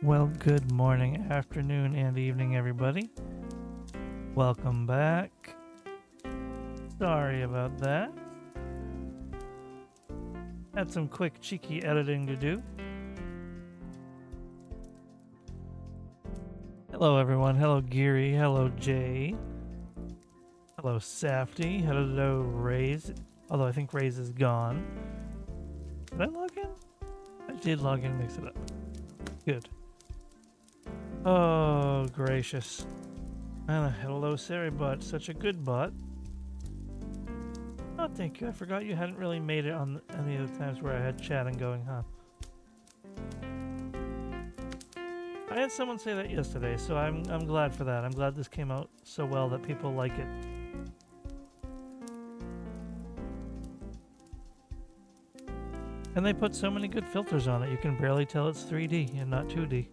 Well, good morning, afternoon, and evening, everybody. Welcome back. Sorry about that. Had some quick, cheeky editing to do. Hello, everyone. Hello, Geary. Hello, Jay. Hello, Safety. Hello, Raze. Although I think Raze is gone. Did I log in? I did log in, mix it up. Good. Oh, gracious. And hello, Sari Butt. Such a good butt. Oh, thank you. I forgot you hadn't really made it on any of the times where I had chatting going, huh? I had someone say that yesterday, so I'm glad for that. I'm glad this came out so well that people like it. And they put so many good filters on it, you can barely tell it's 3D and not 2D.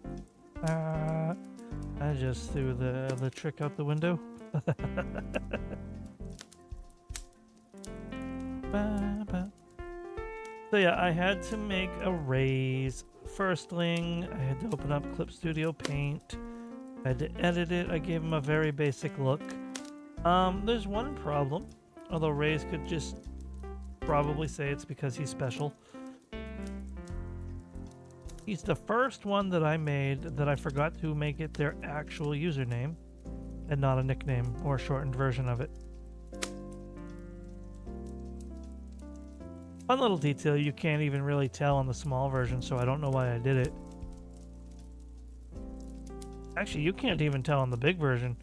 I just threw the trick out the window. So yeah, I had to make a raise firstling. I had to open up Clip Studio Paint. I had to edit it. I gave him a very basic look. There's one problem, although Raze could just probably say it's because he's special. He's the first one that I made that I forgot to make it their actual username and not a nickname or a shortened version of it. One little detail you can't even really tell on the small version, so I don't know why I did it. Actually, you can't even tell on the big version.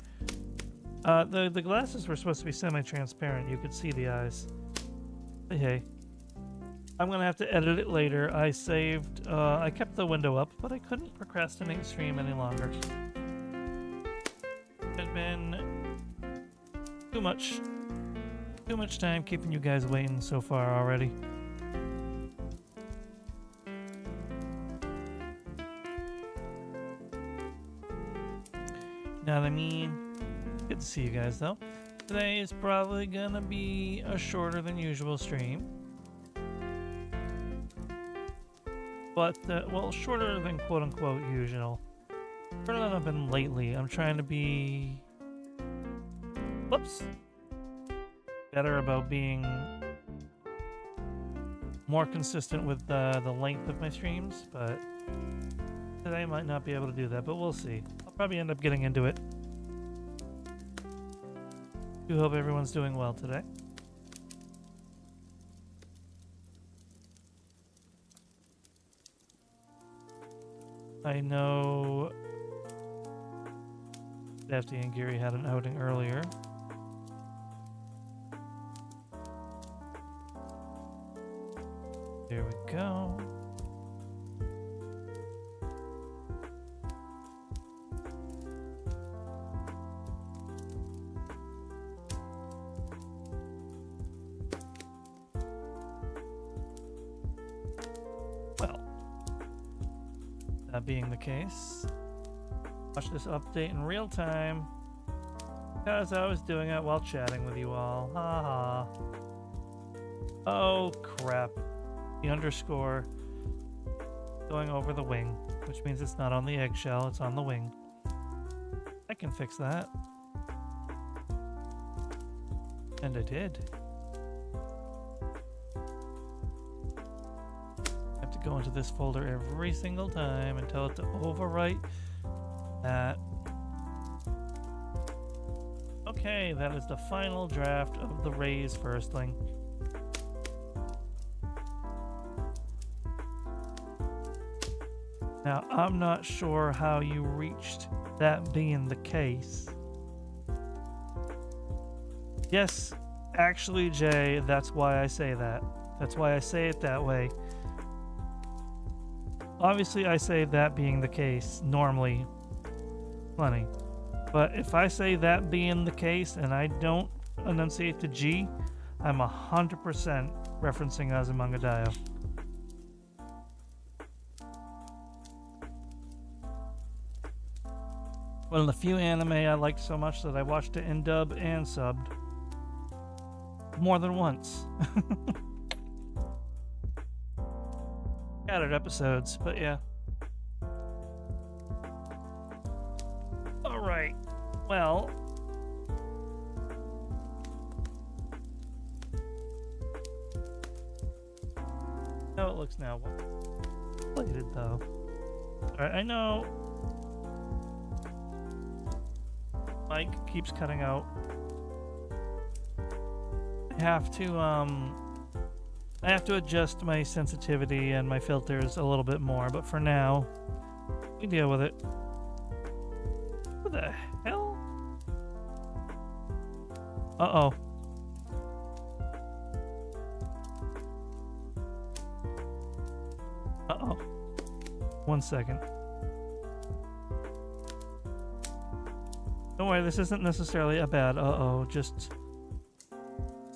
The glasses were supposed to be semi-transparent. You could see the eyes. But hey. I'm gonna have to edit it later. I kept the window up, but I couldn't procrastinate stream any longer. It's been too much time keeping you guys waiting so far already. Now, I mean, good to see you guys though. Today is probably gonna be a shorter than usual stream. But, well, shorter than quote-unquote usual. Shorter than I've been lately. I'm trying to be... Whoops! Better about being more consistent with the length of my streams, but today I might not be able to do that, but we'll see. I'll probably end up getting into it. Do hope everyone's doing well today. I know Defty and Geary had an outing earlier. There we go. That being the case, watch this update in real time because I was doing it while chatting with you all. Haha. Oh crap. The underscore going over the wing, which means it's not on the eggshell, it's on the wing. I can fix that. And I did. Go into this folder every single time and tell it to overwrite that. Okay, that is the final draft of the Raze firstling. Now, I'm not sure how you reached that being the case. Yes, actually, Jay, that's why I say that. That's why I say it that way. Obviously, I say that being the case, normally, plenty. But if I say that being the case and I don't enunciate the G, I'm 100% referencing Azumanga. One of the few anime I liked so much that I watched it in dub and subbed. More than once. Scattered episodes, but yeah. Alright. Well. How it looks now. Plated though. Alright, I know. Mike keeps cutting out. I have to adjust my sensitivity and my filters a little bit more, but for now, we deal with it. What the hell? Uh-oh. Uh-oh. 1 second. Don't worry, this isn't necessarily a bad uh-oh, just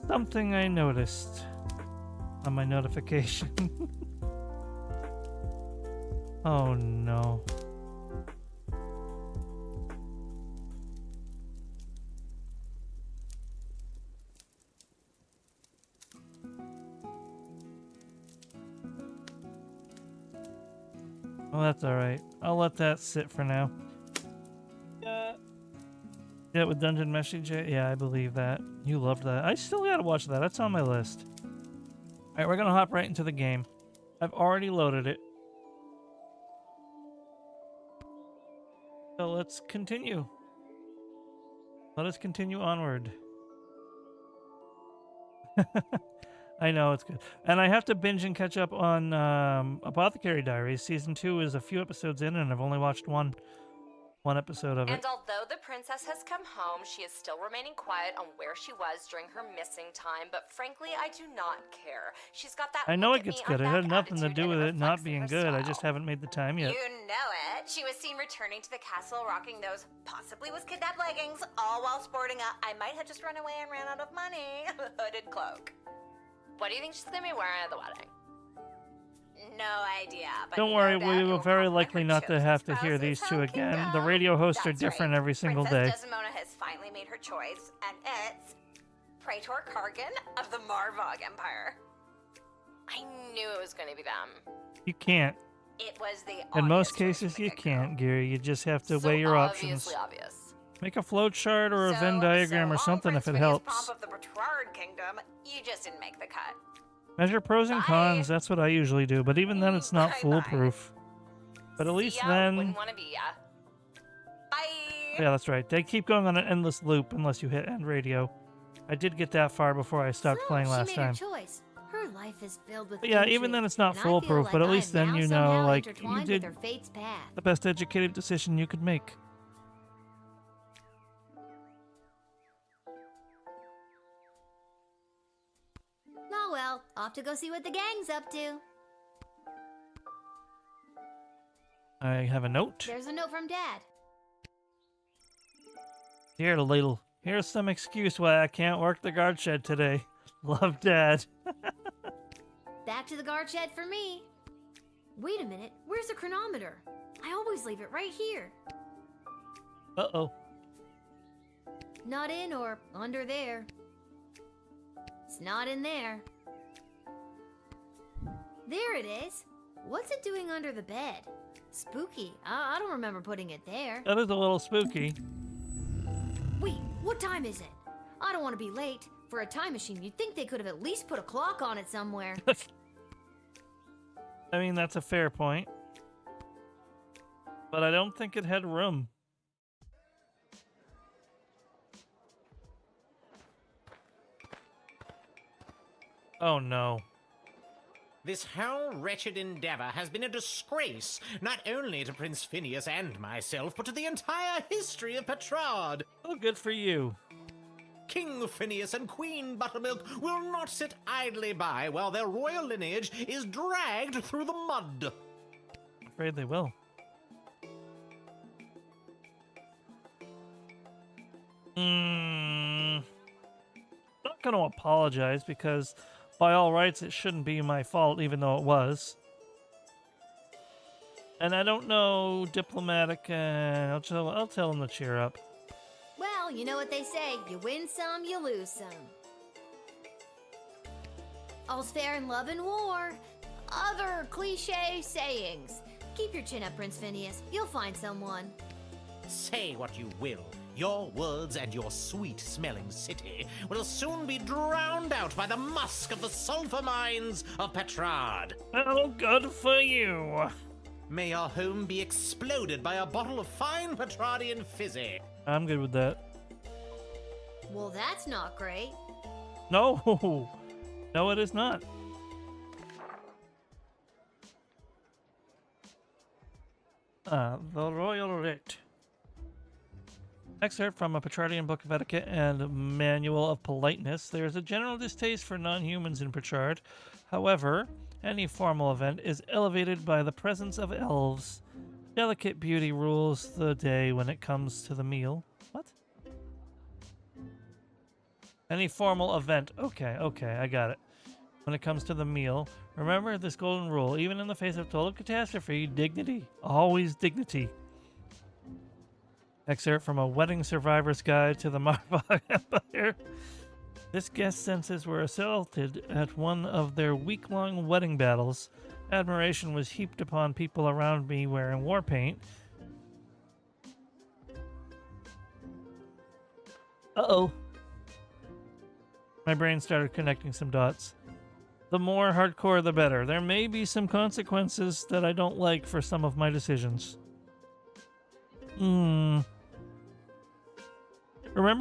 something I noticed on my notification. Oh no. Well, that's alright. I'll let that sit for now. Yeah, with Dungeon Message, yeah, I believe that. You loved that. I still gotta watch that. That's on my list. Alright, we're gonna hop right into the game. I've already loaded it. So let's continue. Let us continue onward. I know, it's good. And I have to binge and catch up on Apothecary Diaries. Season 2 is a few episodes in, and I've only watched one episode of it. And although the princess has come home, she is still remaining quiet on where she was during her missing time, but frankly, I do not care. She's got that I know it gets good. It had nothing to do with it not being good. I just haven't made the time yet. You know it. She was seen returning to the castle rocking those possibly with kidnapped leggings, all while sporting a I might have just run away and ran out of money hooded cloak. What do you think she's going to be wearing at the wedding? No idea. But don't worry, we will very likely not to have to hear these two again. The radio hosts are different every single day. Princess Desdemona has finally made her choice, and it's Praetor Kargan of the Marvog Empire. I knew it was going to be them. You can't. It was the in most cases, you can't, Gary. You just have to weigh your options. Obvious. Make a flow chart or a Venn diagram or something if it helps. Pomp of the Bertrand Kingdom, you just didn't make the cut. Measure pros and cons, that's what I usually do, but even then it's not foolproof. But at least then... Wouldn't want to be ya. Bye! Yeah, that's right. They keep going on an endless loop unless you hit end radio. I did get that far before I stopped playing last time. Her choice. Her life is filled with Yeah, even then it's not foolproof, but at least then you know, like, you did the best educated decision you could make. Oh well, off to go see what the gang's up to. I have a note. There's a note from Dad. Here, Ladle. Here's some excuse why I can't work the guard shed today. Love, Dad. Back to the guard shed for me. Wait a minute, where's the chronometer? I always leave it right here. Uh-oh. Not in or under there. It's not in there. There it is. What's it doing under the bed? Spooky. I don't remember putting it there. That is a little spooky. Wait, what time is it? I don't want to be late. For a time machine, you'd think they could have at least put a clock on it somewhere. I mean, that's a fair point. But I don't think it had room. Oh no. This whole wretched endeavor has been a disgrace, not only to Prince Phineas and myself, but to the entire history of Petrard. Oh, good for you. King Phineas and Queen Buttermilk will not sit idly by while their royal lineage is dragged through the mud. I'm afraid they will. Not going to apologize because by all rights it shouldn't be my fault even though it was. And I don't know diplomatic, I'll tell them to cheer up. Well, you know what they say, you win some, you lose some. All's fair in love and war. Other cliche sayings. Keep your chin up, Prince Phineas. You'll find someone. Say what you will, your words and your sweet-smelling city will soon be drowned out by the musk of the sulfur mines of Petrard. Oh, good for you. May your home be exploded by a bottle of fine Petrardian fizzy. I'm good with that. Well, that's not great. No, no, it is not. The Royal Writ. Excerpt from a Petrardian Book of Etiquette and Manual of Politeness. There is a general distaste for non-humans in Petrard. However, any formal event is elevated by the presence of elves. Delicate beauty rules the day when it comes to the meal. What? Any formal event. Okay, I got it. When it comes to the meal, remember this golden rule. Even in the face of total catastrophe, dignity. Always dignity. Excerpt from a Wedding Survivor's Guide to the Marbach Empire. This guest's senses were assaulted at one of their week-long wedding battles. Admiration was heaped upon people around me wearing war paint. Uh-oh. My brain started connecting some dots. The more hardcore, the better. There may be some consequences that I don't like for some of my decisions. Remember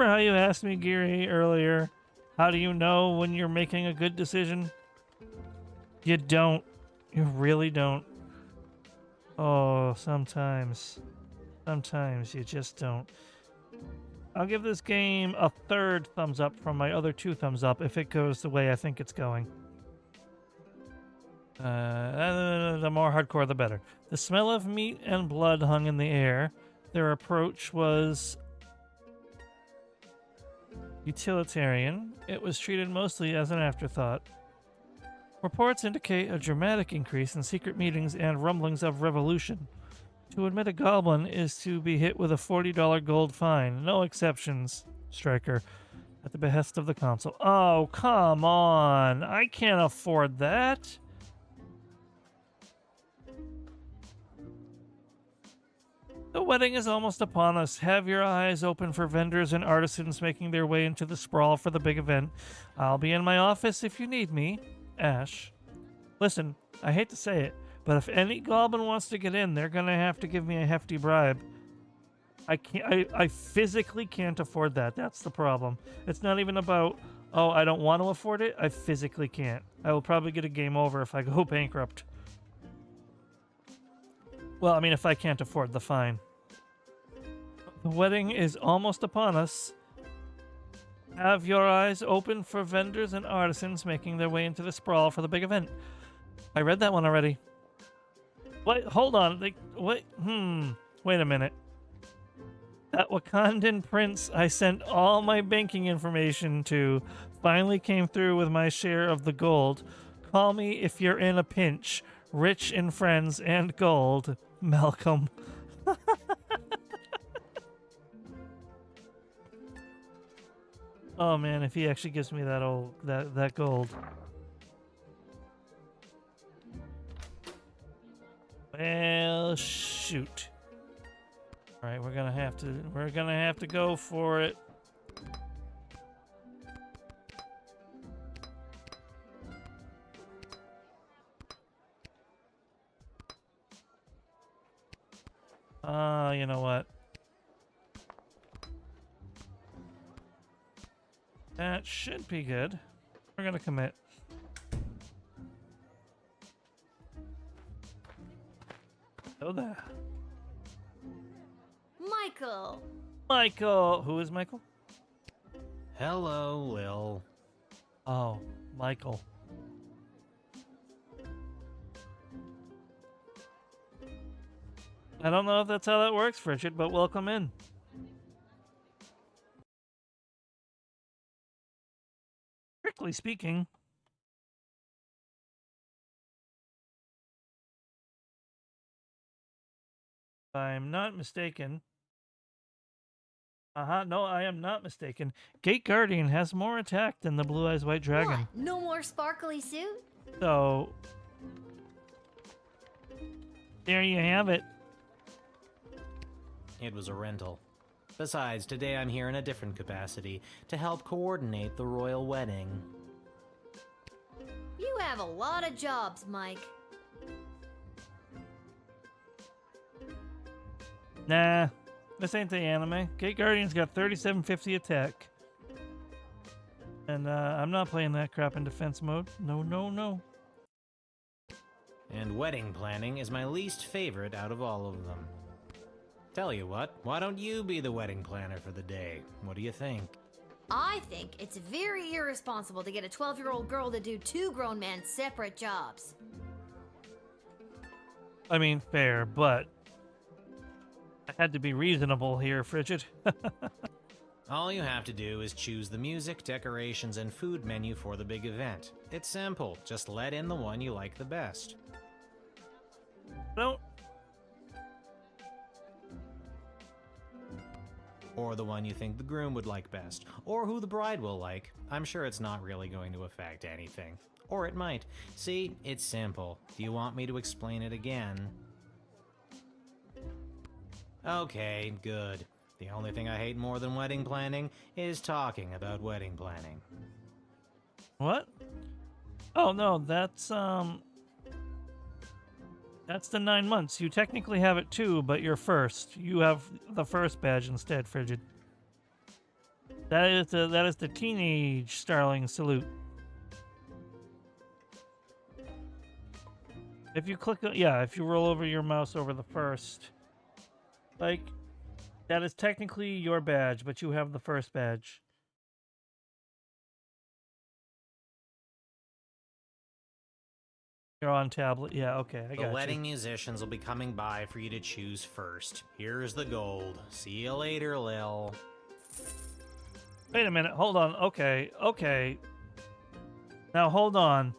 how you asked me, Geary, earlier? How do you know when you're making a good decision? You don't. You really don't. Oh, sometimes. Sometimes you just don't. I'll give this game a 3rd thumbs up from my other 2 thumbs up if it goes the way I think it's going. The more hardcore, the better. The smell of meat and blood hung in the air. Their approach was utilitarian. It was treated mostly as an afterthought. Reports indicate a dramatic increase in secret meetings and rumblings of revolution. To admit a goblin is to be hit with a $40 gold fine. No exceptions, Striker. At the behest of the council. Oh, come on. I can't afford that. The wedding is almost upon us. Have your eyes open for vendors and artisans making their way into the sprawl for the big event. I'll be in my office if you need me. Ash. Listen, I hate to say it, but if any goblin wants to get in, they're gonna have to give me a hefty bribe. I physically can't afford that. That's the problem. It's not even about, oh, I don't want to afford it. I physically can't. I will probably get a game over if I go bankrupt. Well, I mean, if I can't afford the fine. The wedding is almost upon us. Have your eyes open for vendors and artisans making their way into the sprawl for the big event. I read that one already. Wait, hold on. Wait a minute. That Wakandan prince I sent all my banking information to finally came through with my share of the gold. Call me if you're in a pinch. Rich in friends and gold. Malcolm. Oh man, if he actually gives me that gold. Well, shoot. All right, we're gonna have to go for it. You know what? That should be good. We're gonna commit. Oh there. Michael! Who is Michael? Hello, Lil. Oh, Michael. I don't know if that's how that works, Fritchett, but welcome in. Strictly speaking. If I'm not mistaken. No, I am not mistaken. Gate Guardian has more attack than the Blue Eyes White Dragon. What? No more sparkly suit? So, there you have it. It was a rental. Besides, today I'm here in a different capacity, to help coordinate the royal wedding. You have a lot of jobs, Mike. Nah, this ain't the anime. Gate Guardian's got 3750 attack. And I'm not playing that crap in defense mode. No, no, no. And wedding planning is my least favorite out of all of them. Tell you what, why don't you be the wedding planner for the day? What do you think? I think it's very irresponsible to get a 12-year-old girl to do two grown men's separate jobs. I mean, fair, but I had to be reasonable here, Frigid. All you have to do is choose the music, decorations, and food menu for the big event. It's simple, just let in the one you like the best. Don't. Or the one you think the groom would like best, or who the bride will like. I'm sure it's not really going to affect anything. Or it might. See, it's simple. Do you want me to explain it again? Okay, good. The only thing I hate more than wedding planning is talking about wedding planning. What? Oh, no, that's the 9 months. You technically have it too, but you're first. You have the first badge instead, Frigid. That is the teenage starling salute. If you click, yeah, if you roll over your mouse over the first, like, that is technically your badge, but you have the first badge. You're on tablet. Yeah, okay, I got you. The wedding musicians will be coming by for you to choose first. Here's the gold. See you later, Lil. Wait a minute. Hold on. Okay. Now, hold on.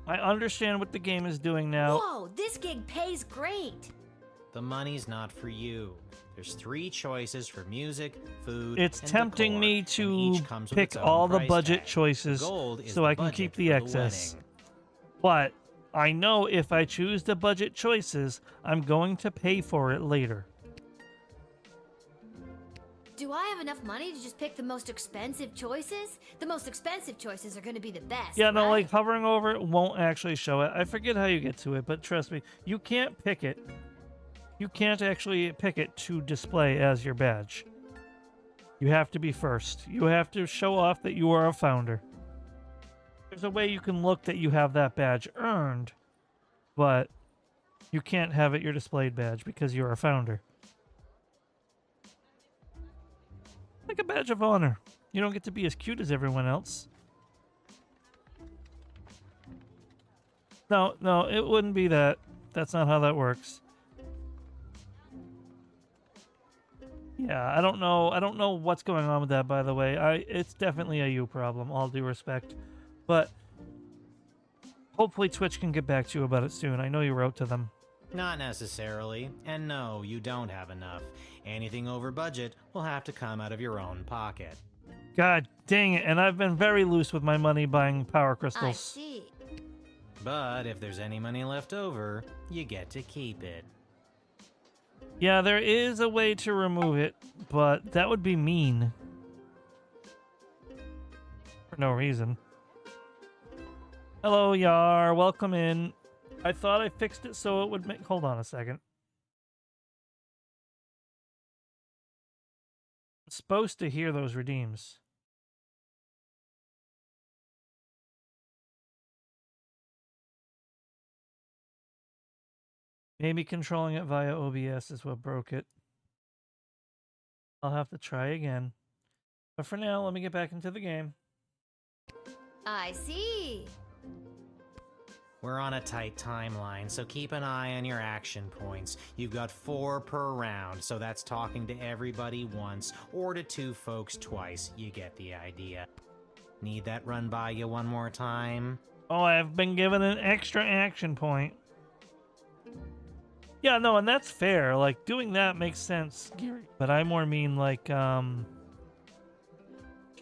I understand what the game is doing now. Whoa, this gig pays great. The money's not for you. There's 3 choices for music, food, It's and tempting decor, me and to each comes with pick its own all the price budget tag. choices Gold is so the I can keep budget the for excess. wedding. But I know if I choose the budget choices, I'm going to pay for it later. Do I have enough money to just pick the most expensive choices? The most expensive choices are going to be the best. Yeah, no, right? like hovering over it won't actually show it. I forget how you get to it, but trust me, you can't pick it. You can't actually pick it to display as your badge. You have to be first. You have to show off that you are a founder. There's a way you can look that you have that badge earned, but you can't have it your displayed badge because you're a founder. Like a badge of honor. You don't get to be as cute as everyone else. No, it wouldn't be that. That's not how that works. Yeah, I don't know what's going on with that, by the way. It's definitely a you problem, all due respect. But hopefully Twitch can get back to you about it soon. I know you wrote to them. Not necessarily. And no, you don't have enough. Anything over budget will have to come out of your own pocket. God dang it, and I've been very loose with my money buying power I crystals. see. But if there's any money left over, you get to keep it. Yeah, there is a way to remove it, but that would be mean. For no reason. Hello, Yar. Welcome in. I thought I fixed it so it would make... Hold on a second. I'm supposed to hear those redeems. Maybe controlling it via OBS is what broke it. I'll have to try again. But for now, let me get back into the game. I see. We're on a tight timeline, so keep an eye on your action points. You've got 4 per round, so that's talking to everybody once, or to 2 folks twice. You get the idea. Need that run by you one more time? Oh, I've been given an extra action point. Yeah, no, and that's fair. Like, doing that makes sense. But I more mean, like, to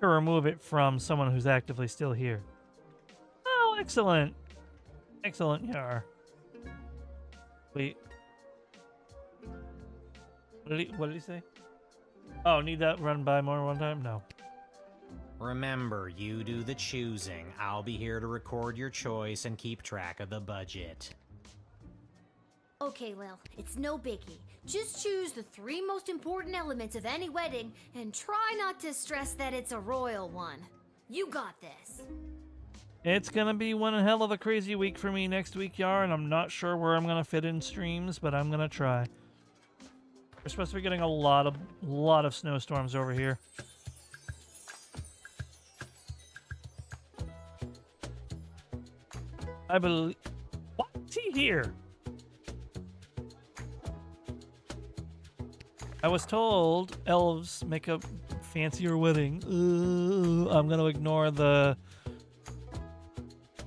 remove it from someone who's actively still here. Oh, excellent. Excellent, Yar. Wait. What did he say? Oh, need that run by more one time? No. Remember, you do the choosing. I'll be here to record your choice and keep track of the budget. Okay, Lil, it's no biggie. Just choose the 3 most important elements of any wedding and try not to stress that it's a royal one. You got this. It's gonna be one hell of a crazy week for me next week, Yar, and I'm not sure where I'm gonna fit in streams, but I'm gonna try. We're supposed to be getting a lot of snowstorms over here. I believe. What's he here? I was told elves make a fancier wedding. I'm gonna ignore the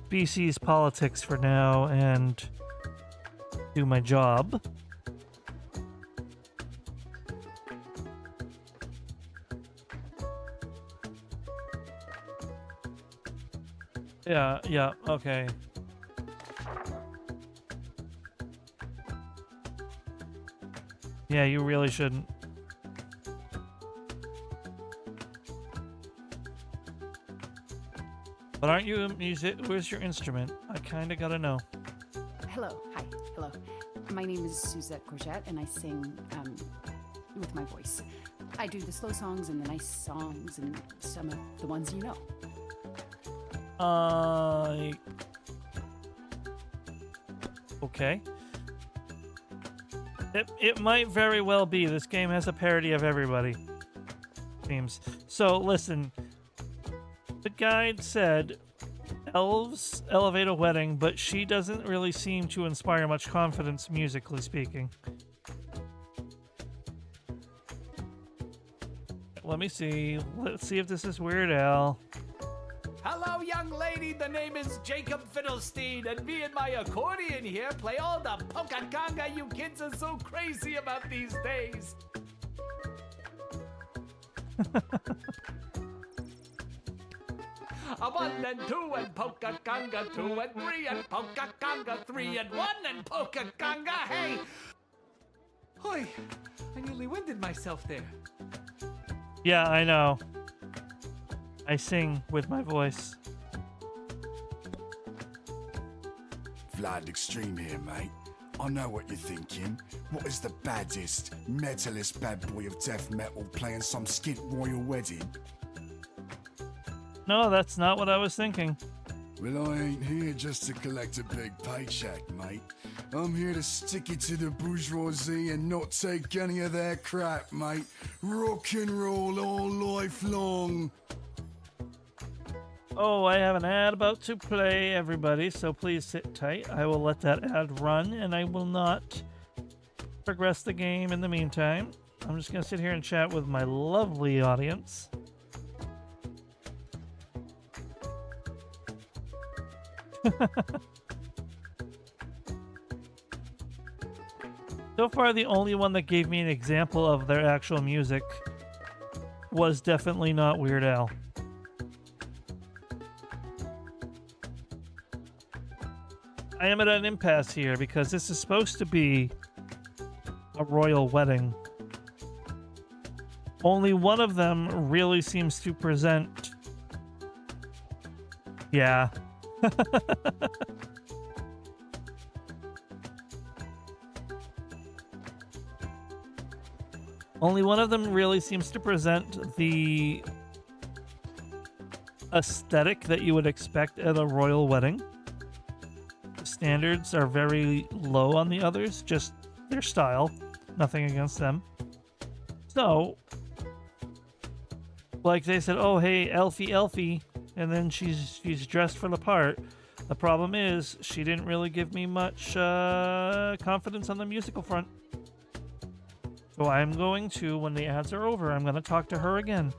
BC's politics for now and do my job. Yeah, okay. Yeah, you really shouldn't. But aren't you a music? Where's your instrument? I kinda gotta know. Hello, hi, hello. My name is Suzette Courgette, and I sing with my voice. I do the slow songs and the nice songs and some of the ones you know. Okay. It might very well be. This game has a parody of everybody. Seems. So, listen. The guide said elves elevate a wedding, but she doesn't really seem to inspire much confidence musically speaking. Let me see. Let's see if this is Weird Al. Hello, young lady. The name is Jacob Fiddlestein, and me and my accordion here play all the polka conga you kids are so crazy about these days. A 1 and 2 and polka conga 2 and 3 and polka conga 3 and 1 and polka conga. Hey! Hoy, I nearly winded myself there. Yeah, I know. I sing with my voice. Vlad Extreme here, mate. I know what you're thinking. What is the baddest, metalist bad boy of death metal playing some skint royal wedding? No, that's not what I was thinking. Well, I ain't here just to collect a big paycheck, mate. I'm here to stick it to the bourgeoisie and not take any of their crap, mate. Rock and roll all life long. Oh, I have an ad about to play, everybody, so please sit tight. I will let that ad run, and I will not progress the game in the meantime. I'm just going to sit here and chat with my lovely audience. So far, the only one that gave me an example of their actual music was definitely not Weird Al. I am at an impasse here because this is supposed to be a royal wedding. Only one of them really seems to present... Yeah. Only one of them really seems to present the aesthetic that you would expect at a royal wedding. The standards are very low on the others, just their style. Nothing against them. So, like they said, oh hey, Elfie, and then she's dressed for the part. The problem is, she didn't really give me much confidence on the musical front. So I'm going to, when the ads are over, I'm going to talk to her again.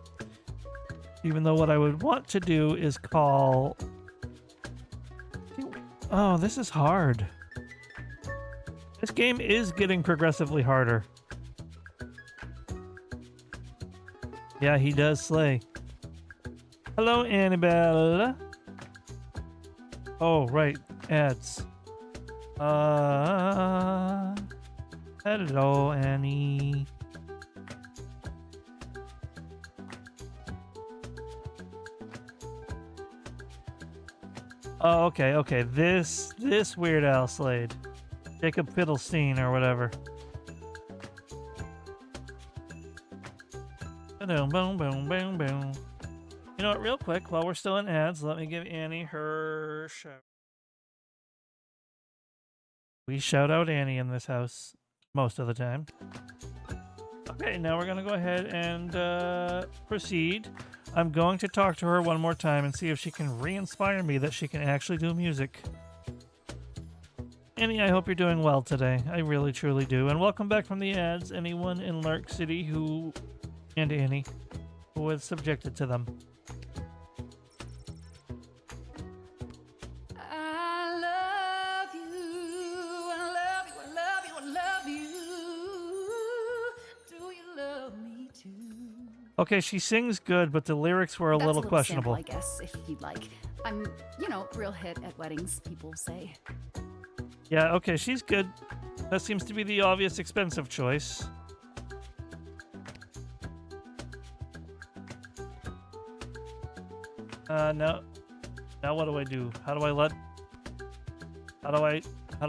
Even though what I would want to do is call... Oh, this is hard. This game is getting progressively harder. Yeah, he does slay. Hello, Annabelle. Oh, right. Ads. Hello, Annie. Oh, okay, okay. This Weird Al Slade. Jacob Fiddlestein or whatever. Boom, boom, boom, boom, boom. You know what, real quick, while we're still in ads, let me give Annie her shout. We shout out Annie in this house most of the time. Okay, now we're going to go ahead and proceed. I'm going to talk to her one more time and see if she can re-inspire me that she can actually do music. Annie, I hope you're doing well today. I really, truly do. And welcome back from the ads, anyone in Lark City who... and Annie, who was subjected to them. I love you, I love you, I love you, I love you. Do you love me too? Okay, she sings good, but the lyrics were a That's little a questionable. sample, I guess, if you'd like. I'm, real hit at weddings, people say. Yeah, okay, she's good. That seems to be the obvious expensive choice. Now what do I do? How do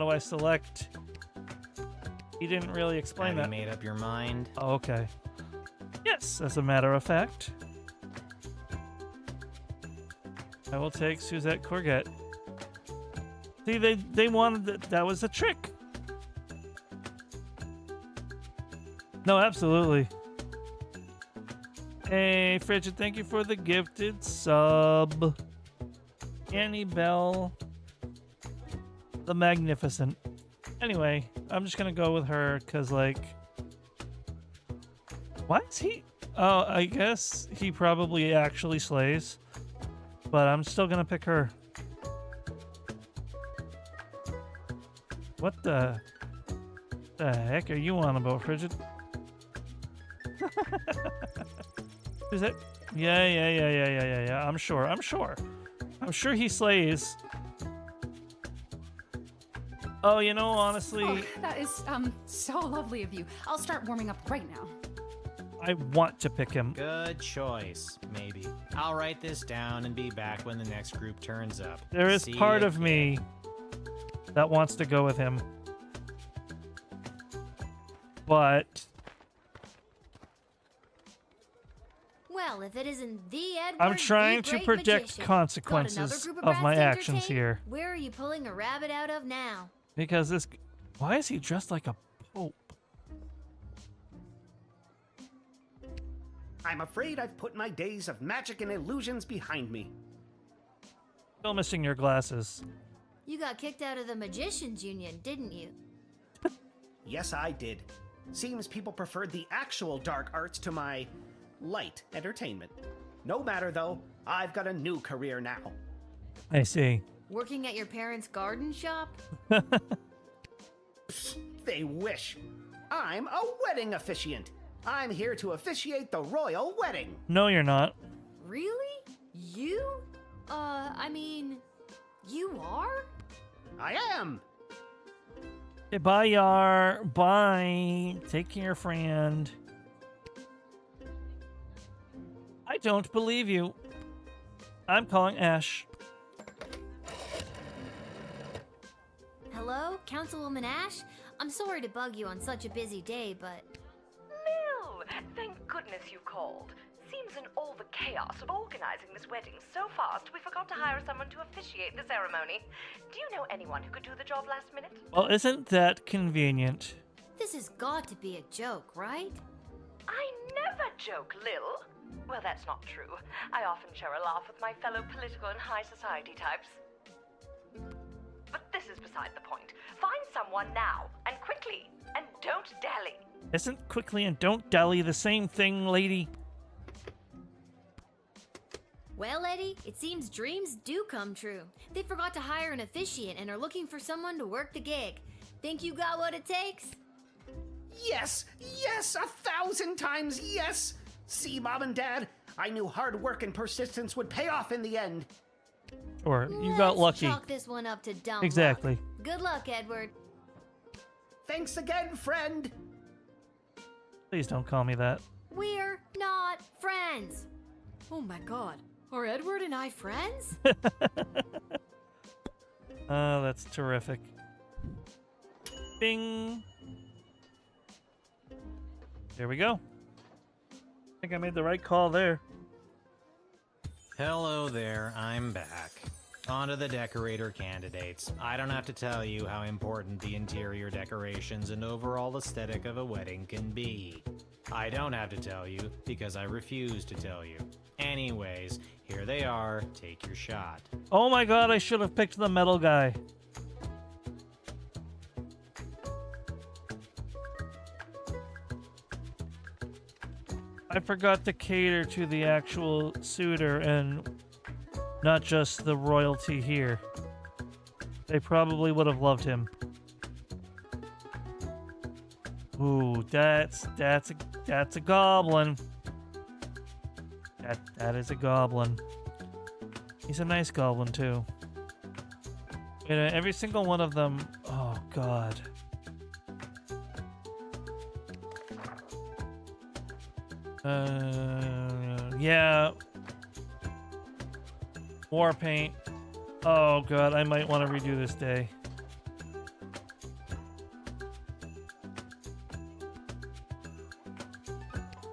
I select? He didn't really explain Have that. you made up your mind? Oh, okay. Yes, as a matter of fact. I will take Suzette Courgette. See, they wanted that was a trick. No, absolutely. Hey, Frigid, thank you for the gifted sub. Annie Bell, the Magnificent. Anyway, I'm just gonna go with her because, like, why is he? Oh, I guess he probably actually slays, but I'm still gonna pick her. What the heck are you on about, Frigid? Is it? Yeah. I'm sure he slays. Oh, you know, honestly, Oh, that is, so lovely of you. I'll start warming up right now. I want to pick him. Good choice, maybe. I'll write this down and be back when the next group turns up. There is See part ya, of kid. me that wants to go with him. But Well, if it isn't the Edward, I'm trying the to Great predict Magician. Got another consequences group of brats my to actions entertain? here. Where are you pulling a rabbit out of now? Because this... Why is he dressed like a pope? I'm afraid I've put my days of magic and illusions behind me. Still missing your glasses. You got kicked out of the Magicians Union, didn't you? Yes, I did. Seems people preferred the actual dark arts to my light entertainment. No matter though, I've got a new career now. I see. Working at your parents' garden shop? They wish. I'm a wedding officiant. I'm here to officiate the royal wedding. No, you're not. Really? You? I mean, you are? I am. Okay, bye, Yar. Bye. Take care, friend. I don't believe you. I'm calling Ash. Hello, Councilwoman Ash? I'm sorry to bug you on such a busy day, but... Lil, thank goodness you called. Seems in all the chaos of organizing this wedding so fast, we forgot to hire someone to officiate the ceremony. Do you know anyone who could do the job last minute? Well, isn't that convenient? This has got to be a joke, right? I never joke, Lil. Well, that's not true. I often share a laugh with my fellow political and high society types. But this is beside the point. Find someone now, and quickly, and don't dally. Isn't quickly and don't dally the same thing, lady? Well, Eddie, it seems dreams do come true. They forgot to hire an officiant and are looking for someone to work the gig. Think you got what it takes? Yes, yes, 1,000 times yes. See, Mom and Dad, I knew hard work and persistence would pay off in the end. Or you got Let's lucky. chalk this one up to dumb luck. Exactly. Good luck, Edward. Thanks again, friend. Please don't call me that. We're not friends. Oh my god. Are Edward and I friends? Oh, that's terrific. Bing. There we go. I think I made the right call there. Hello there, I'm back. On to the decorator candidates. I don't have to tell you how important the interior decorations and overall aesthetic of a wedding can be. I don't have to tell you because I refuse to tell you. Anyways, here they are. Take your shot. Oh my god, I should have picked the metal guy. I forgot to cater to the actual suitor and not just the royalty here. They probably would have loved him. Ooh, that's a goblin. That is a goblin. He's a nice goblin too. You know, every single one of them. Oh god. Yeah. War paint. Oh god, I might want to redo this day.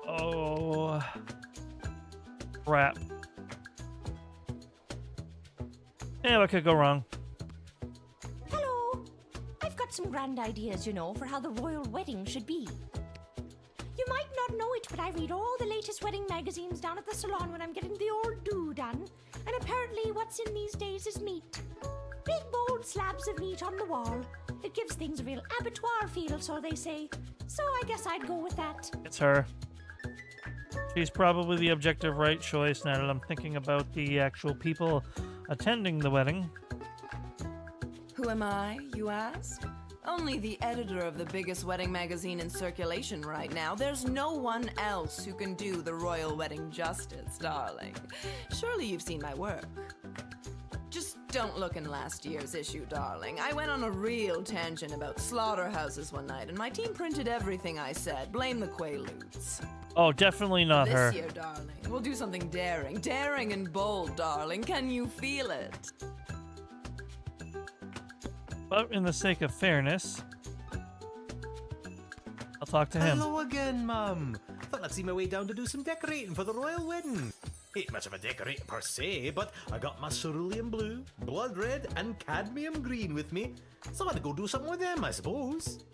Oh. Crap. Yeah, what could go wrong? Hello. I've got some grand ideas, you know, for how the royal wedding should be. You might not know it, but I read all the latest wedding magazines down at the salon when I'm getting the old do done. And apparently what's in these days is meat. Big bold slabs of meat on the wall. It gives things a real abattoir feel, so they say. So I guess I'd go with that. It's her. She's probably the objective right choice now that I'm thinking about the actual people attending the wedding. Who am I, you ask? Only the editor of the biggest wedding magazine in circulation right now. There's no one else who can do the royal wedding justice, darling. Surely you've seen my work. Just don't look in last year's issue, darling. I went on a real tangent about slaughterhouses one night, and my team printed everything I said. Blame the Quaaludes. Oh, definitely not her. This year, darling, we'll do something daring. Daring and bold, darling. Can you feel it? But in the sake of fairness, I'll talk to him. Hello again, Mum. Thought I'd see my way down to do some decorating for the royal wedding. Ain't much of a decorator per se, but I got my cerulean blue, blood red, and cadmium green with me, so I'd go do something with them, I suppose.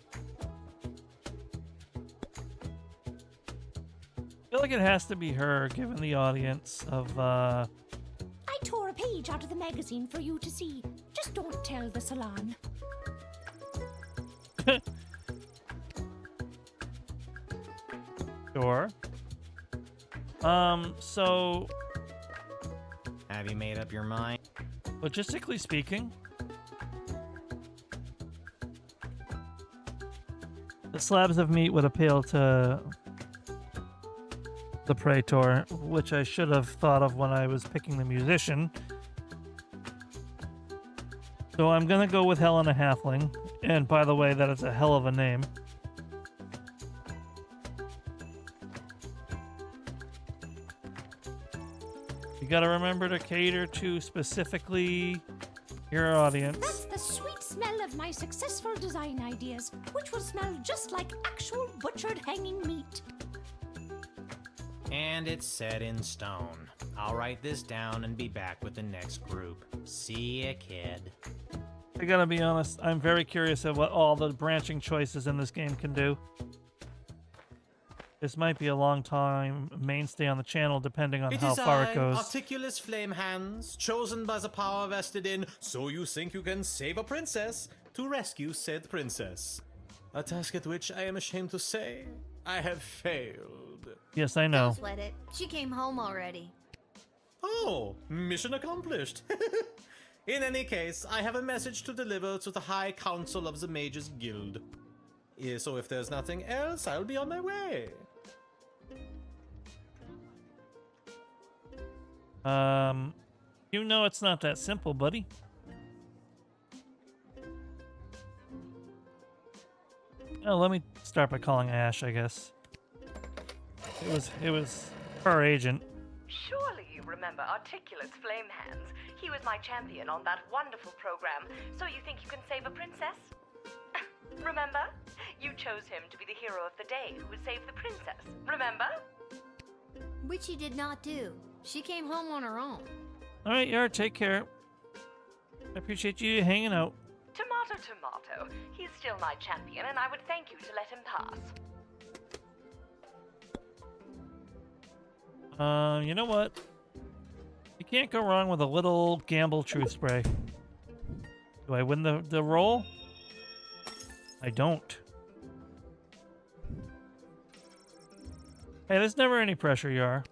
I feel like it has to be her, given the audience of, I tore a page out of the magazine for you to see. Just don't tell the salon. Sure. So, Have you made up your mind? logistically speaking, the slabs of meat would appeal to the Praetor, which I should have thought of when I was picking the musician. So I'm gonna go with Helena Halfling, and by the way, that is a hell of a name. You gotta remember to cater to specifically your audience. That's the sweet smell of my successful design ideas, which will smell just like actual butchered hanging meat. And it's set in stone. I'll write this down and be back with the next group. See ya, kid. I gotta be honest, I'm very curious of what all the branching choices in this game can do. This might be a long time mainstay on the channel, depending on how far it goes. Articulous Flame Hands, chosen by the power vested in So You Think You Can Save a Princess, to rescue said princess. A task at which I am ashamed to say I have failed. Yes, I know. Don't sweat it. She came home already. Oh, mission accomplished. In any case, I have a message to deliver to the High Council of the Mages Guild. So if there's nothing else, I'll be on my way. You know it's not that simple, buddy. Oh, let me start by calling Ash, I guess. It was her agent. Surely you remember Articulate's Flame Hands. He was my champion on that wonderful program. So you think you can save a princess? Remember? You chose him to be the hero of the day who would save the princess. Remember? Which he did not do. She came home on her own. All right, Yar, take care. I appreciate you hanging out. Tomato, tomato. He's still my champion, and I would thank you to let him pass. You know what? You can't go wrong with a little gamble truth spray. Do I win the roll? I don't. Hey, there's never any pressure, Yar.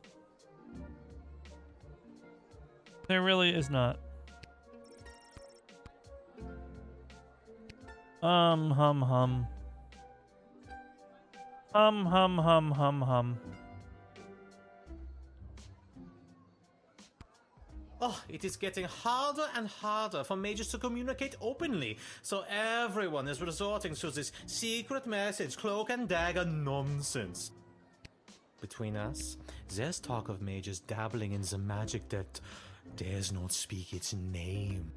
There really is not. Hum. Hum. Oh, it is getting harder and harder for mages to communicate openly, so everyone is resorting to this secret message, cloak and dagger nonsense. Between us, there's talk of mages dabbling in the magic that dares not speak its name.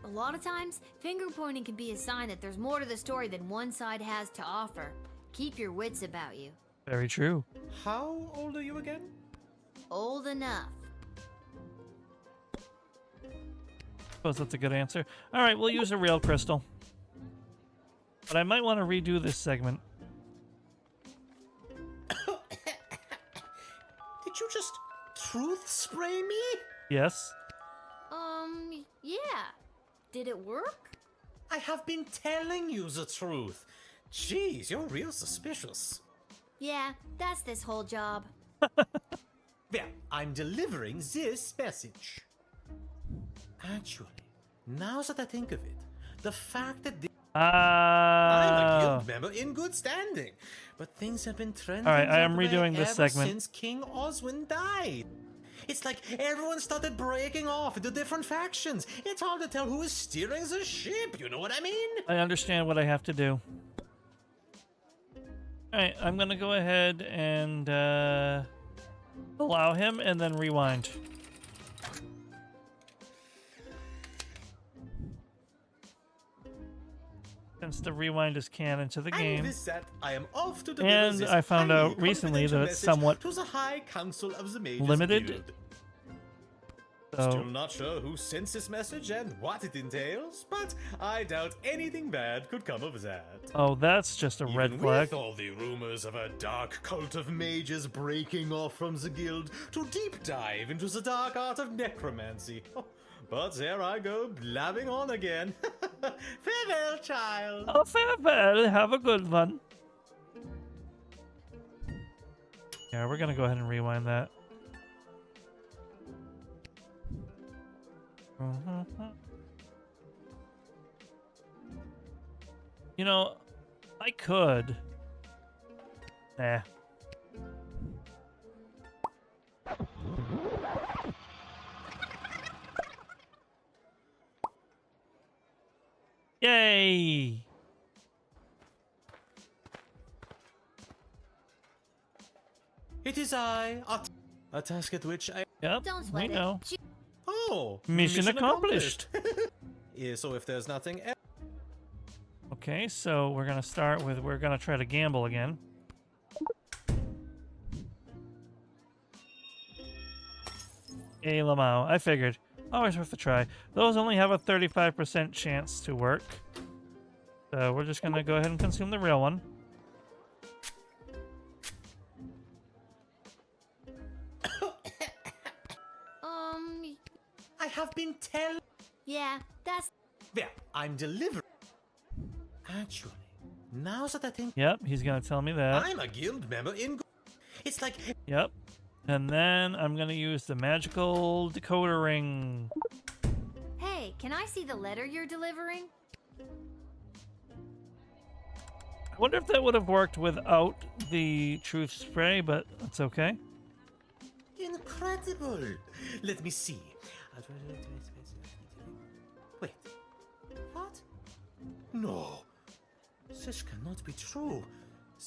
A lot of times, finger pointing can be a sign that there's more to the story than one side has to offer. Keep your wits about you. Very true. How old are you again? Old enough. Suppose that's a good answer. All right, we'll use a real crystal. But I might want to redo this segment. Did you just truth spray me? Yes. Yeah. Did it work? I have been telling you the truth. Jeez, you're real suspicious. Yeah, that's this whole job. Well, I'm delivering this message. Actually, now that I think of it, the fact that I'm a guild member in good standing, but things have been trending. All right, I am that way redoing this ever segment. since King Oswin died. It's like everyone started breaking off into different factions. It's hard to tell who is steering the ship, you know what I mean? I understand what I have to do. Alright, I'm gonna go ahead and allow him and then rewind. Since the rewind is canon to the game. And with that, I am off to And this I found highly out recently that confidential it's message somewhat to the High Council of the Mages limited. Guild. So, Still not sure who sent this message and what it entails, but I doubt anything bad could come of that. oh, that's just a red Even flag. with all the rumors of a dark cult of mages breaking off from the guild to deep dive into the dark art of necromancy. But there I go, blabbing on again. Farewell, child. Oh, farewell. Have a good one. Yeah, we're gonna go ahead and rewind that. You know, I could. Nah. Yay! It is I, a task at which I... Yep, Don't we sweat know. it. Oh! Mission accomplished. Yeah, so if there's nothing else... Okay, so we're gonna start with, we're gonna try to gamble again. Hey, Lamau, I figured. Always worth a try. Those only have a 35% chance to work. So we're just gonna go ahead and consume the real one. I have been telling... Yeah, that's... Well, I'm delivering... Actually, now that I think... Yep, he's gonna tell me that. I'm a guild member in... It's like... Yep. And then I'm gonna use the magical decoder ring. Hey, can I see the letter you're delivering? I wonder if that would have worked without the truth spray, but that's okay. Incredible! Let me see. Wait. What? No. This cannot be true.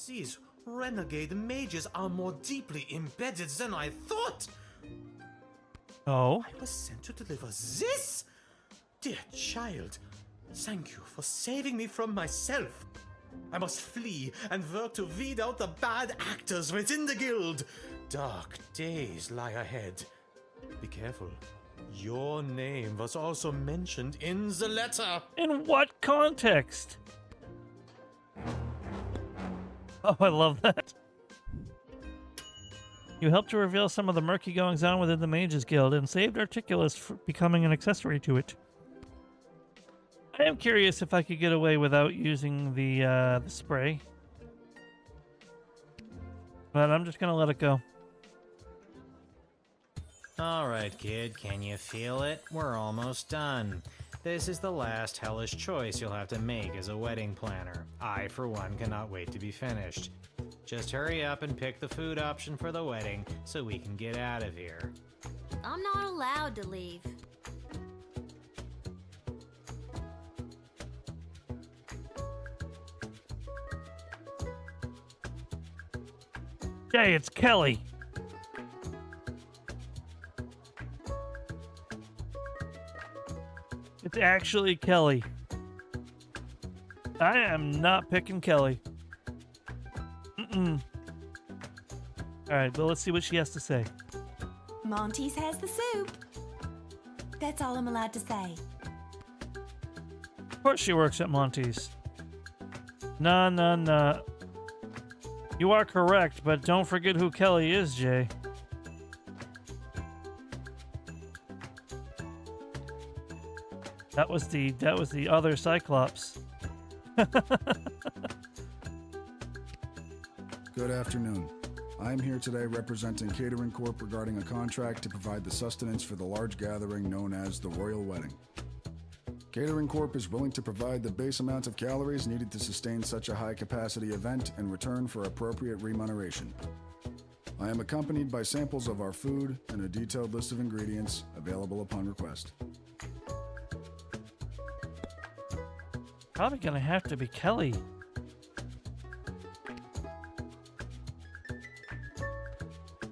These Renegade mages are more deeply embedded than I thought. Oh? I was sent to deliver this? Dear child, thank you for saving me from myself. I must flee and work to weed out the bad actors within the guild. Dark days lie ahead. Be careful. Your name was also mentioned in the letter. In what context? Oh, I love that. You helped to reveal some of the murky goings-on within the Mages Guild and saved Articulus from becoming an accessory to it. I am curious if I could get away without using the spray. But I'm just gonna let it go. Alright, kid, can you feel it? We're almost done. This is the last hellish choice you'll have to make as a wedding planner. I, for one, cannot wait to be finished. Just hurry up and pick the food option for the wedding so we can get out of here. I'm not allowed to leave. Hey, it's Kelly. It's actually Kelly. I am not picking Kelly. Alright, well, let's see what she has to say. Monty's has the soup. That's all I'm allowed to say. Of course she works at Monty's. Nah. You are correct, but don't forget who Kelly is, Jay. That was the other Cyclops. Good afternoon. I am here today representing Catering Corp regarding a contract to provide the sustenance for the large gathering known as the Royal Wedding. Catering Corp is willing to provide the base amount of calories needed to sustain such a high-capacity event in return for appropriate remuneration. I am accompanied by samples of our food and a detailed list of ingredients available upon request. Probably gonna have to be Kelly.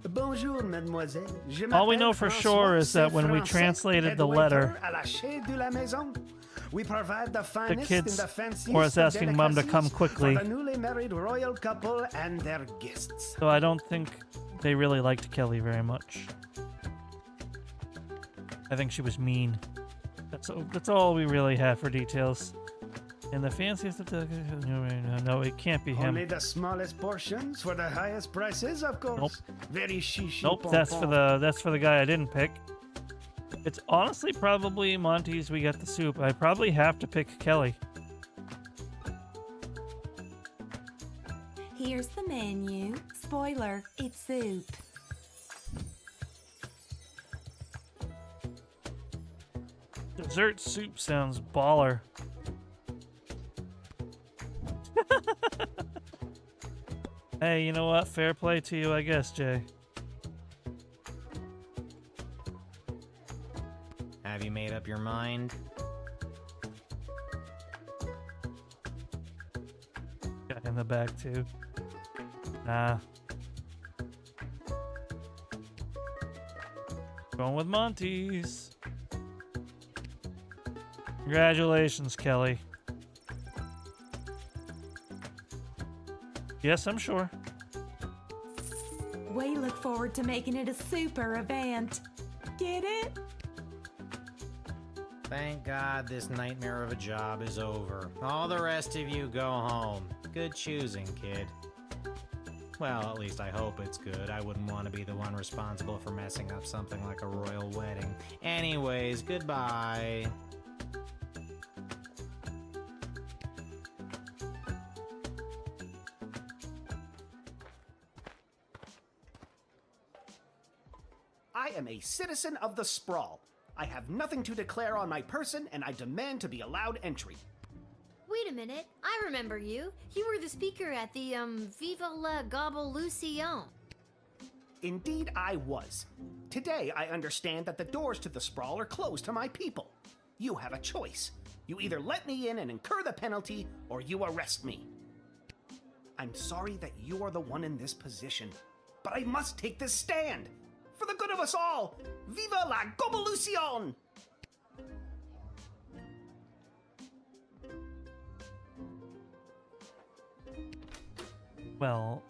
Bonjour, mademoiselle. All we know for sure is that when we translated the letter, we provide the finest kids in the fanciest was asking Mom to come quickly. for the newly married royal couple and their guests. So I don't think they really liked Kelly very much. I think she was mean. That's all we really have for details. And the fanciest of the... No, it can't be him. Only the smallest portions for the highest prices, of course. Nope. Very shishi. Nope, that's for the guy I didn't pick. It's honestly probably Monty's We Got the Soup. I probably have to pick Kelly. Here's the menu. Spoiler, it's soup. Dessert soup sounds baller. Hey, you know what? Fair play to you, I guess, Jay. Have you made up your mind? Got in the back, too. Nah. Going with Monty's. Congratulations, Kelly. Yes, I'm sure. We look forward to making it a super event. Get it? Thank God this nightmare of a job is over. All the rest of you go home. Good choosing, kid. Well, at least I hope it's good. I wouldn't want to be the one responsible for messing up something like a royal wedding. Anyways, goodbye. I am a citizen of the Sprawl. I have nothing to declare on my person, and I demand to be allowed entry. Wait a minute, I remember you. You were the speaker at the, Viva la Gobolution. Indeed, I was. Today, I understand that the doors to the Sprawl are closed to my people. You have a choice. You either let me in and incur the penalty, or you arrest me. I'm sorry that you are the one in this position, but I must take this stand. For the good of us all, viva la Govolucion! Well,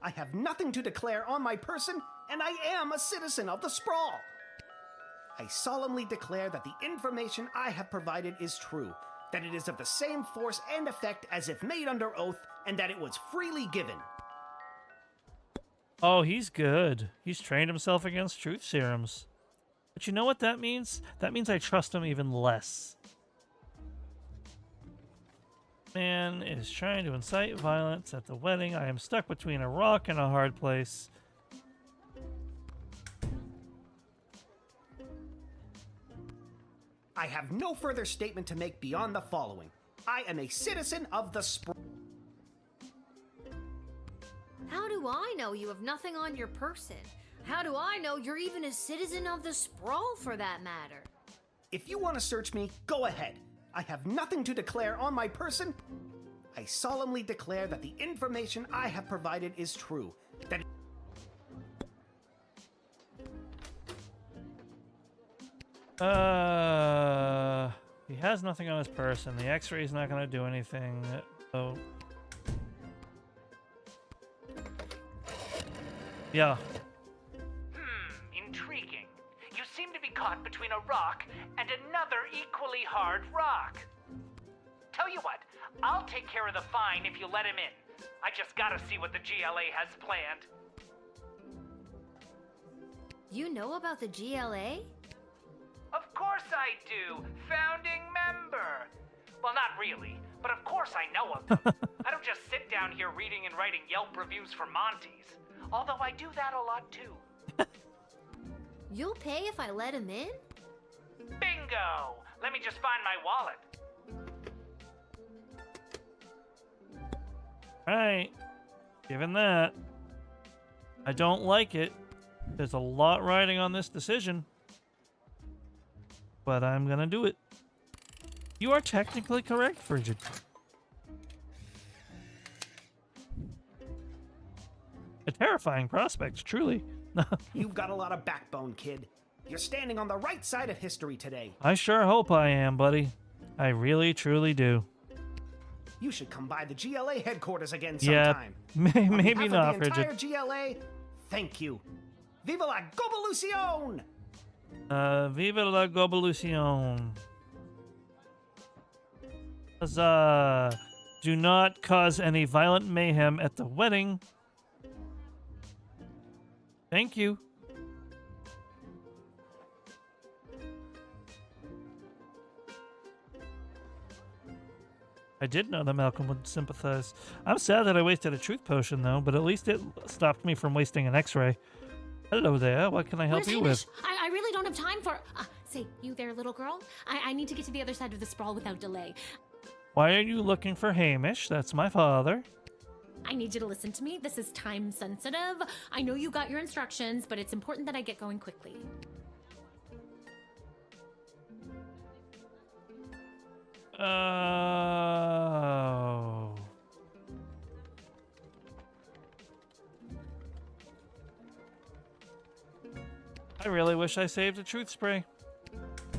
I have nothing to declare on my person, and I am a citizen of the Sprawl. I solemnly declare that the information I have provided is true, that it is of the same force and effect as if made under oath, and that it was freely given. oh, he's good. He's trained himself against truth serums. But you know what that means? That means I trust him even less. Man is trying to incite violence at the wedding. I am stuck between a rock and a hard place. I have no further statement to make beyond the following. I am a citizen of the Sprawl. How do I know you have nothing on your person? How do I know you're even a citizen of the Sprawl, for that matter? If you want to search me, go ahead. I have nothing to declare on my person. I solemnly declare that the information I have provided is true. That He has nothing on his person. The X-ray's not gonna do anything. So, yeah. Intriguing. You seem to be caught between a rock and another equally hard rock. Tell you what, I'll take care of the fine if you let him in. I just gotta see what the GLA has planned. You know about the GLA? Of course I do. Founding member. Well, not really, but of course I know of them. I don't just sit down here reading and writing Yelp reviews for Monty's. Although I do that a lot too. You'll pay if I let him in? Bingo! Let me just find my wallet. Alright. Given that, I don't like it. There's a lot riding on this decision. But I'm gonna do it. You are technically correct, Frigid. A terrifying prospect, truly. you've got a lot of backbone, kid. You're standing on the right side of history today. I sure hope I am, buddy. I really, truly do. You should come by the GLA headquarters again Yeah, sometime. maybe On behalf not, of the Frigid. entire GLA, thank you. Viva la Govolucion! Viva la Govolucion. Huzzah! Do not cause any violent mayhem at the wedding. Thank you. I did know that Malcolm would sympathize. I'm sad that I wasted a truth potion, though, but at least it stopped me from wasting an X-ray. Hello there. What can I help Where's you Hamish? with? I really don't have time for. Say, you there, little girl? I need to get to the other side of the sprawl without delay. Why are you looking for Hamish? That's my father. I need you to listen to me. This is time sensitive. I know you got your instructions, but it's important that I get going quickly. Oh. I really wish I saved a truth spray.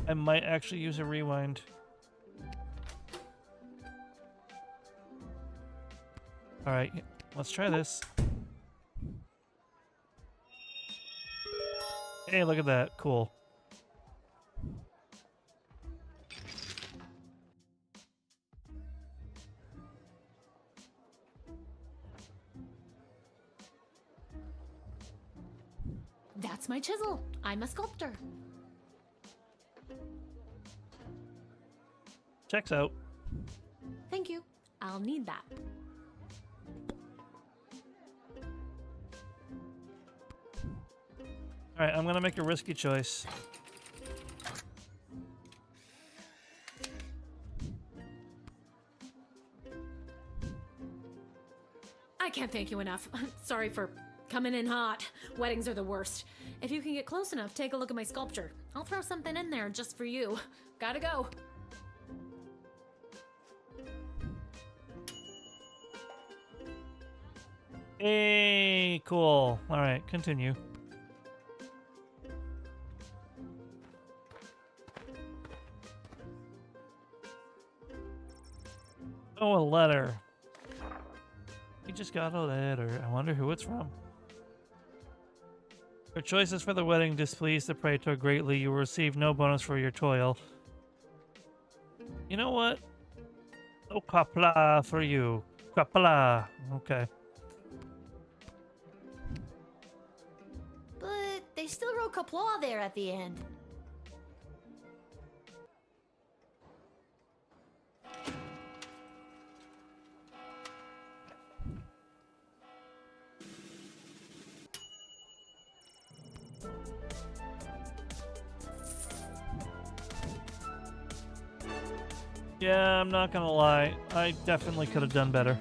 I might actually use a rewind. Alright, let's try this. Hey, look at that. Cool. That's my chisel. I'm a sculptor. Checks out. Thank you. I'll need that. Alright, I'm gonna make a risky choice. I can't thank you enough. Sorry for coming in hot. Weddings are the worst. If you can get close enough, take a look at my sculpture. I'll throw something in there just for you. Gotta go. Hey, cool. All right, continue. Oh, a letter. He just got a letter. I wonder who it's from. Your choices for the wedding displease the praetor greatly. You will receive no bonus for your toil. You know what? Oh, kapla for you. Kapla. Okay. But they still wrote Kapla there at the end. Yeah, I'm not gonna lie. I definitely could have done better.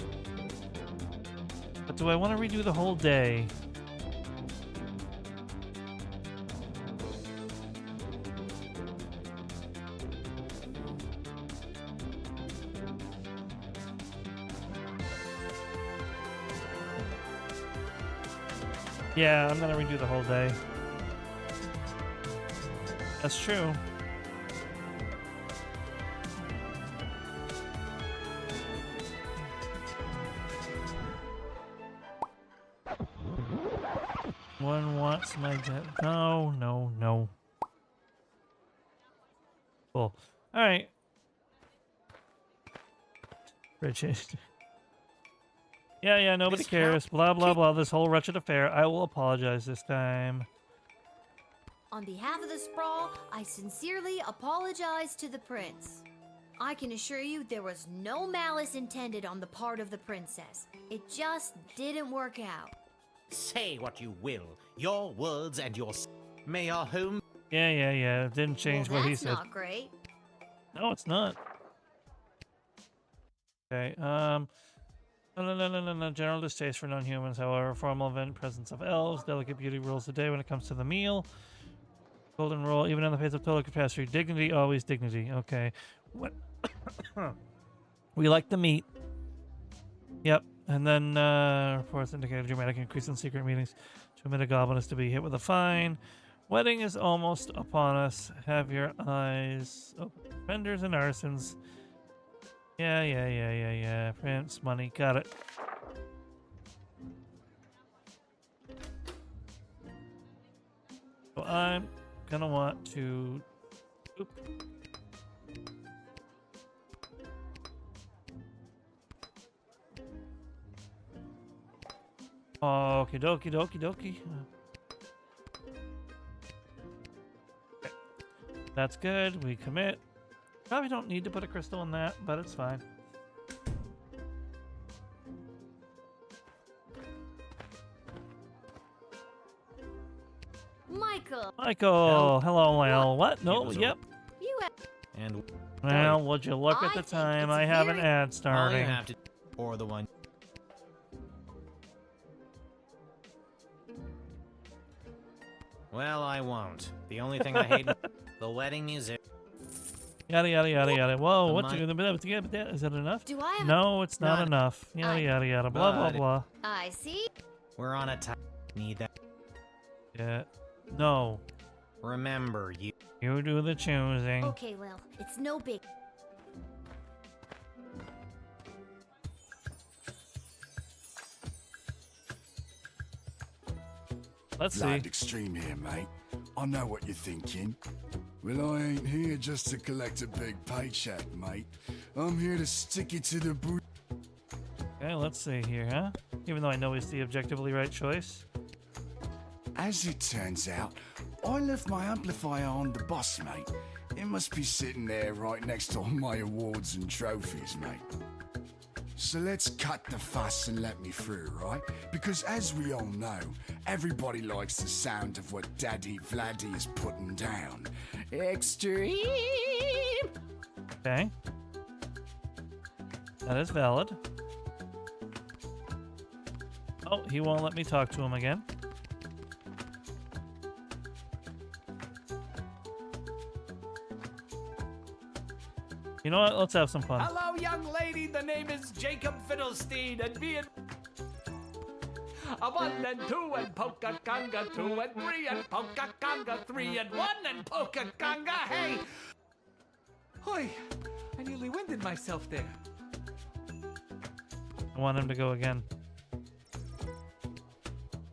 But do I want to redo the whole day? Yeah, I'm gonna redo the whole day. That's true. One wants my debt. No, no, no. Cool. All right. Richard. Yeah, nobody cares. Blah, blah, blah. This whole wretched affair. I will apologize this time. On behalf of the Sprawl, I sincerely apologize to the prince. I can assure you there was no malice intended on the part of the princess. It just didn't work out. Say what you will. Your words and your... May our home... Yeah. It didn't change Well, what he that's said. not great. No, it's not. Okay, no. General distaste for non-humans, however. Formal event, presence of elves. Delicate beauty rules the day when it comes to the meal. Golden rule, even in the face of total catastrophe. Dignity, always dignity. Okay. What? We like the meat. Yep. And then, reports indicate a dramatic increase in secret meetings. To admit a goblin is to be hit with a fine. Wedding is almost upon us. Have your eyes open. Vendors and arsons. Yeah. Prince, money. Got it. So I'm gonna want to... Oop. Okie dokie. Okay. That's good. We commit. Probably don't need to put a crystal in that, but it's fine. Michael, hello, Lil. What? No, yep. You And... Well, would you look at the I think time? it's I have an very- ad All you starting. have to... Or the one... Well, I won't. The only thing I hate... the wedding music... Yada. Whoa, The what? money- Is that enough? Do I have No, it's not Not- enough. Yada. Blah, But- blah. I see. We're on a time... Need that... Yeah. No. Remember, you... You do the choosing. Okay, Lil, it's no big. Let's see. Blind extreme here, mate. I know what you're thinking. Well, I ain't here just to collect a big paycheck, mate. I'm here to stick it to the boot. Okay, let's see here, huh? Even though I know it's the objectively right choice. As it turns out, I left my amplifier on the bus, mate. It must be sitting there right next to all my awards and trophies, mate. So let's cut the fuss and let me through, right? Because as we all know, everybody likes the sound of what Daddy Vladdy is putting down. Extreme! Okay. That is valid. Oh, he won't let me talk to him again. You know what? Let's have some fun. Hello, young lady. The name is Jacob Fiddlestein, and me and a 1 and 2 and polka conga 2 and 3 and polka conga 3 and 1 and polka conga. Hey! Hoy, I nearly winded myself there. I want him to go again.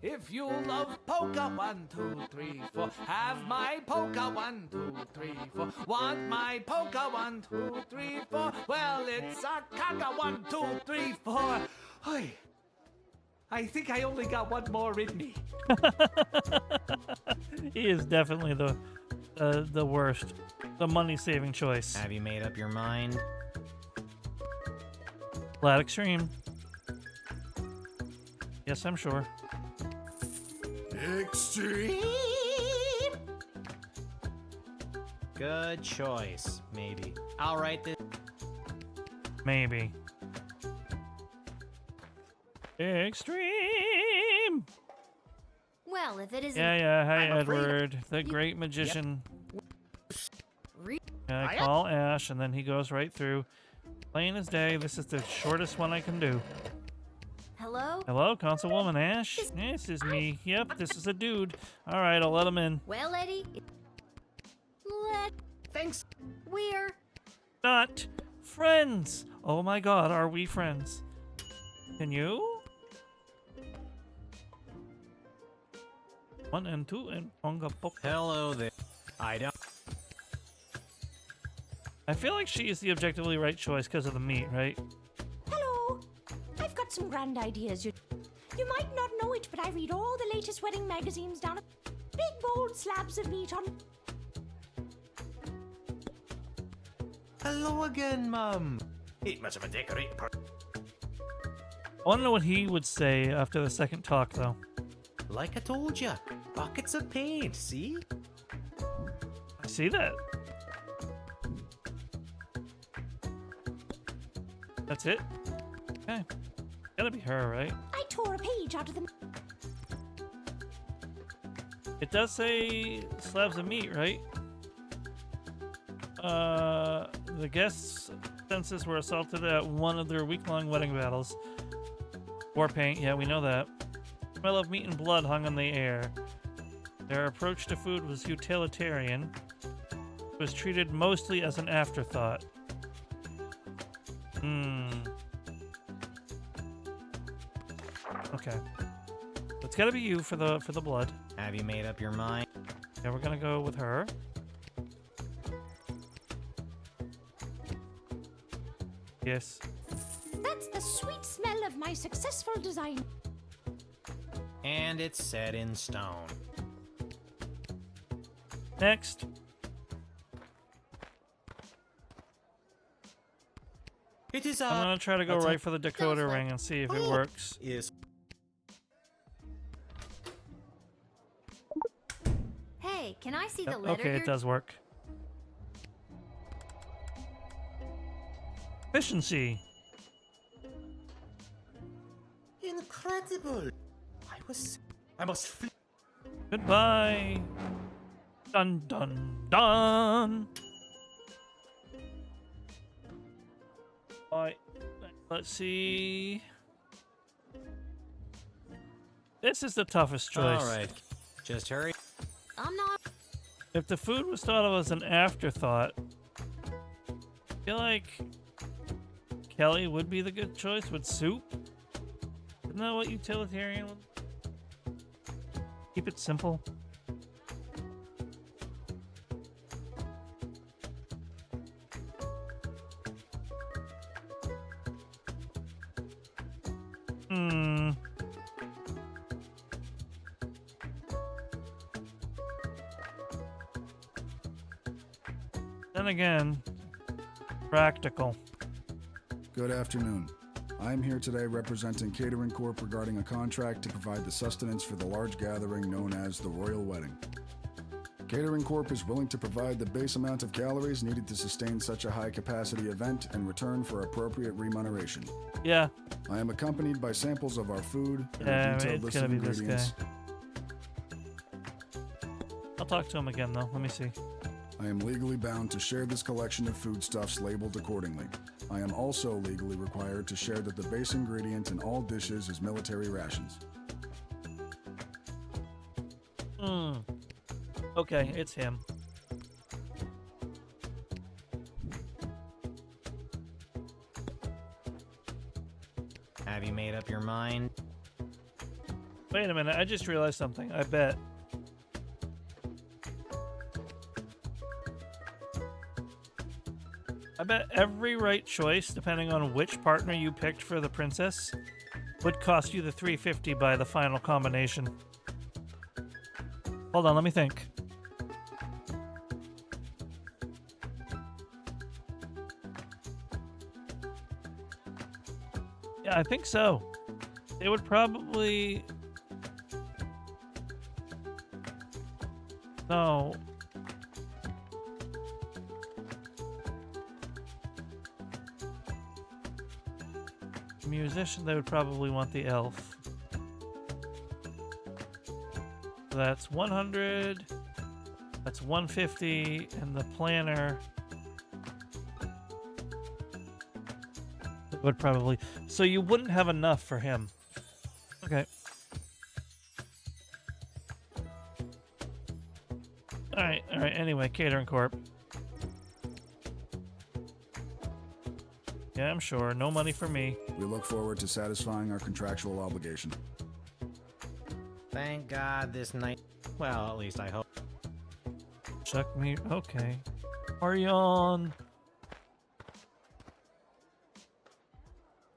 If you love polka 1, 2, 3, 4, have my polka 1, 2, 3, 4. Want my polka 1, 2, 3, 4. Well, it's a conga 1, 2, 3, 4. Hoy. I think I only got one more in me. He is definitely the worst, the money-saving choice. Have you made up your mind? Flat extreme. Yes, I'm sure. Extreme! Good choice, maybe. I'll write this. Maybe. Extreme. Well, if it isn't. Yeah. Hi, I'm afraid- Edward, the great magician. Re- I call Ash, and then he goes right through. Plain as day. This is the shortest one I can do. Hello? Hello, Councilwoman Ash. This is me. Yep, this is a dude. All right, I'll let him in. Well, Eddie. Thanks. We're. Not friends. Oh my God, are we friends? Can you? 1 and 2 and ponga pop. Hello there. I don't. I feel like she is the objectively right choice because of the meat, right? Hello. I've got some grand ideas. You might not know it, but I read all the latest wedding magazines down at big bold slabs of meat on. Hello again, Mum. Ain't much of a decorating part. I want to know what he would say after the second talk, though. Like I told ya, buckets of paint, see? I see that. That's it? Okay. Gotta be her, right? I tore a page out of the. It does say slabs of meat, right? The guests' senses were assaulted at one of their week-long wedding battles. War paint, yeah, we know that. Smell of meat and blood hung in the air. Their approach to food was utilitarian. It was treated mostly as an afterthought. Okay. It's gotta be you for the blood. Have you made up your mind? Yeah, we're gonna go with her. Yes. That's the sweet smell of my successful design. And it's set in stone. Next. It is I'm gonna try to go that's right for the Dakota Sounds like- ring and see if it works. Yes. Hey, can I see the Yep, letter okay, you're... it does work. Efficiency. Incredible. I must flee. Goodbye. Dun dun dun. Alright, let's see. This is the toughest choice. All right. Just hurry. I'm not. If the food was thought of as an afterthought, I feel like Kelly would be the good choice with soup. Isn't that what utilitarian would? Keep it simple. Then again, practical. Good afternoon. I am here today representing Catering Corp regarding a contract to provide the sustenance for the large gathering known as the Royal Wedding. Catering Corp is willing to provide the base amount of calories needed to sustain such a high-capacity event in return for appropriate remuneration. Yeah. I am accompanied by samples of our food and Yeah, a detailed it's list gonna of be this ingredients. I'll talk to him again though. Let me see. I am legally bound to share this collection of foodstuffs labeled accordingly. I am also legally required to share that the base ingredient in all dishes is military rations. Okay, it's him. Have you made up your mind? Wait a minute, I just realized something. I bet. Every right choice, depending on which partner you picked for the princess, would cost you the 350 by the final combination. Hold on, let me think. Yeah, I think so. It would probably... No. Musician, they would probably want the elf. So that's 100. That's 150, and the planner would probably... So you wouldn't have enough for him. Okay. Alright, anyway, Catering Corp. Yeah, I'm sure. No money for me. We look forward to satisfying our contractual obligation. Thank God this night... Well, at least I hope. Chuck me... Okay. Orion.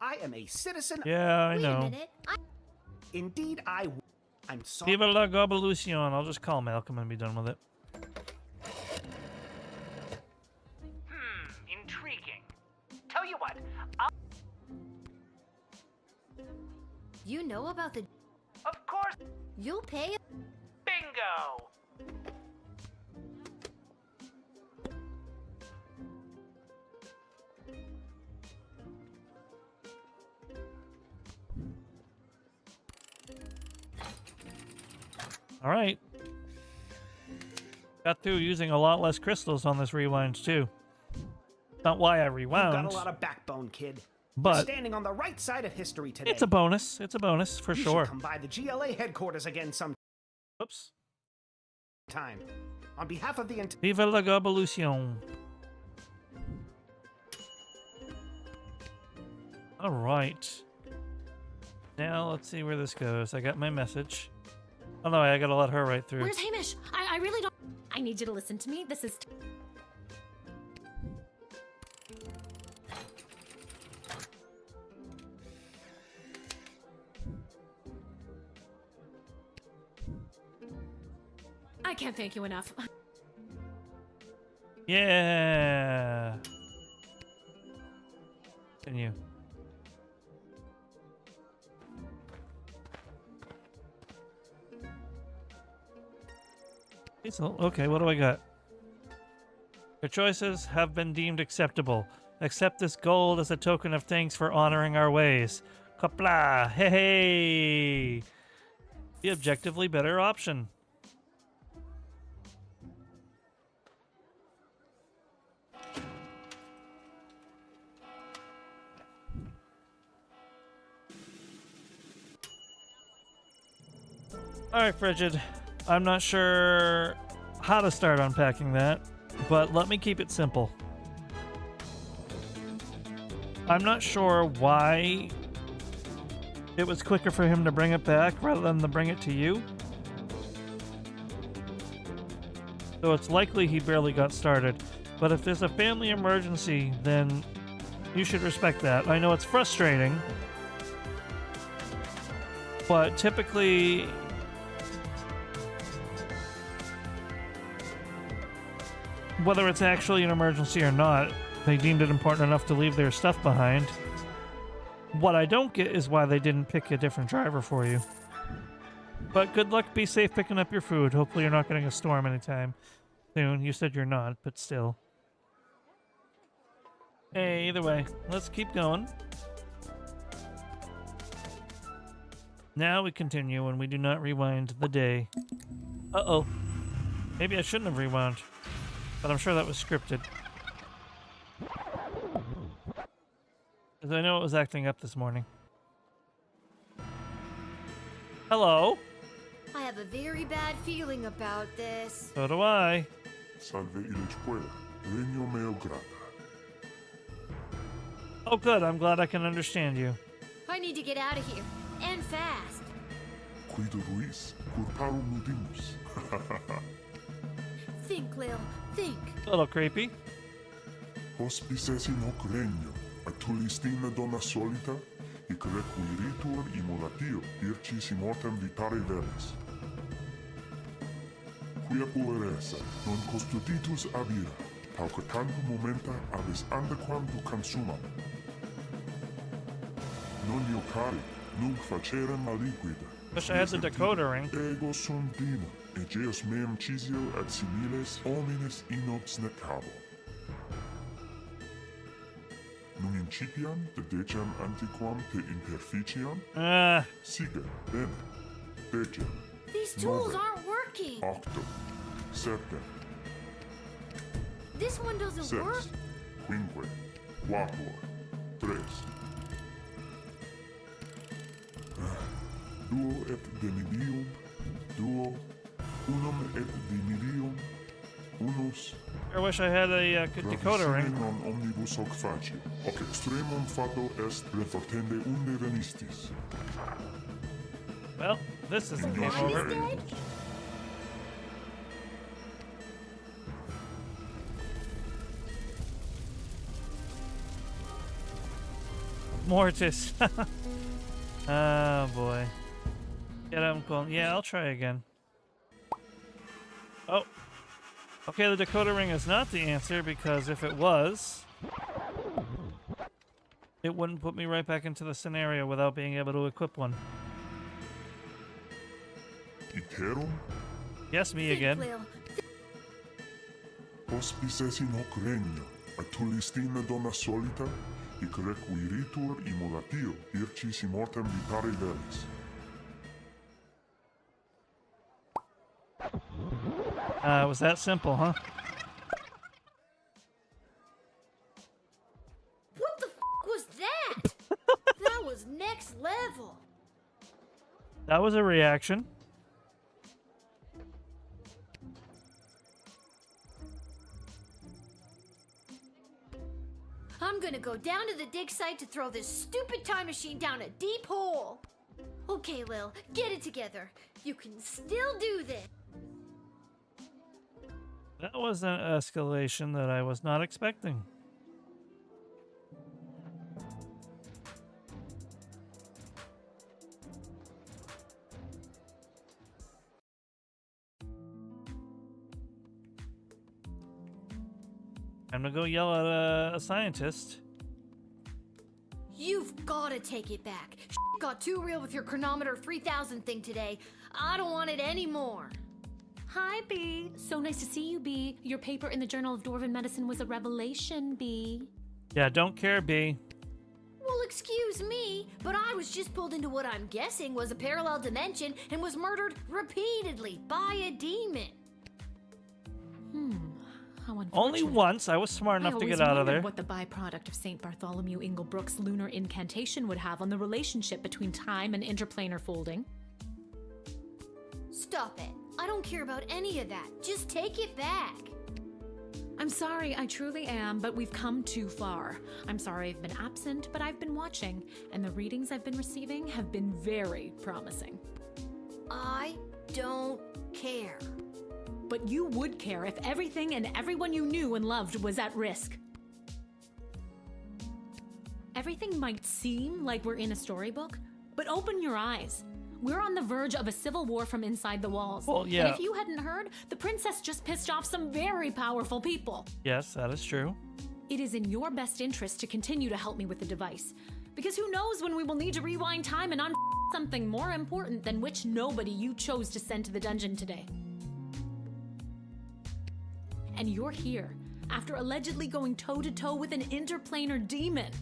I am a citizen. Yeah, I know. Wait a minute. Indeed, I'm sorry. Viva la Gobelution. I'll just call Malcolm and be done with it. Intriguing. Tell you what, You know about the... of course, You'll pay... bingo! All right. Got through using a lot less crystals on this rewind, too. Not why I rewound. You've got a lot of backbone, kid. But You're standing on the right side of history today. it's a bonus. It's a bonus, for You sure. should come by the GLA headquarters again sometime. Oops. On behalf of the entire... Viva la Gobelution. All right. Now, let's see where this goes. I got my message. Oh, no, I gotta let her right through. Where's Hamish? I really don't... I need you to listen to me. This is... I can't thank you enough. Yeah. Continue. Okay, what do I got? Your choices have been deemed acceptable. Accept this gold as a token of thanks for honoring our ways. Kapla! Hey, hey! The objectively better option. Alright, Frigid. I'm not sure how to start unpacking that, but let me keep it simple. I'm not sure why it was quicker for him to bring it back rather than to bring it to you. So it's likely he barely got started. But if there's a family emergency, then you should respect that. I know it's frustrating, but typically... whether it's actually an emergency or not, they deemed it important enough to leave their stuff behind. What I don't get is why they didn't pick a different driver for you. But good luck, be safe picking up your food. Hopefully you're not getting a storm anytime soon. You said you're not, but still. Hey, either way, let's keep going. Now we continue and we do not rewind the day. Uh-oh. Maybe I shouldn't have rewound. But I'm sure that was scripted. Because I know it was acting up this morning. Hello? I have a very bad feeling about this. So do I. Salve il escuela. Regno meo grata. Oh good, I'm glad I can understand you. I need to get out of here. And fast. Cuido Ruiz, curparum nudimus. Think, Lil. Think. A little creepy. Hospices in hoc regno, atulistina donna solita, hic requiritur immolatio, vircis in mortem vitare velis. Quia pueresa, non custoditus avira, pauca tanto momenta abis andequam tu consumam. Non io cari, nunc facere maliquida. Wish I had the decoder ring. Ego sum dina, egeus meum cisio et similes homines inox necabo. Nun incipiam dedecam antiquam te imperficiam? Sige, bene. Decem. These tools aren't working. Octo. Septem. This one doesn't Sex. work. Quinque. Quatuor. Tres. Duo et demidium. Duo. Unum et demidium. Unus. I wish I had a good decoder ring. Non omnibus hoc facie. Hoc extremum fato est retortende unde venistis. Well, this is a game Mine over. is dead? Mortis. Oh boy. Get him going. Yeah, I'll try again. Oh. Okay, the decoder ring is not the answer because if it was, it wouldn't put me right back into the scenario without being able to equip one. Iterum? Yes, me Think, again. Lil. Hospices in hoc regno, atulistina donna solita, hic requiritur immolatio, vircis in mortem vitare velis. It was that simple, huh? What the was that? That was next level. That was a reaction. I'm gonna go down to the dig site to throw this stupid time machine down a deep hole. Okay, Lil, get it together. You can still do this. That was an escalation that I was not expecting. I'm gonna go yell at a scientist. You've gotta take it back. Got too real with your chronometer 3000 thing today. I don't want it anymore. Hi, B. So nice to see you, B. Your paper in the Journal of Dwarven Medicine was a revelation, B. Yeah, don't care, B. Well, excuse me, but I was just pulled into what I'm guessing was a parallel dimension and was murdered repeatedly by a demon. How unfortunate. Only once. I was smart enough to get out of there. What the byproduct of St. Bartholomew Inglebrook's lunar incantation would have on the relationship between time and interplanar folding. Stop it. I don't care about any of that. Just take it back. I'm sorry, I truly am, but we've come too far. I'm sorry I've been absent, but I've been watching, and the readings I've been receiving have been very promising. I don't care. But you would care if everything and everyone you knew and loved was at risk. Everything might seem like we're in a storybook, but open your eyes. We're on the verge of a civil war from inside the walls. Well, yeah. And if you hadn't heard, the princess just pissed off some very powerful people. Yes, that is true. It is in your best interest to continue to help me with the device. Because who knows when we will need to rewind time and something more important than which nobody you chose to send to the dungeon today. And you're here, after allegedly going toe-to-toe with an interplanar demon.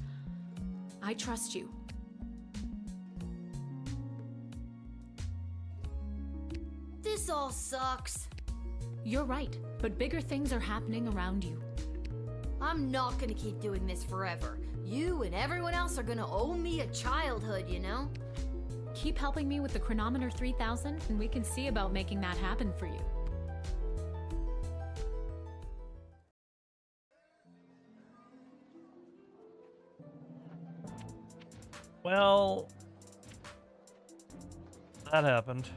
I trust you. This all sucks. You're right, but bigger things are happening around you. I'm not gonna keep doing this forever. You and everyone else are gonna owe me a childhood, you know? Keep helping me with the Chronometer 3000, and we can see about making that happen for you. Well, that happened.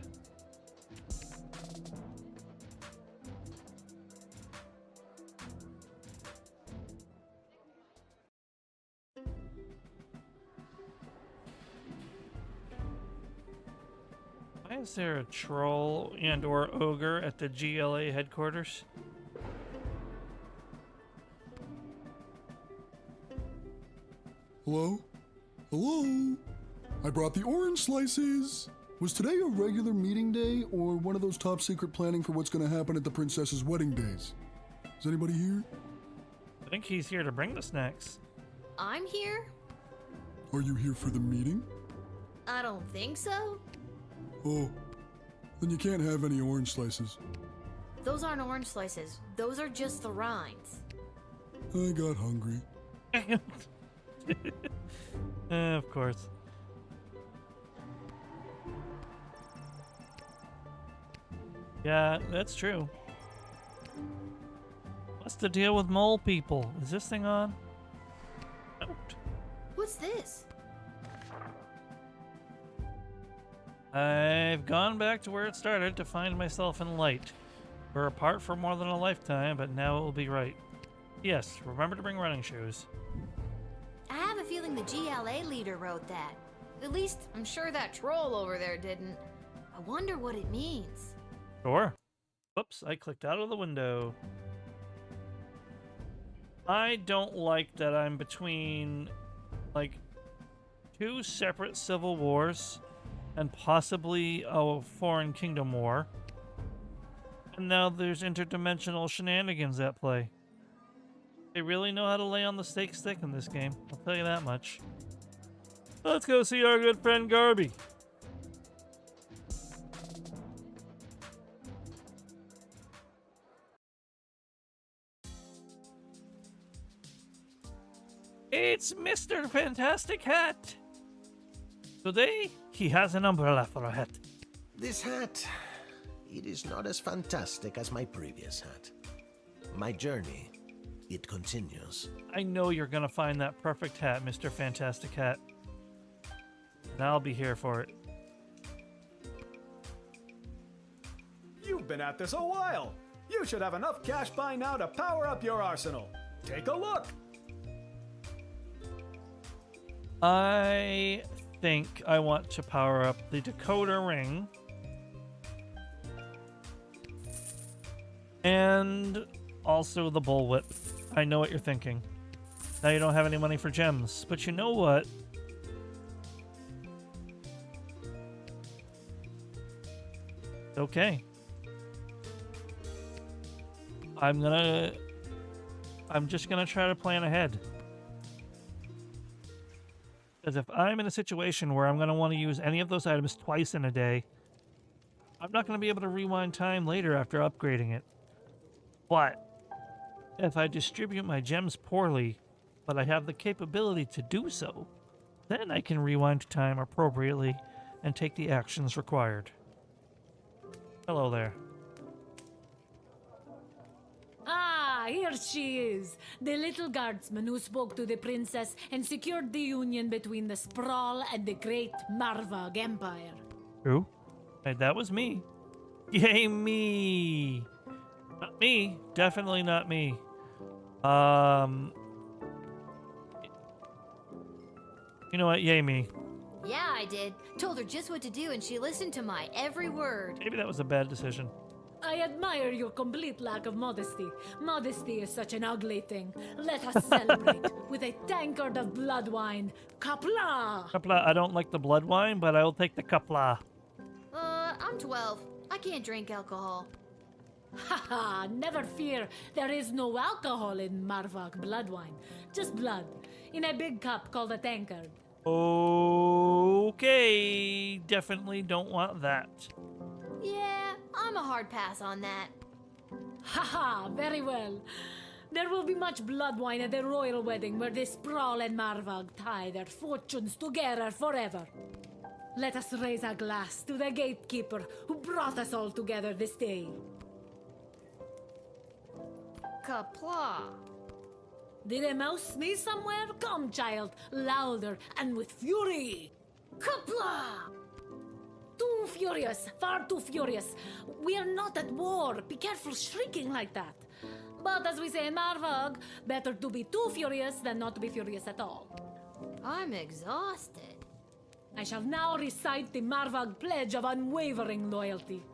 Why is there a troll and or ogre at the GLA headquarters? Hello? Hello? I brought the orange slices. Was today a regular meeting day or one of those top secret planning for what's going to happen at the princess's wedding days? Is anybody here? I think he's here to bring the snacks. I'm here? Are you here for the meeting? I don't think so. Oh, then you can't have any orange slices. Those aren't orange slices. Those are just the rinds. I got hungry. Of course. Yeah, that's true. What's the deal with mole people? Is this thing on? Out. What's this? I've gone back to where it started to find myself in light. We're apart for more than a lifetime, but now it will be right. Yes, remember to bring running shoes. I have a feeling the GLA leader wrote that. At least, I'm sure that troll over there didn't. I wonder what it means. Sure. Whoops, I clicked out of the window. I don't like that I'm between, like, two separate civil wars and possibly a foreign kingdom war. And now there's interdimensional shenanigans at play. They really know how to lay on the steak stick in this game, I'll tell you that much. Let's go see our good friend Garby. It's Mr. Fantastic Hat. Today, he has an umbrella for a hat. This hat, it is not as fantastic as my previous hat. My journey, it continues. I know you're gonna find that perfect hat, Mr. Fantastic Hat. And I'll be here for it. You've been at this a while. You should have enough cash by now to power up your arsenal. Take a look. I think I want to power up the decoder ring. And also the bullwhip. I know what you're thinking. Now you don't have any money for gems. But you know what? Okay. I'm just gonna try to plan ahead. Because if I'm in a situation where I'm going to want to use any of those items twice in a day, I'm not going to be able to rewind time later after upgrading it. But if I distribute my gems poorly, but I have the capability to do so, then I can rewind time appropriately and take the actions required. Hello there. Ah, here she is, the little guardsman who spoke to the princess and secured the union between the Sprawl and the great Marvog Empire. Who? Hey, that was me. Yay, me! Not me. Definitely not me. You know what? Yay, me. Yeah, I did. Told her just what to do and she listened to my every word. Maybe that was a bad decision. I admire your complete lack of modesty. Modesty is such an ugly thing. Let us celebrate with a tankard of blood wine. Kapla! Kapla, I don't like the blood wine, but I will take the kapla. I'm 12. I can't drink alcohol. Haha, never fear. There is no alcohol in Marvok blood wine. Just blood. In a big cup called a tankard. Okay, definitely don't want that. Yeah, I'm a hard pass on that. Haha, very well. There will be much blood wine at the royal wedding where the Sprawl and Marvag tie their fortunes together forever. Let us raise a glass to the gatekeeper who brought us all together this day. Kapla. Did a mouse sneeze somewhere? Come, child, louder and with fury. Kapla! Too furious, far too furious. We are not at war. Be careful shrieking like that. But as we say in Marvag, better to be too furious than not to be furious at all. I'm exhausted. I shall now recite the Marvag pledge of unwavering loyalty,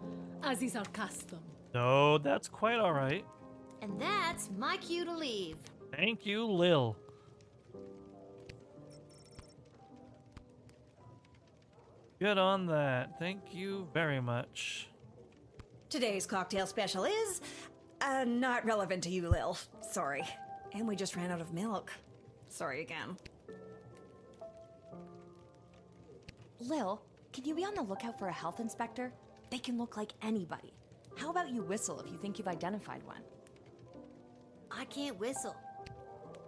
as is our custom. No, that's quite all right. And that's my cue to leave. Thank you, Lil. Good on that. Thank you very much. Today's cocktail special is not relevant to you, Lil. Sorry. And we just ran out of milk. Sorry again. Lil, can you be on the lookout for a health inspector? They can look like anybody. How about you whistle if you think you've identified one? I can't whistle.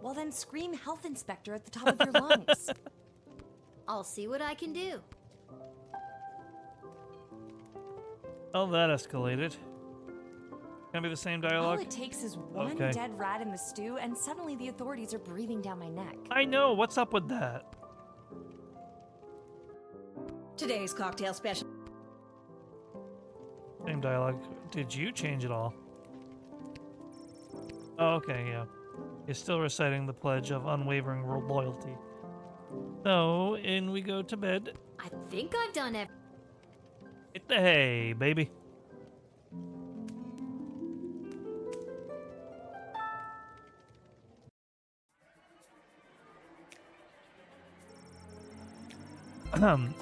Well, then scream health inspector at the top of your lungs. I'll see what I can do. Oh, that escalated. Gonna be the same dialogue? All it takes is one Okay. dead rat in the stew, and suddenly the authorities are breathing down my neck. I know. What's up with that? Today's cocktail special. Same dialogue. Did you change it all? Oh, okay, yeah. He's still reciting the pledge of unwavering loyalty. So, in we go to bed. I think I've done everything. Hit the hay, baby.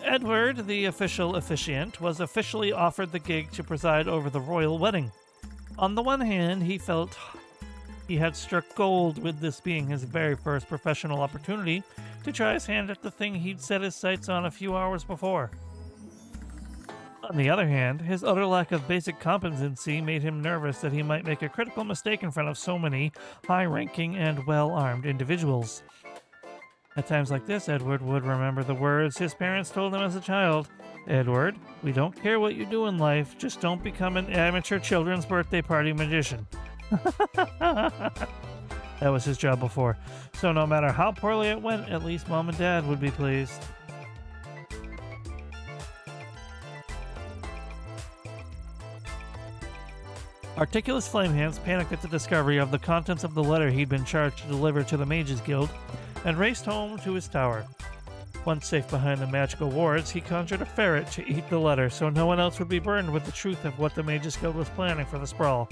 Edward, the official officiant, was officially offered the gig to preside over the royal wedding. On the one hand, he felt he had struck gold with this being his very first professional opportunity to try his hand at the thing he'd set his sights on a few hours before. On the other hand, his utter lack of basic competency made him nervous that he might make a critical mistake in front of so many high-ranking and well-armed individuals. At times like this, Edward would remember the words his parents told him as a child. Edward, we don't care what you do in life, just don't become an amateur children's birthday party magician. That was his job before. So no matter how poorly it went, at least Mom and Dad would be pleased. Articulous Flamehands panicked at the discovery of the contents of the letter he'd been charged to deliver to the Mages Guild, and raced home to his tower. Once safe behind the magical wards, he conjured a ferret to eat the letter so no one else would be burdened with the truth of what the Mages Guild was planning for the Sprawl.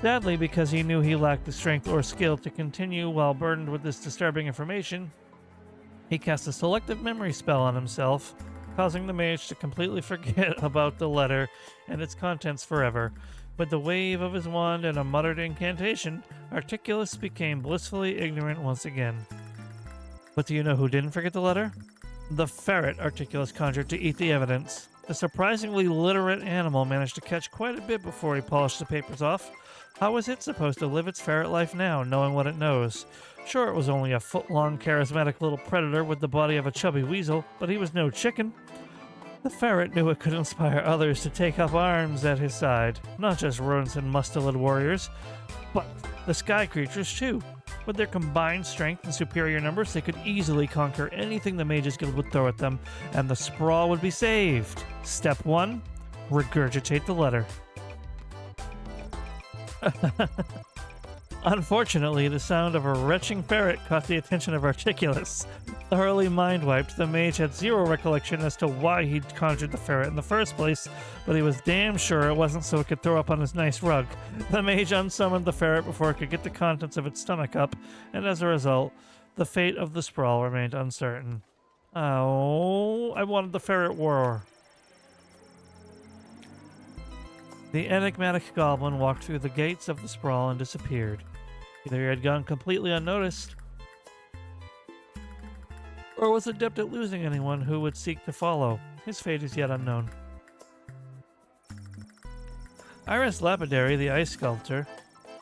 Sadly, because he knew he lacked the strength or skill to continue while burdened with this disturbing information, he cast a selective memory spell on himself, causing the mage to completely forget about the letter and its contents forever. With the wave of his wand and a muttered incantation, Articulus became blissfully ignorant once again. But do you know who didn't forget the letter? The ferret Articulus conjured to eat the evidence. The surprisingly literate animal managed to catch quite a bit before he polished the papers off. How was it supposed to live its ferret life now, knowing what it knows? Sure, it was only a foot-long, charismatic little predator with the body of a chubby weasel, but he was no chicken. The ferret knew it could inspire others to take up arms at his side, not just rodents and mustelid warriors, but the sky creatures too. With their combined strength and superior numbers, they could easily conquer anything the Mages Guild would throw at them, and the Sprawl would be saved. Step 1, regurgitate the letter. Unfortunately, the sound of a retching ferret caught the attention of Articulus. Thoroughly mind-wiped, the mage had zero recollection as to why he'd conjured the ferret in the first place, but he was damn sure it wasn't so it could throw up on his nice rug. The mage unsummoned the ferret before it could get the contents of its stomach up, and as a result, the fate of the Sprawl remained uncertain. Oh, I wanted the ferret war. The enigmatic goblin walked through the gates of the Sprawl and disappeared. Either he had gone completely unnoticed, or was adept at losing anyone who would seek to follow. His fate is yet unknown. Iris Lapidary, the ice sculptor,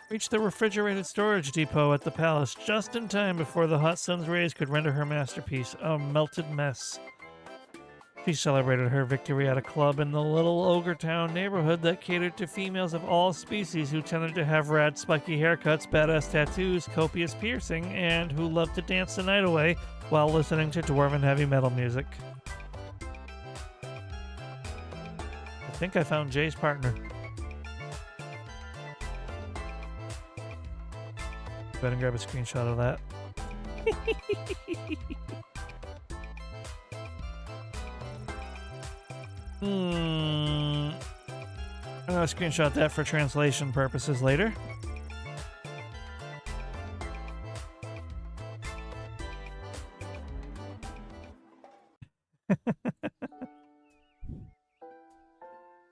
reached the refrigerated storage depot at the palace just in time before the hot sun's rays could render her masterpiece a melted mess. She celebrated her victory at a club in the little Ogre Town neighborhood that catered to females of all species who tended to have rad spiky haircuts, badass tattoos, copious piercing, and who loved to dance the night away while listening to dwarven heavy metal music. I think I found Jay's partner. Go ahead and grab a screenshot of that. I'm gonna screenshot that for translation purposes later.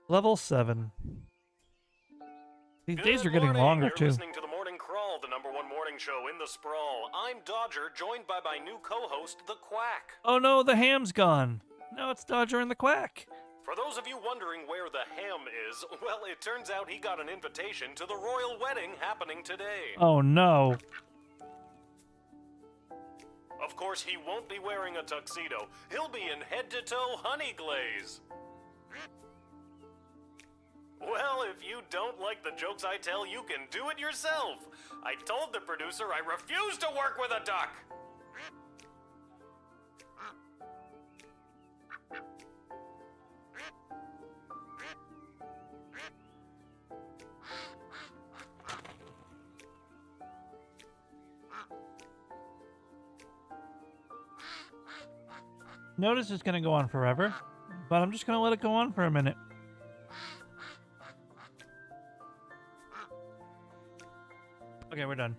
Level 7. These days are getting longer too. You're listening to the Morning Crawl, the #1 morning show in the sprawl. I'm Dodger, joined by my new co-host, the Quack. Oh no, the ham's gone. No, it's Dodger and the Quack. For those of you wondering where the ham is, well, it turns out he got an invitation to the royal wedding happening today. Oh no. Of course, he won't be wearing a tuxedo. He'll be in head-to-toe honey glaze. Well, if you don't like the jokes I tell, you can do it yourself. I told the producer I refuse to work with a duck. Notice it's gonna go on forever, but I'm just gonna let it go on for a minute. Okay, we're done.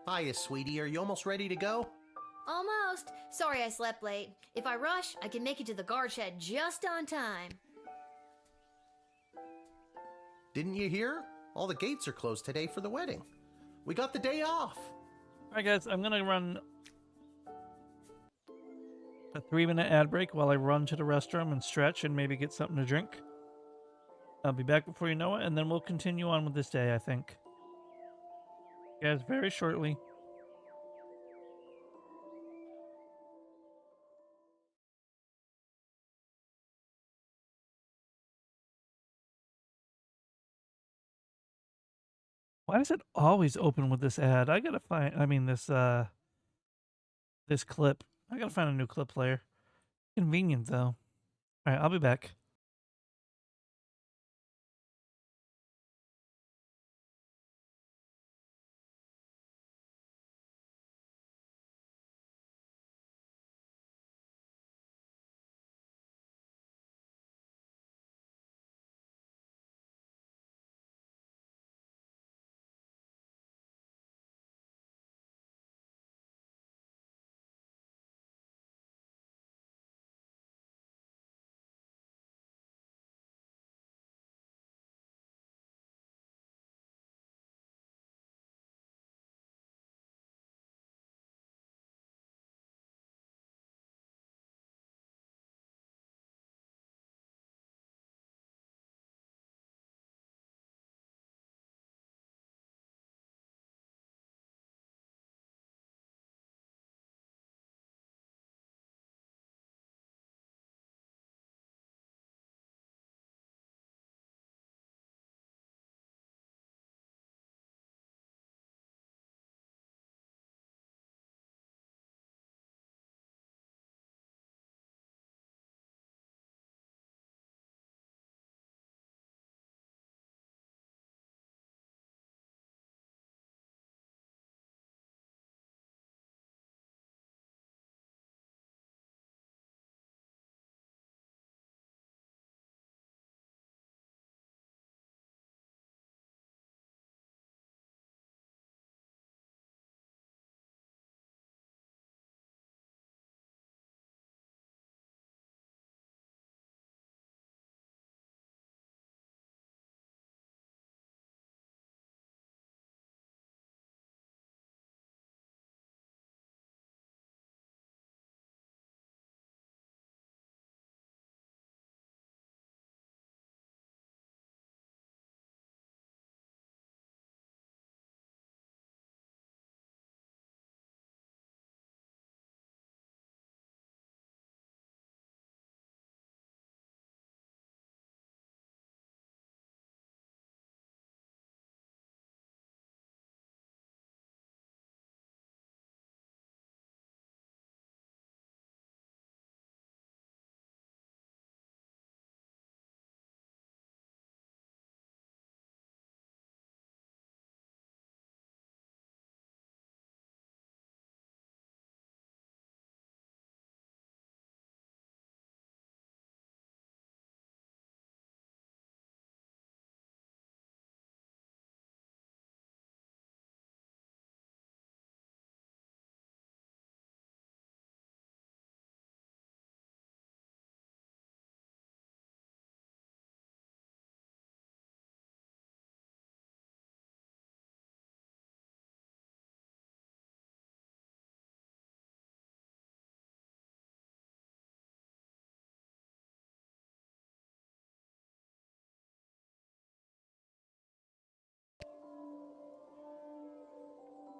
Hiya, sweetie. Are you almost ready to go? Almost. Sorry I slept late. If I rush, I can make it to the guard shed just on time. Didn't you hear? All the gates are closed today for the wedding. We got the day off. Alright guys, I'm gonna run a 3-minute ad break while I run to the restroom and stretch and maybe get something to drink. I'll be back before you know it, and then we'll continue on with this day, I think. Guys, very shortly. Why does it always open with this ad? I gotta find, this clip. I gotta find a new clip player. Convenient though. Alright, I'll be back.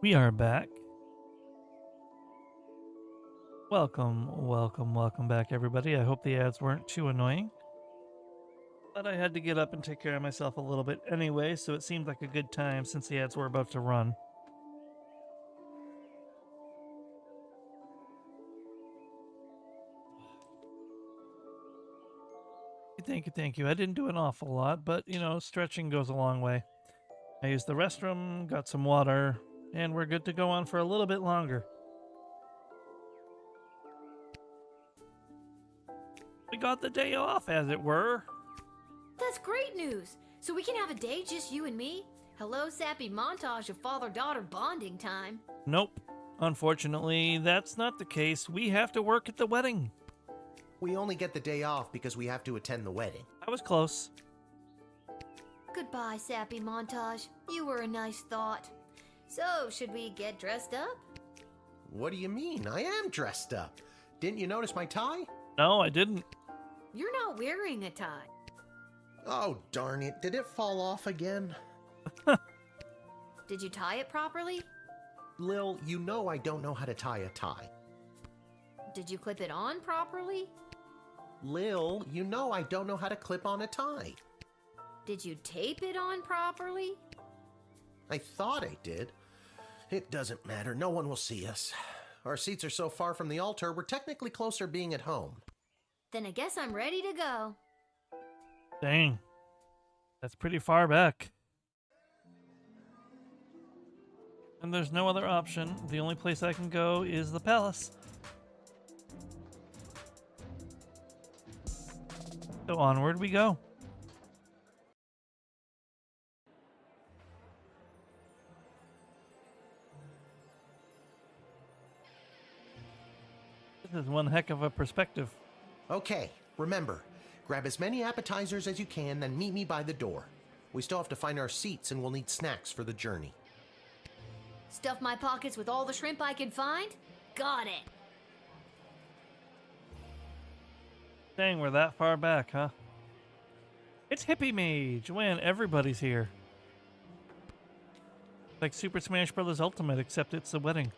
We are back. Welcome back, everybody. I hope the ads weren't too annoying. But I had to get up and take care of myself a little bit anyway, so it seemed like a good time since the ads were about to run. Thank you. I didn't do an awful lot, but, you know, stretching goes a long way. I used the restroom, got some water, and we're good to go on for a little bit longer. We got the day off, as it were. That's great news. So we can have a day just you and me? Hello, sappy montage of father-daughter bonding time. Nope. Unfortunately, that's not the case. We have to work at the wedding. We only get the day off because we have to attend the wedding. I was close. Goodbye, sappy montage. You were a nice thought. So, should we get dressed up? What do you mean? I am dressed up. Didn't you notice my tie? No, I didn't. You're not wearing a tie. Oh, darn it. Did it fall off again? Did you tie it properly? Lil, you know I don't know how to tie a tie. Did you clip it on properly? Lil, you know I don't know how to clip on a tie. Did you tape it on properly? I thought I did. It doesn't matter. No one will see us. Our seats are so far from the altar, we're technically closer being at home. Then I guess I'm ready to go. Dang. That's pretty far back. And there's no other option. The only place I can go is the palace. So onward we go. This is one heck of a perspective. Okay, remember, grab as many appetizers as you can, then meet me by the door. We still have to find our seats and we'll need snacks for the journey. Stuff my pockets with all the shrimp I can find? Got it. Dang, we're that far back, huh? It's Hippie Mage when everybody's here. Like Super Smash Bros. Ultimate, except it's a wedding.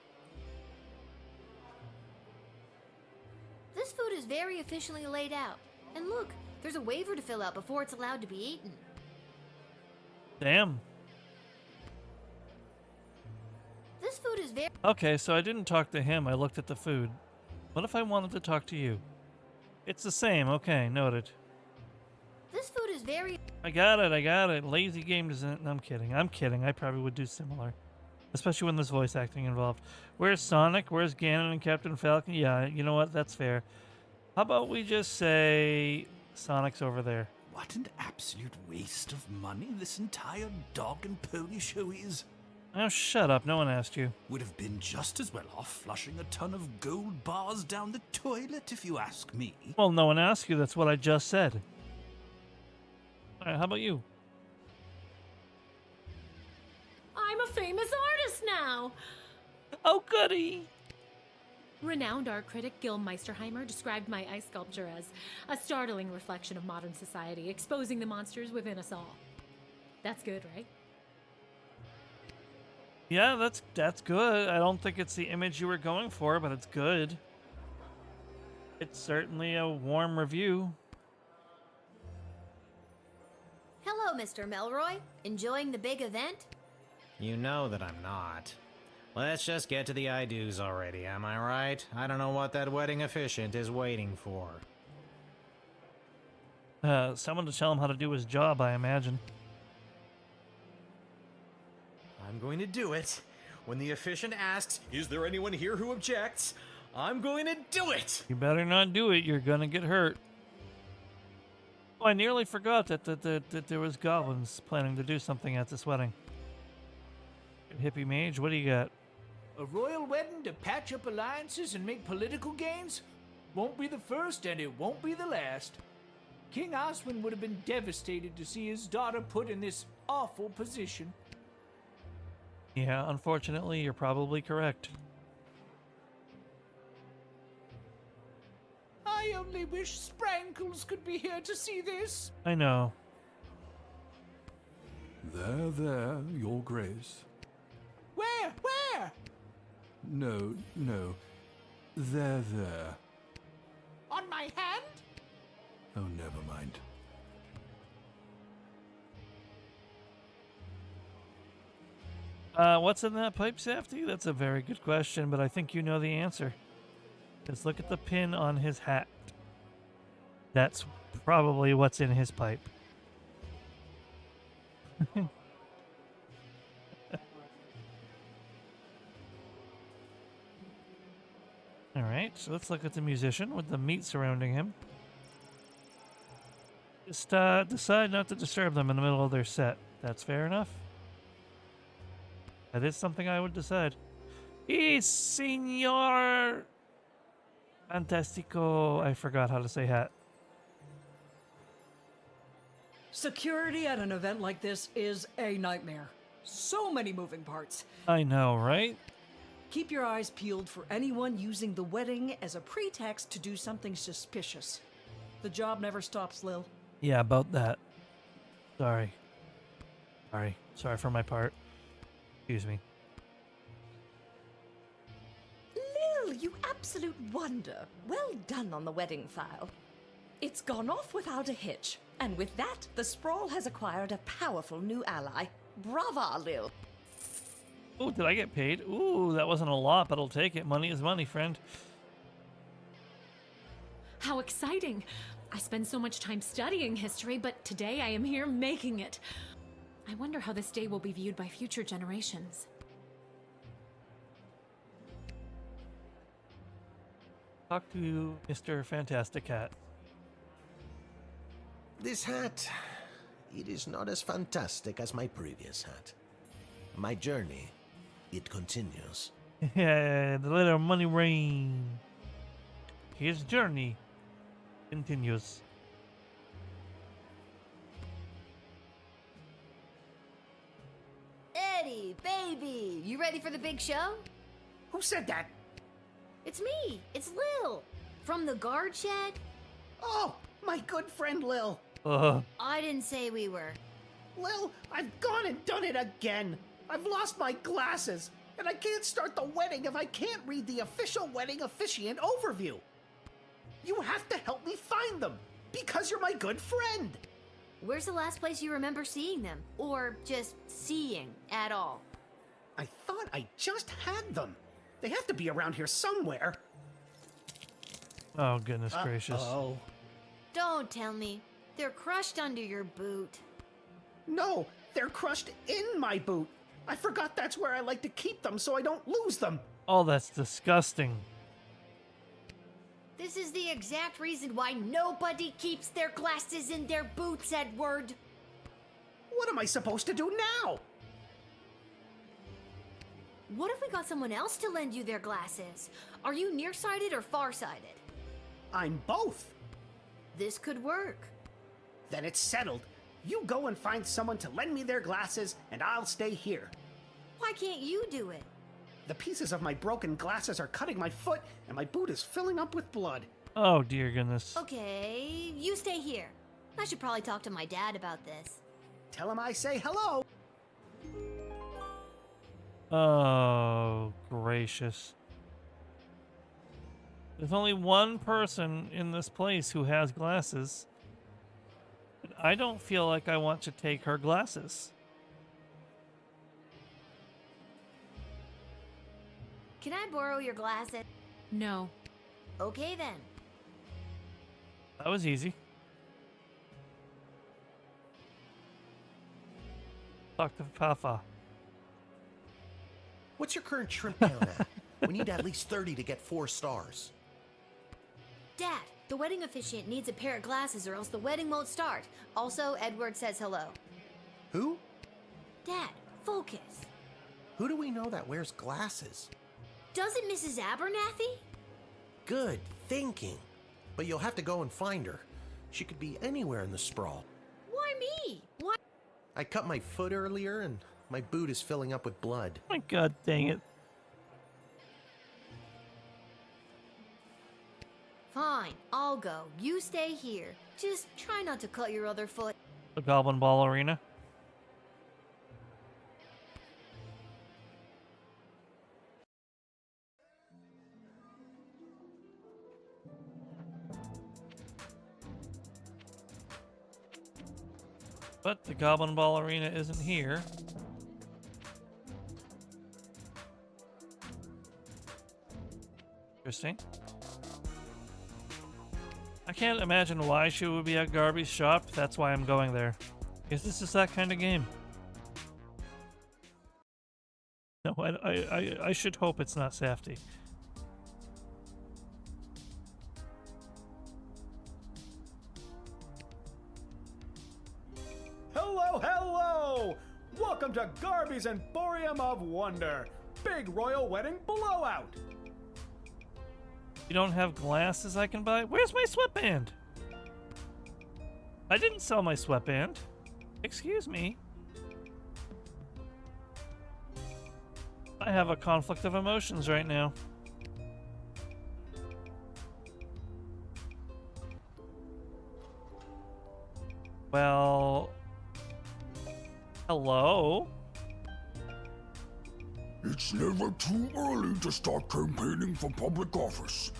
This food is very efficiently laid out. And look, there's a waiver to fill out before it's allowed to be eaten. Damn. This food is very... Okay, so I didn't talk to him, I looked at the food. What if I wanted to talk to you? It's the same, okay, noted. This food is very... I got it. Lazy game doesn't... I'm kidding, I probably would do similar. Especially when there's voice acting involved. Where's Sonic? Where's Ganon and Captain Falcon? Yeah, you know what, that's fair. How about we just say... Sonic's over there. What an absolute waste of money this entire dog and pony show is. Oh, shut up. No one asked you. Would have been just as well off flushing a ton of gold bars down the toilet, if you ask me. Well, no one asked you. That's what I just said. All right, how about you? I'm a famous artist now. Oh, goody. Renowned art critic Gil Meisterheimer described my ice sculpture as a startling reflection of modern society, exposing the monsters within us all. That's good, right? Yeah, that's good. I don't think it's the image you were going for, but it's good. It's certainly a warm review. Hello, Mr. Melroy. Enjoying the big event? You know that I'm not. Let's just get to the I-dos already, am I right? I don't know what that wedding officiant is waiting for. Someone to tell him how to do his job, I imagine. I'm going to do it. When the officiant asks, is there anyone here who objects? I'm going to do it! You better not do it, you're gonna get hurt. Oh, I nearly forgot that there was goblins planning to do something at this wedding. Hippie Mage, what do you got? A royal wedding to patch up alliances and make political gains? Won't be the first and it won't be the last. King Oswin would have been devastated to see his daughter put in this awful position. Yeah, unfortunately, you're probably correct. I only wish Sprankles could be here to see this. I know. There, Your Grace. Where? there. No, no. There. On my hand? Oh, never mind. What's in that pipe, Safety? That's a very good question, but I think you know the answer. Just look at the pin on his hat. That's probably what's in his pipe. Alright, so let's look at the musician with the meat surrounding him. Just decide not to disturb them in the middle of their set. That's fair enough. That is something I would decide. Y Señor Fantastico. I forgot how to say hat. Security at an event like this is a nightmare. So many moving parts. I know, right? Keep your eyes peeled for anyone using the wedding as a pretext to do something suspicious. The job never stops, Lil. Yeah, about that. Sorry for my part. Excuse me. Lil, you absolute wonder. Well done on the wedding file. It's gone off without a hitch. And with that, the Sprawl has acquired a powerful new ally. Brava, Lil. Oh, did I get paid? Ooh, that wasn't a lot, but I'll take it. Money is money, friend. How exciting! I spend so much time studying history, but today I am here making it. I wonder how this day will be viewed by future generations. Talk to Mr. Fantastic Hat. This hat, it is not as fantastic as my previous hat. My journey, it continues. Yeah, the little money rain. His journey continues. Eddie, baby, you ready for the big show? Who said that? It's me. It's Lil. From the guard shed. Oh, my good friend Lil. I didn't say we were. Lil, I've gone and done it again. I've lost my glasses, and I can't start the wedding if I can't read the official wedding officiant overview. You have to help me find them, because you're my good friend. Where's the last place you remember seeing them? Or just seeing at all? I thought I just had them. They have to be around here somewhere. Oh, goodness gracious. Oh. Don't tell me. They're crushed under your boot. No, they're crushed in my boot. I forgot that's where I like to keep them so I don't lose them. Oh, that's disgusting. This is the exact reason why nobody keeps their glasses in their boots, Edward. What am I supposed to do now? What if we got someone else to lend you their glasses? Are you nearsighted or farsighted? I'm both. This could work. Then it's settled. You go and find someone to lend me their glasses, and I'll stay here. Why can't you do it? The pieces of my broken glasses are cutting my foot, and my boot is filling up with blood. Oh, dear goodness. Okay, you stay here. I should probably talk to my dad about this. Tell him I say hello. Oh, gracious. There's only one person in this place who has glasses. And I don't feel like I want to take her glasses. Can I borrow your glasses? No. Okay then. That was easy. Talk to Papa. What's your current shrimp count at? We need at least 30 to get 4 stars. Dad, the wedding officiant needs a pair of glasses or else the wedding won't start. Also, Edward says hello. Who? Dad, focus. Who do we know that wears glasses? Doesn't Mrs. Abernathy? Good thinking. But you'll have to go and find her. She could be anywhere in the sprawl. Why me? Why? I cut my foot earlier and my boot is filling up with blood. My God dang it. Fine, I'll go. You stay here. Just try not to cut your other foot. The Goblin Ball Arena. But the Goblin Ball Arena isn't here. Interesting. I can't imagine why she would be at Garby's shop. That's why I'm going there. Because this is that kind of game. No, I should hope it's not Safety. Hello, hello! Welcome to Garby's Emporium of Wonder. Big royal wedding blowout. You don't have glasses I can buy? Where's my sweatband? I didn't sell my sweatband. Excuse me. I have a conflict of emotions right now. Well, hello? It's never too early to start campaigning for public office.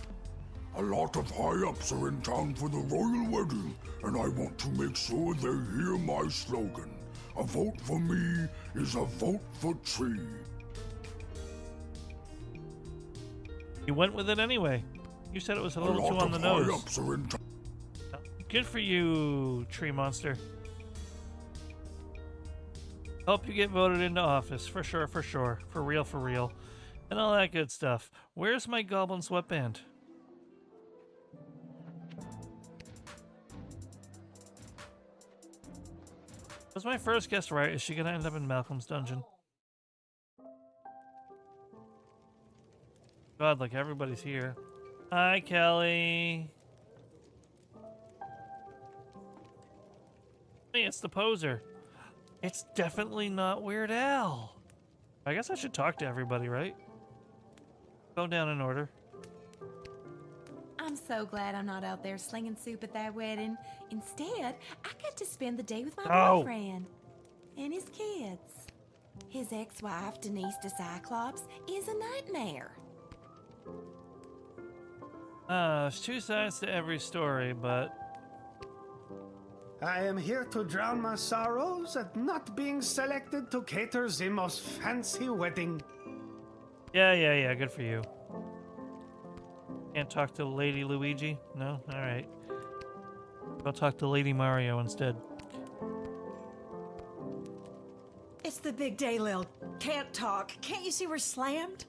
A lot of high-ups are in town for the royal wedding, and I want to make sure they hear my slogan. A vote for me is a vote for Tree. You went with it anyway. You said it was a little too on the nose. High-ups are in town. Good for you, Tree Monster. Hope you get voted into office, for sure, for sure. For real. And all that good stuff. Where's my goblin sweatband? Was my first guess right? Is she gonna end up in Malcolm's dungeon? God, like everybody's here. Hi, Kelly. Hey, it's the poser. It's definitely not Weird Al. I guess I should talk to everybody, right? Go down in order. I'm so glad I'm not out there slinging soup at that wedding. Instead, I get to spend the day with my boyfriend and his kids. His ex-wife, Denise the Cyclops, is a nightmare. There's two sides to every story, but... I am here to drown my sorrows at not being selected to cater the most fancy wedding. Yeah, good for you. Can't talk to Lady Luigi? No? Alright. I'll talk to Lady Mario instead. It's the big day, Lil. Can't talk. Can't you see we're slammed?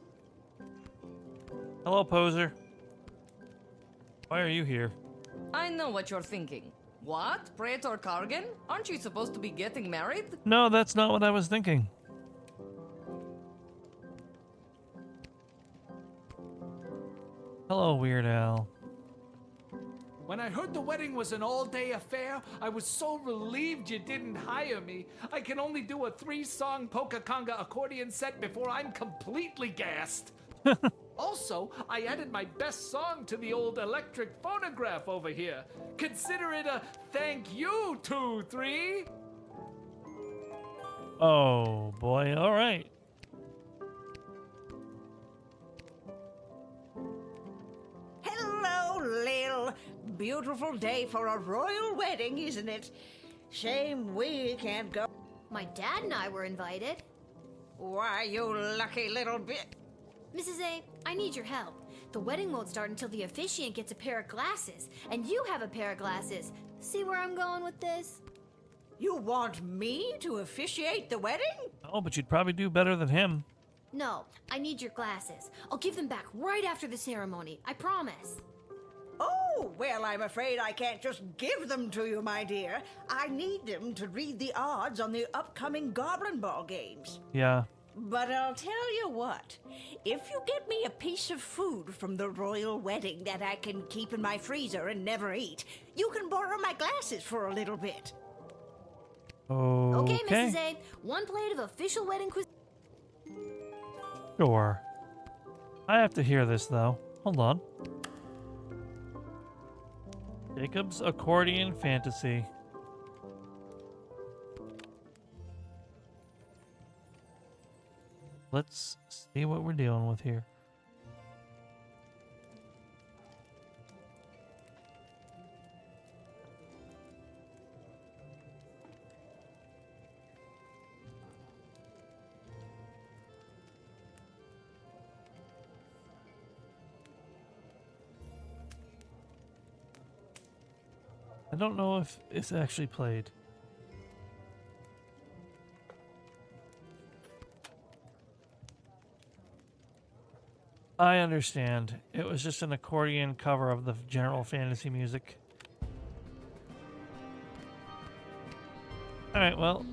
Hello, poser. Why are you here? I know what you're thinking. What? Praetor Kargan? Aren't you supposed to be getting married? No, that's not what I was thinking. Hello, Weird Al. When I heard the wedding was an all-day affair, I was so relieved you didn't hire me. I can only do a 3-song polka conga accordion set before I'm completely gassed. Also, I added my best song to the old electric phonograph over here. Consider it a thank you, 2-3. Oh, boy. All right. Hello, Lil. Beautiful day for a royal wedding, isn't it? Shame we can't go. My dad and I were invited. Why, you lucky little bit. Mrs. A, I need your help. The wedding won't start until the officiant gets a pair of glasses, and you have a pair of glasses. See where I'm going with this? You want me to officiate the wedding? Oh, but you'd probably do better than him. No, I need your glasses. I'll give them back right after the ceremony. I promise. Oh, well, I'm afraid I can't just give them to you, my dear. I need them to read the odds on the upcoming Goblin Ball games. Yeah. But I'll tell you what, if you get me a piece of food from the royal wedding that I can keep in my freezer and never eat, you can borrow my glasses for a little bit. Okay. Okay, Mrs. A, 1 plate of official wedding cuisine. Sure. I have to hear this, though. Hold on. Jacob's Accordion Fantasy. Let's see what we're dealing with here. I don't know if it's actually played. I understand. It was just an accordion cover of the general fantasy music. Alright, well.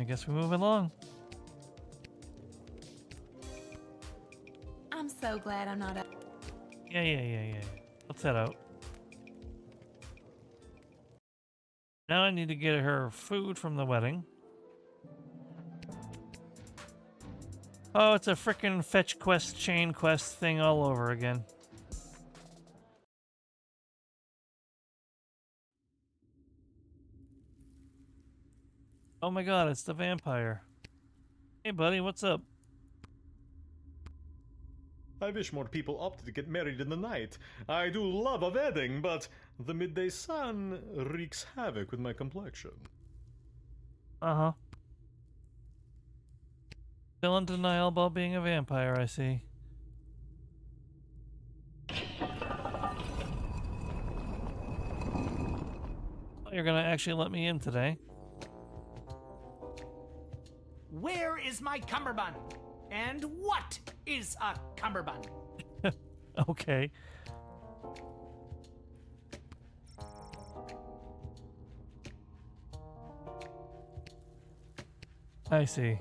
I guess we move along. I'm so glad I'm not a. Yeah. Let's head out. Now I need to get her food from the wedding. Oh, it's a frickin' fetch quest, chain quest thing all over again. Oh my god, it's the vampire. Hey buddy, what's up? I wish more people opted to get married in the night. I do love a wedding, but the midday sun wreaks havoc with my complexion. Uh-huh. Still in denial about being a vampire, I see. Oh, you're gonna actually let me in today. Where is my cummerbund? And what is a cummerbund? Okay. I see.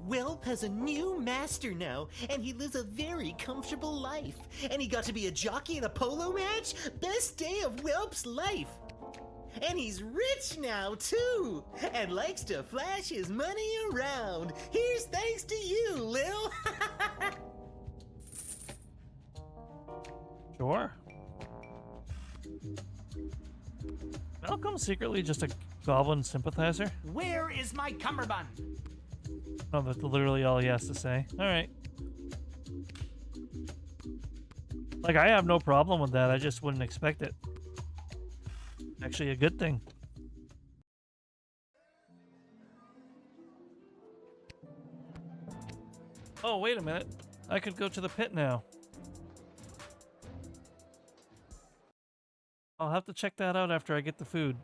Welp has a new master now, and he lives a very comfortable life. And he got to be a jockey in a polo match? Best day of Welp's life! And he's rich now, too! And likes to flash his money around! Here's thanks to you, Lil! Sure. Malcolm's secretly just a goblin sympathizer? Where is my cummerbund? Oh, that's literally all he has to say. Alright. Like, I have no problem with that. I just wouldn't expect it. Actually, a good thing. Oh, wait a minute. I could go to the pit now. I'll have to check that out after I get the food.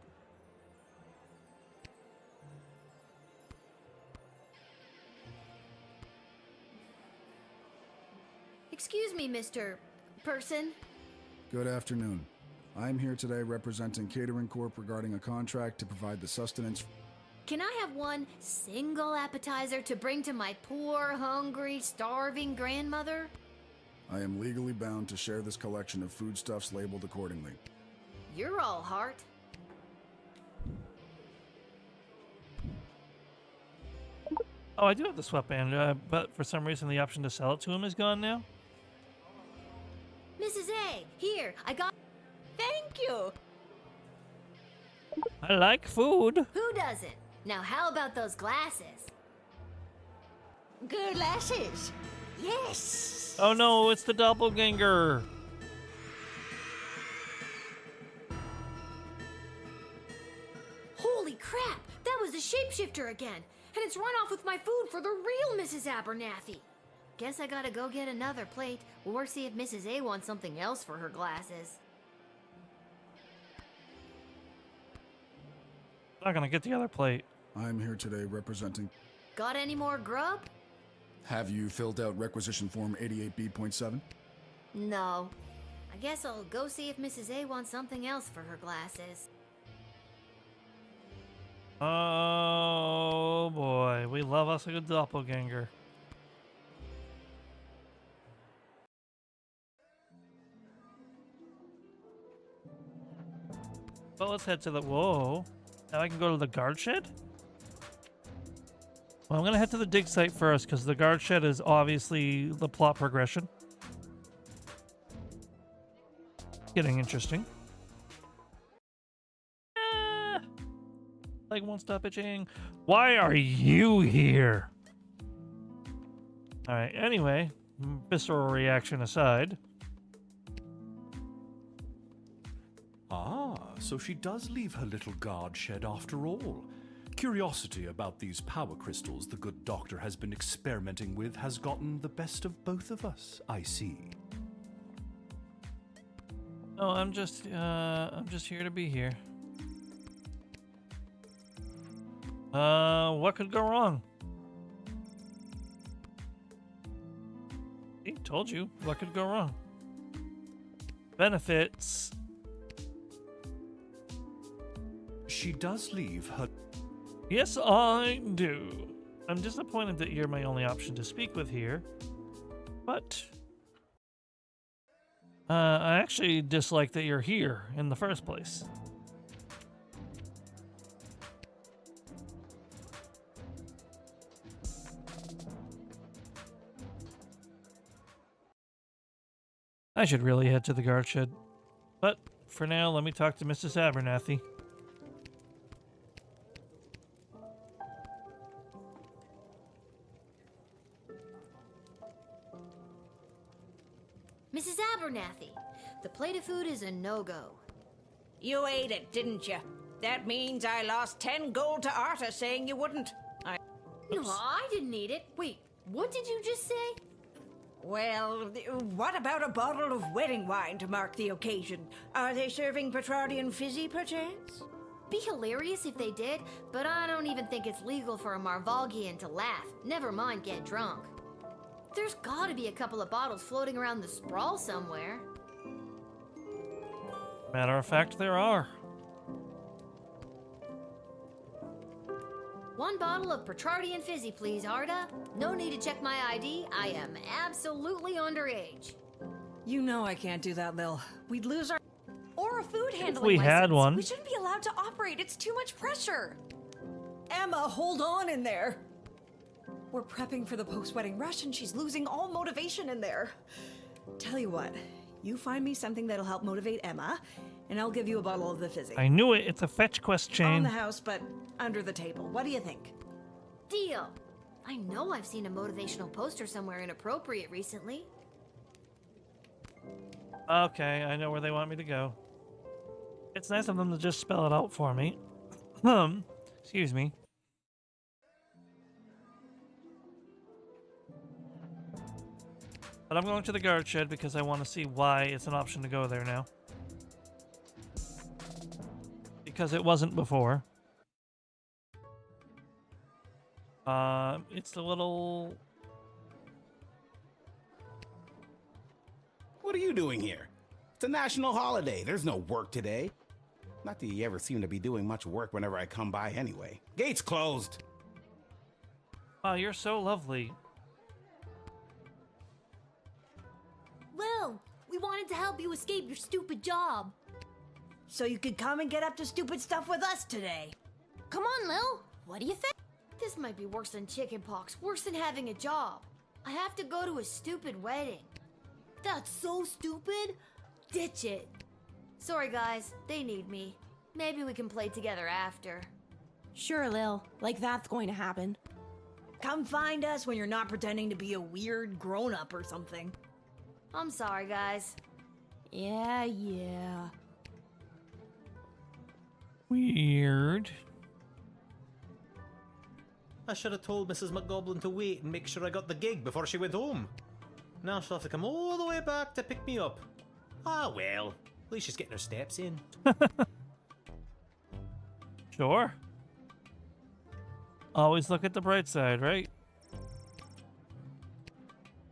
Excuse me, Mr. Person. Good afternoon. I'm here today representing Catering Corp regarding a contract to provide the sustenance. Can I have one single appetizer to bring to my poor, hungry, starving grandmother? I am legally bound to share this collection of foodstuffs labeled accordingly. You're all heart. Oh, I do have the sweatband, but for some reason the option to sell it to him is gone now. Mrs. A, here, I got... Thank you. I like food. Who doesn't? Now how about those glasses? Glasses. Yes. Oh no, it's the doppelganger. Holy crap! That was the shapeshifter again! And it's run off with my food for the real Mrs. Abernathy! Guess I gotta go get another plate, or see if Mrs. A wants something else for her glasses. Not gonna get the other plate. I'm here today representing... Got any more grub? Have you filled out requisition form 88B.7? No. I guess I'll go see if Mrs. A wants something else for her glasses. Oh boy, we love us a good doppelganger. Well, let's head to the... Whoa. Now I can go to the guard shed? Well, I'm going to head to the dig site first, because the guard shed is obviously the plot progression. Getting interesting. Like, won't stop itching. Why are you here? Alright, anyway, visceral reaction aside. Ah, so she does leave her little guard shed after all. Curiosity about these power crystals the good doctor has been experimenting with has gotten the best of both of us, I see. Oh, I'm just here to be here. What could go wrong? He told you what could go wrong. Benefits. She does leave her... Yes, I do. I'm disappointed that you're my only option to speak with here. But... I actually dislike that you're here in the first place. I should really head to the guard shed. But for now, let me talk to Mrs. Abernathy. Mrs. Abernathy, the plate of food is a no-go. You ate it, didn't you? That means I lost 10 gold to Arta saying you wouldn't. No, I didn't eat it. Wait, what did you just say? Well, what about a bottle of wedding wine to mark the occasion? Are they serving Petrardian fizzy, perchance? Be hilarious if they did, but I don't even think it's legal for a Marvalgian to laugh, never mind get drunk. There's gotta be a couple of bottles floating around the sprawl somewhere. Matter of fact, there are. One bottle of Petrardian fizzy, please, Arda. No need to check my ID. I am absolutely underage. You know I can't do that, Lil. We'd lose our... Or a food handling we license. had one. We shouldn't be allowed to operate. It's too much pressure. Emma, hold on in there. We're prepping for the post-wedding rush and she's losing all motivation in there. Tell you what, you find me something that'll help motivate Emma, and I'll give you a bottle of the fizzy. I knew it. It's a fetch quest chain. On the house, but under the table. What do you think? Deal. I know I've seen a motivational poster somewhere inappropriate recently. Okay, I know where they want me to go. It's nice of them to just spell it out for me. Excuse me. But I'm going to the guard shed because I want to see why it's an option to go there now. Because it wasn't before. It's a little... What are you doing here? It's a national holiday. There's no work today. Not that you ever seem to be doing much work whenever I come by anyway. Gates closed. Wow, you're so lovely. Lil, we wanted to help you escape your stupid job. So you could come and get up to stupid stuff with us today. Come on, Lil. What do you think? This might be worse than chickenpox, worse than having a job. I have to go to a stupid wedding. That's so stupid. Ditch it. Sorry, guys. They need me. Maybe we can play together after. Sure, Lil. Like that's going to happen. Come find us when you're not pretending to be a weird grown-up or something. I'm sorry, guys. Yeah. Weird. I should have told Mrs. McGoblin to wait and make sure I got the gig before she went home. Now she'll have to come all the way back to pick me up. Ah well, at least she's getting her steps in. Sure. Always look at the bright side, right?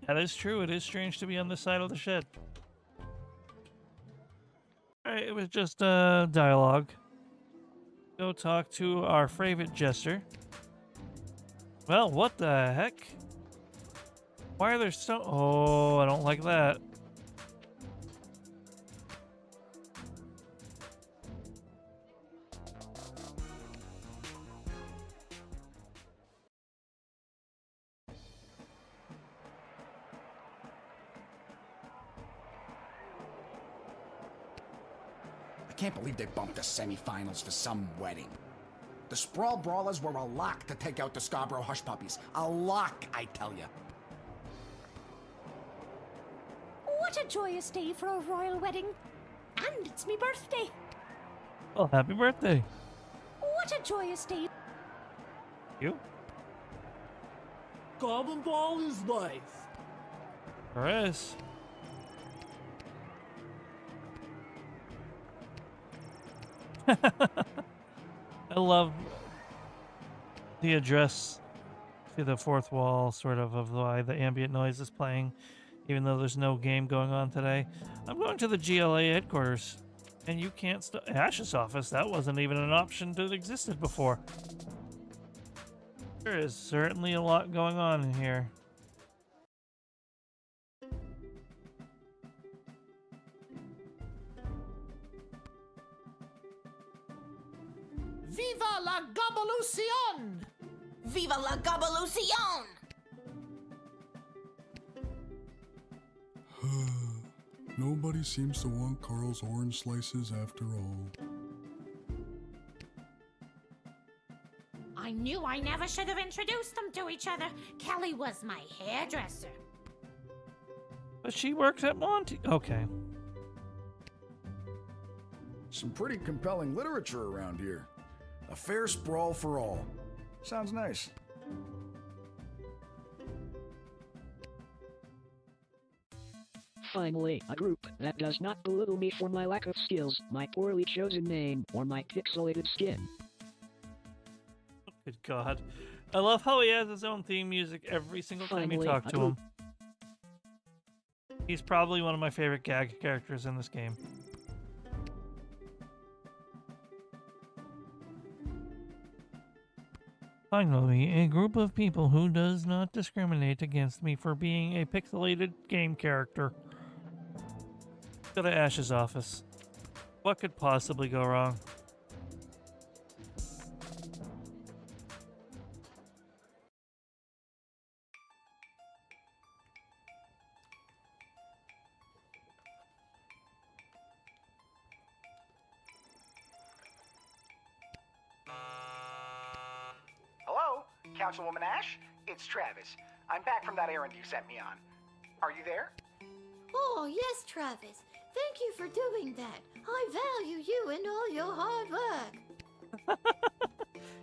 That is true. It is strange to be on this side of the shed. Alright, it was just dialogue. Go talk to our favorite jester. Well, what the heck? Why are there so... Oh, I don't like that. I can't believe they bumped the semifinals for some wedding. The Sprawl Brawlers were a lock to take out the Scarborough Hush Puppies. A lock, I tell you. What a joyous day for a royal wedding. And it's me birthday. Well, happy birthday. What a joyous day. You? Goblin Ball is life. There is. I love the address to the fourth wall, sort of why the ambient noise is playing, even though there's no game going on today. I'm going to the GLA headquarters, and you can't Ash's office. That wasn't even an option that existed before. There is certainly a lot going on in here. Viva la Gabalucion! Viva la Gabalucion! Nobody seems to want Carl's orange slices after all. I knew I never should have introduced them to each other. Kelly was my hairdresser. But she works at Monty. Okay. Some pretty compelling literature around here. A fair sprawl for all. Sounds nice. Finally, a group that does not belittle me for my lack of skills, my poorly chosen name, or my pixelated skin. Good God. I love how he has his own theme music every single time you Finally, talk a to him. group- He's probably one of my favorite gag characters in this game. Finally, a group of people who does not discriminate against me for being a pixelated game character. Go to Ash's office. What could possibly go wrong? Hello, Councilwoman Ash? It's Travis. I'm back from that errand you sent me on. Are you there? Oh, yes, Travis. Thank you for doing that. I value you and all your hard work.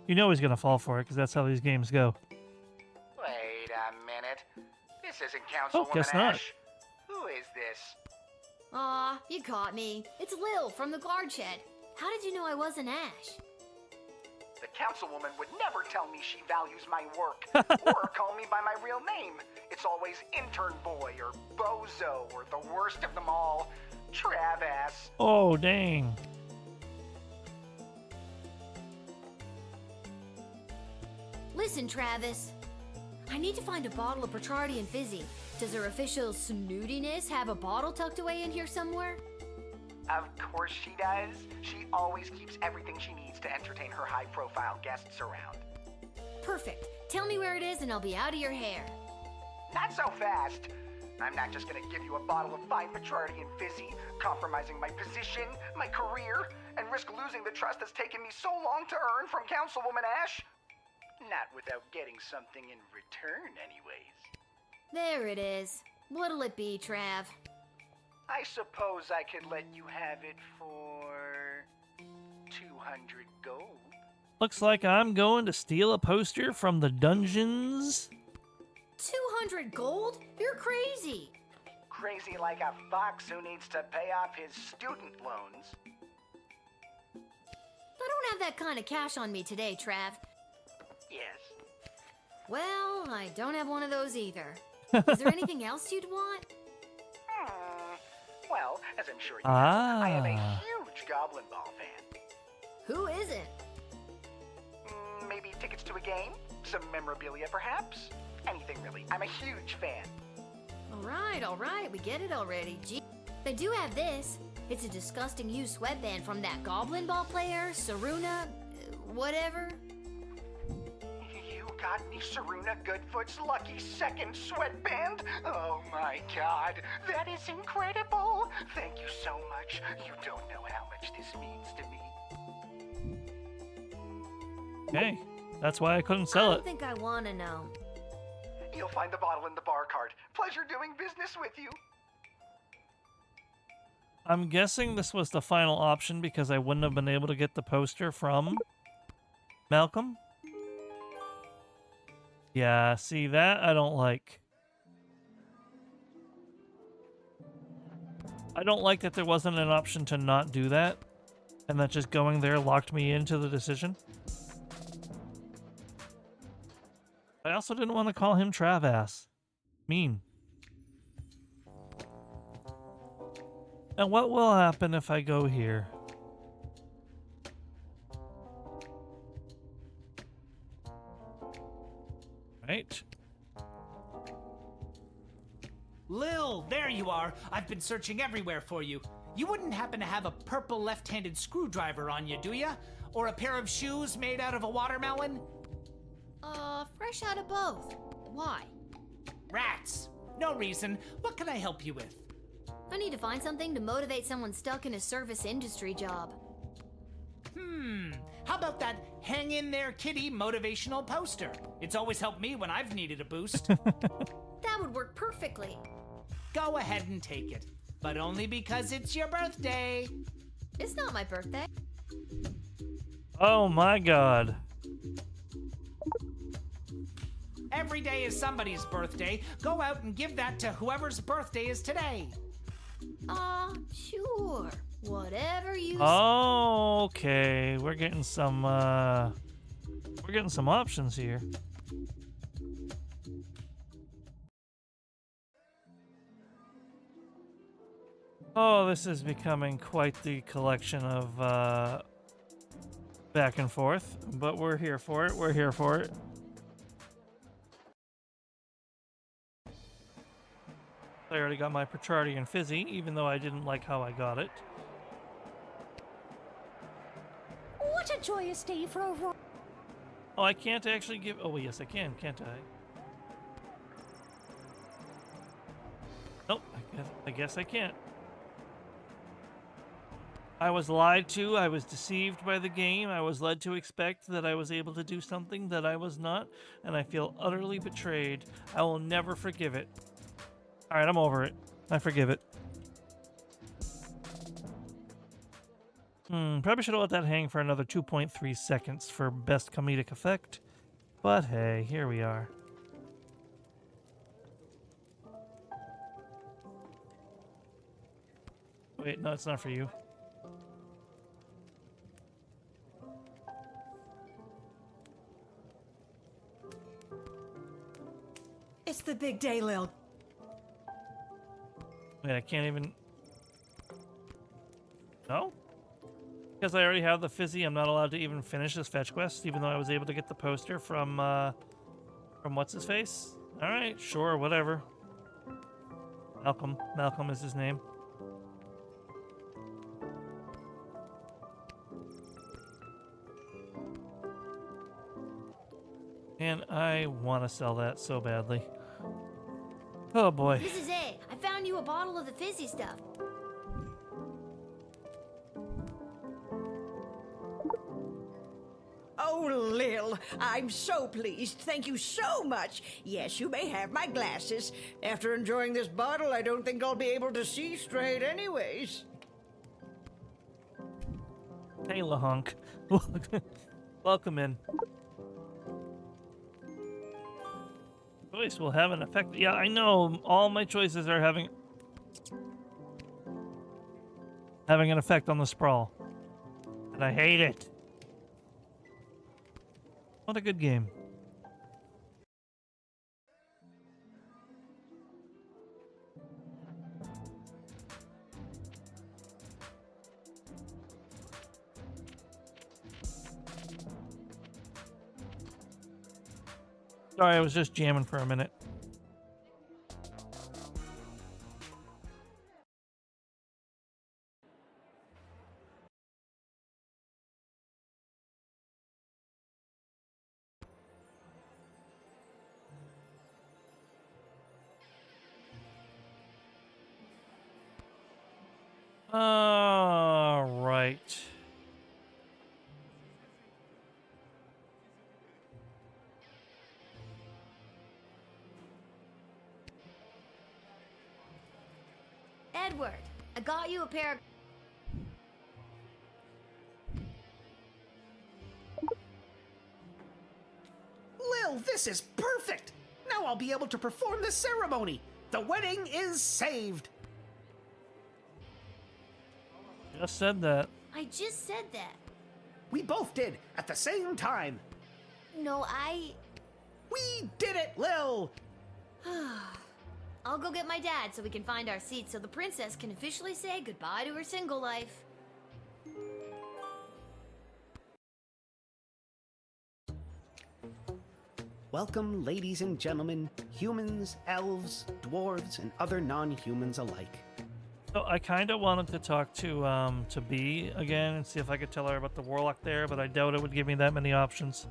You know he's gonna fall for it, because that's how these games go. Wait a minute. This isn't Oh, Councilwoman guess not. Ash. Who is this? Aw, you caught me. It's Lil from the guard shed. How did you know I wasn't Ash? The councilwoman would never tell me she values my work or call me by my real name. It's always intern boy or bozo or the worst of them all, Travis. Oh, dang. Listen, Travis. I need to find a bottle of Petrardian Fizzy. Does her official snootiness have a bottle tucked away in here somewhere? Of course she does. She always keeps everything she needs to entertain her high-profile guests around. Perfect. Tell me where it is and I'll be out of your hair. Not so fast. I'm not just gonna give you a bottle of fine Petrardian Fizzy, compromising my position, my career, and risk losing the trust that's taken me so long to earn from Councilwoman Ash. Not without getting something in return, anyways. There it is. What'll it be, Trav? I suppose I could let you have it for 200 gold. Looks like I'm going to steal a poster from the dungeons. 200 gold? You're crazy. Crazy like a fox who needs to pay off his student loans. I don't have that kind of cash on me today, Trav. Yes. Well, I don't have one of those either. Is there anything else you'd want? Well, as I'm sure you know, I am a huge Goblin Ball fan. Who isn't? Maybe tickets to a game? Some memorabilia, perhaps? Anything, really. I'm a huge fan. All right, we get it already. Gee, they do have this. It's a disgusting used sweatband from that Goblin Ball player, Saruna, whatever. You got me Saruna Goodfoot's lucky second sweatband? Oh my god, that is incredible! Thank you so much. You don't know how much this means to me. Hey, that's why I couldn't sell I it. don't think I want to know. You'll find the bottle in the bar cart. Pleasure doing business with you. I'm guessing this was the final option because I wouldn't have been able to get the poster from Malcolm. Yeah, see that I don't like. I don't like that there wasn't an option to not do that, and that just going there locked me into the decision. I also didn't want to call him Travass. Mean. And what will happen if I go here? Right. Lil, there you are. I've been searching everywhere for you. You wouldn't happen to have a purple left-handed screwdriver on you, do ya? Or a pair of shoes made out of a watermelon? Fresh out of both. Why? Rats. No reason. What can I help you with? I need to find something to motivate someone stuck in a service industry job. How about that hang in there kitty motivational poster? It's always helped me when I've needed a boost. That would work perfectly. Go ahead and take it. But only because it's your birthday. It's not my birthday. Oh my god. Every day is somebody's birthday. Go out and give that to whoever's birthday is today. Sure. Whatever you say. Okay, we're getting some options here. Oh, this is becoming quite the collection of back and forth, but we're here for it. We're here for it. I already got my Petrardian Fizzy, even though I didn't like how I got it. What a joyous day for a Oh, I can't actually give... Oh, yes, I can, can't I? Nope, I guess I can't. I was lied to. I was deceived by the game. I was led to expect that I was able to do something that I was not, and I feel utterly betrayed. I will never forgive it. Alright, I'm over it. I forgive it. Probably should have let that hang for another 2.3 seconds for best comedic effect. But hey, here we are. Wait, no, it's not for you. It's the big day, Lil. Wait, I can't even... No? Because I already have the Fizzy, I'm not allowed to even finish this fetch quest, even though I was able to get the poster from what's-his-face? Alright, sure, whatever. Malcolm. Malcolm is his name. And I want to sell that so badly. Oh boy. Mrs. A, I found you a bottle of the fizzy stuff. Oh, Lil, I'm so pleased. Thank you so much. Yes, you may have my glasses. After enjoying this bottle, I don't think I'll be able to see straight anyways. Hey, LaHunk. Welcome in. Choice will have an effect. Yeah, I know. All my choices are having an effect on the sprawl. And I hate it. What a good game. Sorry, I was just jamming for a minute. All right. Edward, I got you a pair of... Lil, This is perfect! Now I'll be able to perform the ceremony! The wedding is saved! Just said that. I just said that. We both did, at the same time! No, We did it, Lil! I'll go get my dad so we can find our seats so the princess can officially say goodbye to her single life. Welcome, ladies and gentlemen, humans, elves, dwarves, and other non-humans alike. So I kind of wanted to talk to B again and see if I could tell her about the warlock there, but I doubt it would give me that many options.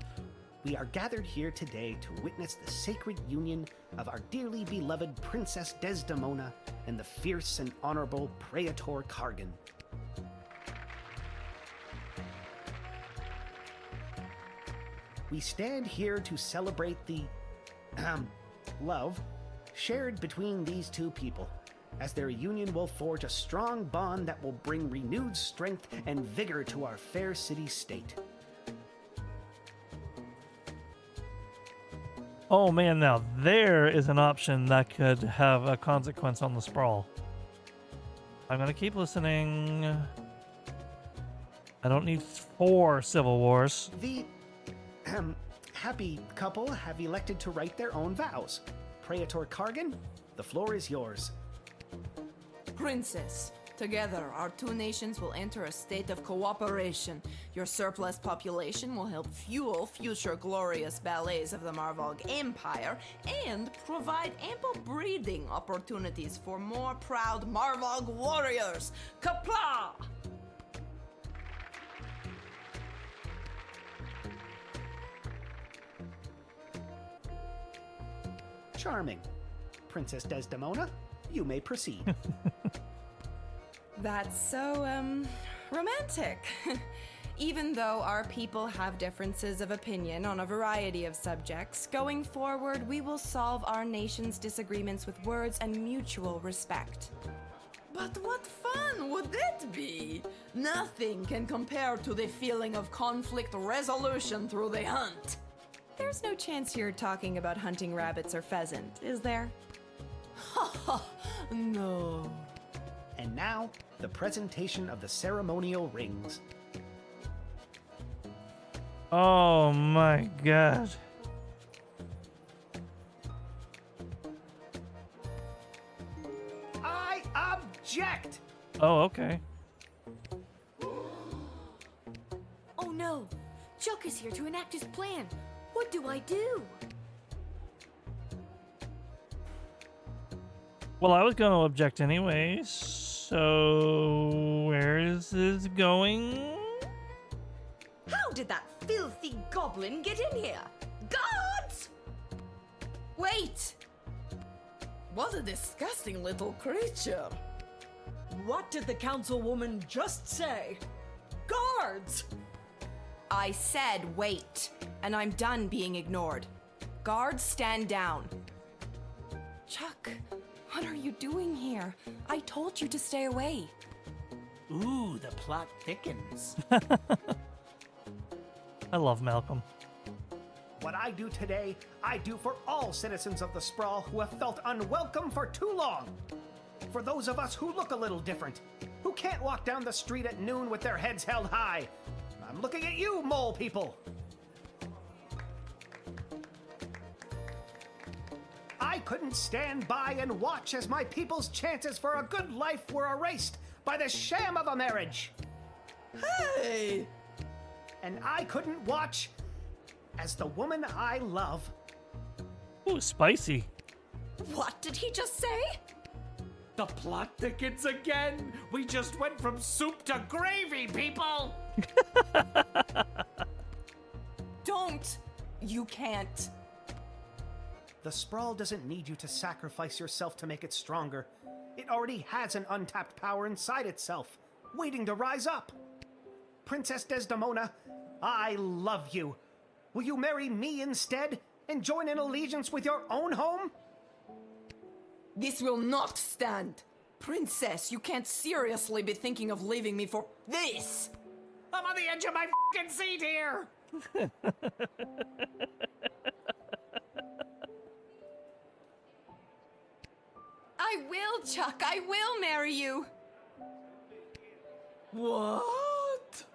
We are gathered here today to witness the sacred union of our dearly beloved Princess Desdemona and the fierce and honorable Praetor Kargan. We stand here to celebrate the love shared between these two people, as their union will forge a strong bond that will bring renewed strength and vigor to our fair city-state. Oh man, now there is an option that could have a consequence on the sprawl. I'm gonna keep listening. I don't need 4 civil wars. The happy couple have elected to write their own vows. Praetor Kargan, the floor is yours. Princess, together our two nations will enter a state of cooperation. Your surplus population will help fuel future glorious ballets of the Marvog Empire and provide ample breeding opportunities for more proud Marvog warriors. Kapla! Charming. Princess Desdemona, you may proceed. That's so, romantic. Even though our people have differences of opinion on a variety of subjects, going forward we will solve our nation's disagreements with words and mutual respect. But what fun would that be? Nothing can compare to the feeling of conflict resolution through the hunt. There's no chance you're talking about hunting rabbits or pheasant, is there? Ha ha, no. And now, the presentation of the ceremonial rings. Oh my god. I object! Oh, okay. Oh no! Chuck is here to enact his plan. What do I do? Well, I was going to object anyways, so where is this going? How did that filthy goblin get in here? Guards! Wait! What a disgusting little creature. What did the councilwoman just say? Guards! I said wait, and I'm done being ignored. Guards, stand down. Chuck, what are you doing here? I told you to stay away. Ooh, the plot thickens. I love Malcolm. What I do today, I do for all citizens of the Sprawl who have felt unwelcome for too long. For those of us who look a little different, who can't walk down the street at noon with their heads held high. I'm looking at you, mole people. I couldn't stand by and watch as my people's chances for a good life were erased by the sham of a marriage. Hey! And I couldn't watch as the woman I love. Ooh, spicy. What did he just say? The plot thickens again. We just went from soup to gravy, people. Don't! You can't. The Sprawl doesn't need you to sacrifice yourself to make it stronger. It already has an untapped power inside itself, waiting to rise up. Princess Desdemona, I love you. Will you marry me instead and join in allegiance with your own home? This will not stand. Princess, you can't seriously be thinking of leaving me for this. I'm on the edge of my f***ing seat here. I will, Chuck. I will marry you. What?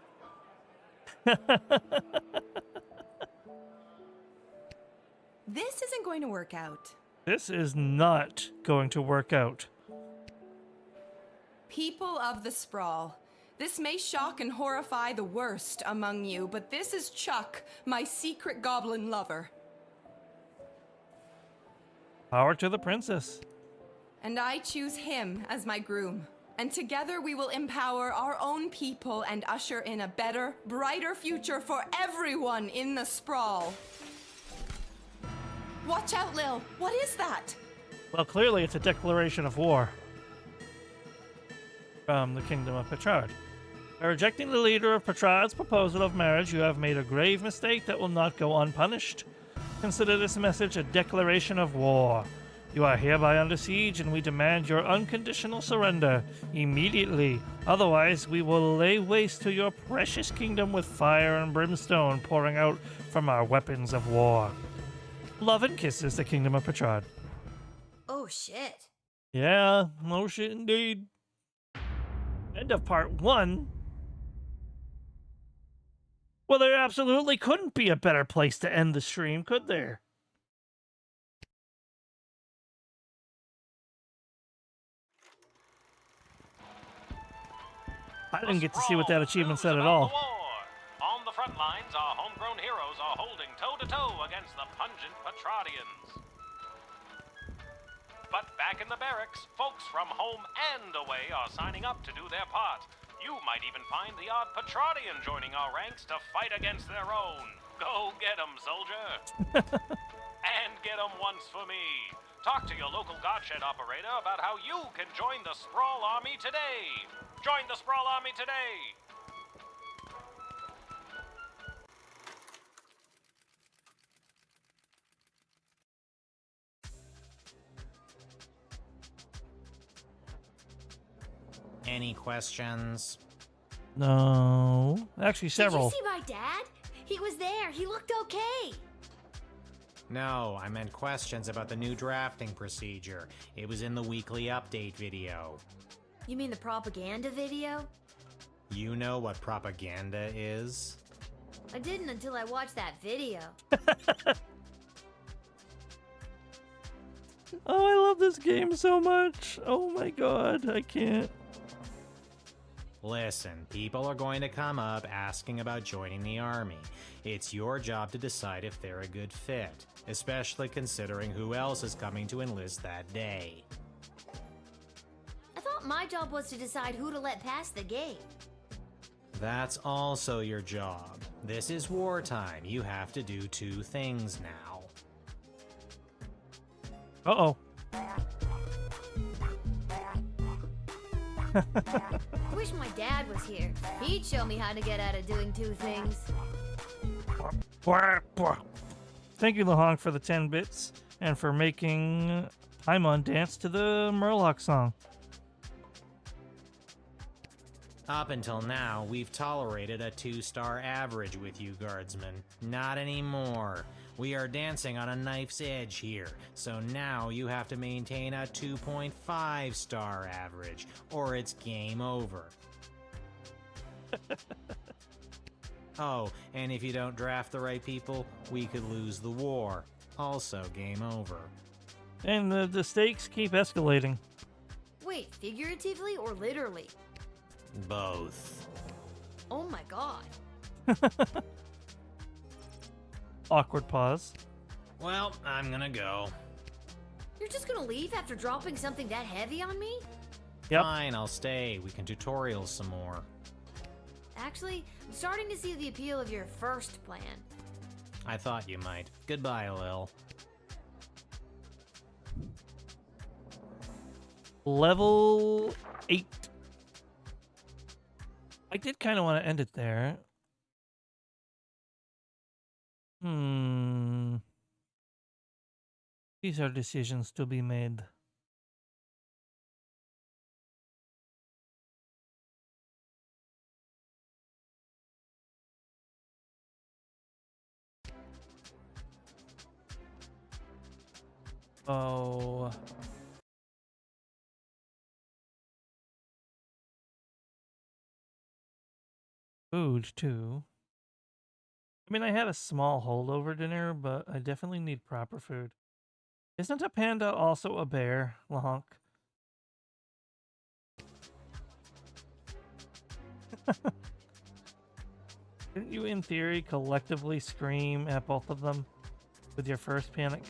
This isn't going to work out. This is not going to work out. People of the Sprawl, this may shock and horrify the worst among you, but this is Chuck, my secret goblin lover. Power to the princess. And I choose him as my groom. And together we will empower our own people and usher in a better, brighter future for everyone in the Sprawl. Watch out, Lil. What is that? Well, clearly it's a declaration of war from the Kingdom of Petrard. By rejecting the leader of Petrard's proposal of marriage, you have made a grave mistake that will not go unpunished. Consider this message a declaration of war. You are hereby under siege, and we demand your unconditional surrender immediately. Otherwise, we will lay waste to your precious kingdom with fire and brimstone pouring out from our weapons of war. Love and kisses, the Kingdom of Petrard. Oh shit. Yeah, no shit indeed. End of part 1. Well, there absolutely couldn't be a better place to end the stream, could there? I didn't get to see what that achievement said at all. On the front lines, our homegrown heroes are holding toe-to-toe against the pungent Petradians. But back in the barracks, folks from home and away are signing up to do their part. You might even find the odd Petradian joining our ranks to fight against their own. Go get 'em, soldier. And get 'em once for me. Talk to your local Godshed operator about how you can join the Sprawl Army today. Join the Sprawl Army today. Any questions? No. Actually, several. Did you see my dad? He was there. He looked okay. No, I meant questions about the new drafting procedure. It was in the weekly update video. You mean the propaganda video? You know what propaganda is? I didn't until I watched that video. Oh, I love this game so much. Oh my god, I can't. Listen, people are going to come up asking about joining the army. It's your job to decide if they're a good fit, especially considering who else is coming to enlist that day. I thought my job was to decide who to let pass the gate. That's also your job. This is wartime. You have to do two things now. Uh-oh. I wish my dad was here. He'd show me how to get out of doing two things. Thank you, Lahong, for the 10 bits and for making Paimon dance to the Murloc song. Up until now, we've tolerated a 2-star average with you, Guardsman. Not anymore. We are dancing on a knife's edge here, so now you have to maintain a 2.5-star average, or it's game over. Oh, and if you don't draft the right people, we could lose the war. Also game over. And the stakes keep escalating. Wait, figuratively or literally? Both. Oh my god. Awkward pause. Well, I'm gonna go. You're just gonna leave after dropping something that heavy on me? Yep. Fine, I'll stay. We can tutorial some more. Actually, I'm starting to see the appeal of your first plan. I thought you might. Goodbye, Lil. Level 8. I did kind of want to end it there. These are decisions to be made. Oh. food too. I mean, I had a small holdover dinner, but I definitely need proper food. Isn't a panda also a bear, Lahonk? Didn't you, in theory, collectively scream at both of them with your first panic?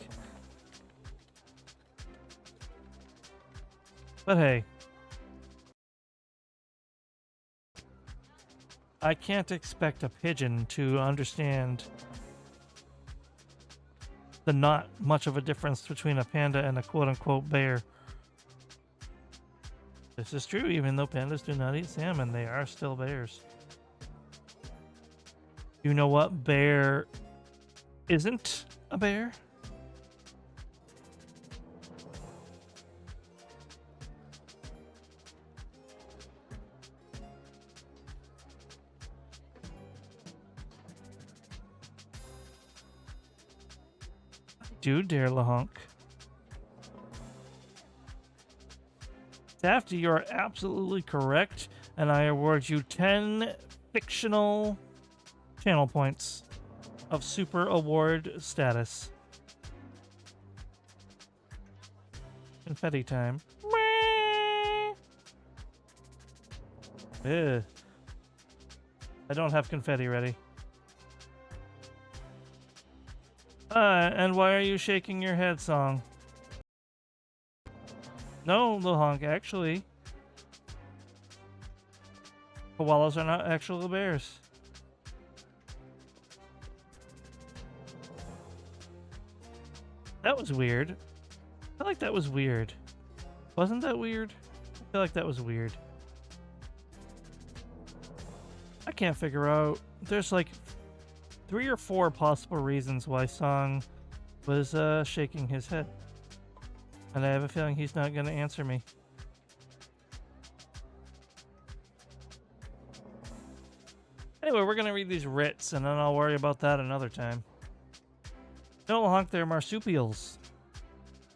But hey, I can't expect a pigeon to understand the not much of a difference between a panda and a quote-unquote bear. This is true, even though pandas do not eat salmon, they are still bears. You know what bear isn't a bear? Do dare, Lahonk. Safety, you are absolutely correct, and I award you 10 fictional channel points of super award status. Confetti time. Ugh. I don't have confetti ready. And why are you shaking your head, Song? No, Lahonk, actually. Koalas are not actual bears. That was weird. I feel like that was weird. Wasn't that weird? I feel like that was weird. I can't figure out. There's like 3 or 4 possible reasons why Song was shaking his head. And I have a feeling he's not going to answer me. Anyway, we're going to read these writs, and then I'll worry about that another time. No, Honk, they're marsupials.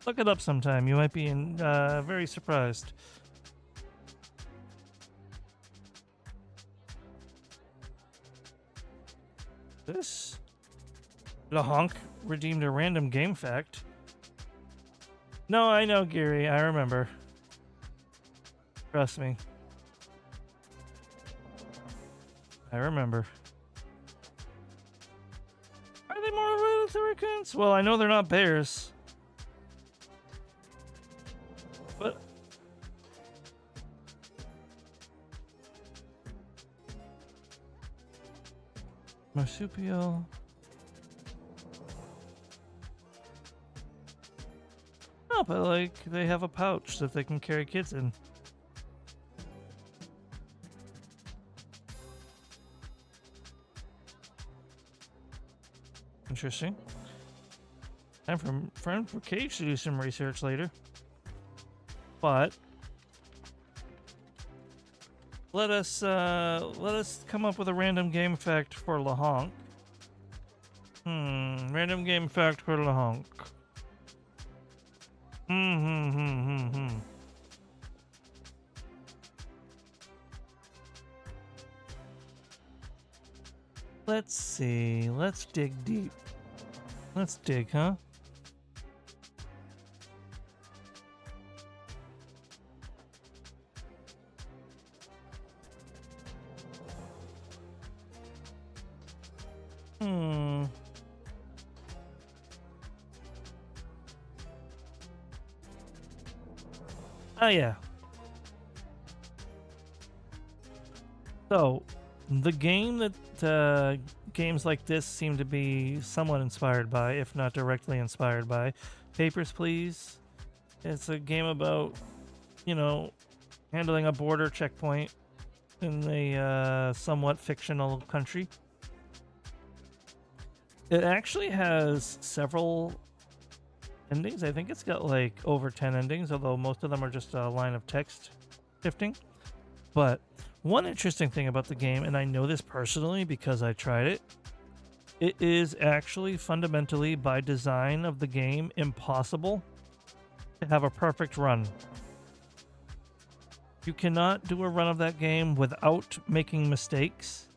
Look it up sometime. You might be very surprised. This Lahonk redeemed a random game fact. No, I know, Gary. I remember. Trust me. I remember. Are they more related to raccoons? Well, I know they're not bears. But marsupial. No, but like they have a pouch that they can carry kids in. Interesting. Time for Cage to do some research later. But let us come up with a random game fact for Lahonk. Random game fact for Lahonk. Let's see. Let's dig deep. Let's dig, huh? Oh, yeah. So, the game that games like this seem to be somewhat inspired by, if not directly inspired by, Papers, Please. It's a game about, handling a border checkpoint in a somewhat fictional country. It actually has several endings. I think it's got like over 10 endings, although most of them are just a line of text shifting. But one interesting thing about the game, and I know this personally because I tried it, it is actually fundamentally, by design of the game, impossible to have a perfect run. You cannot do a run of that game without making mistakes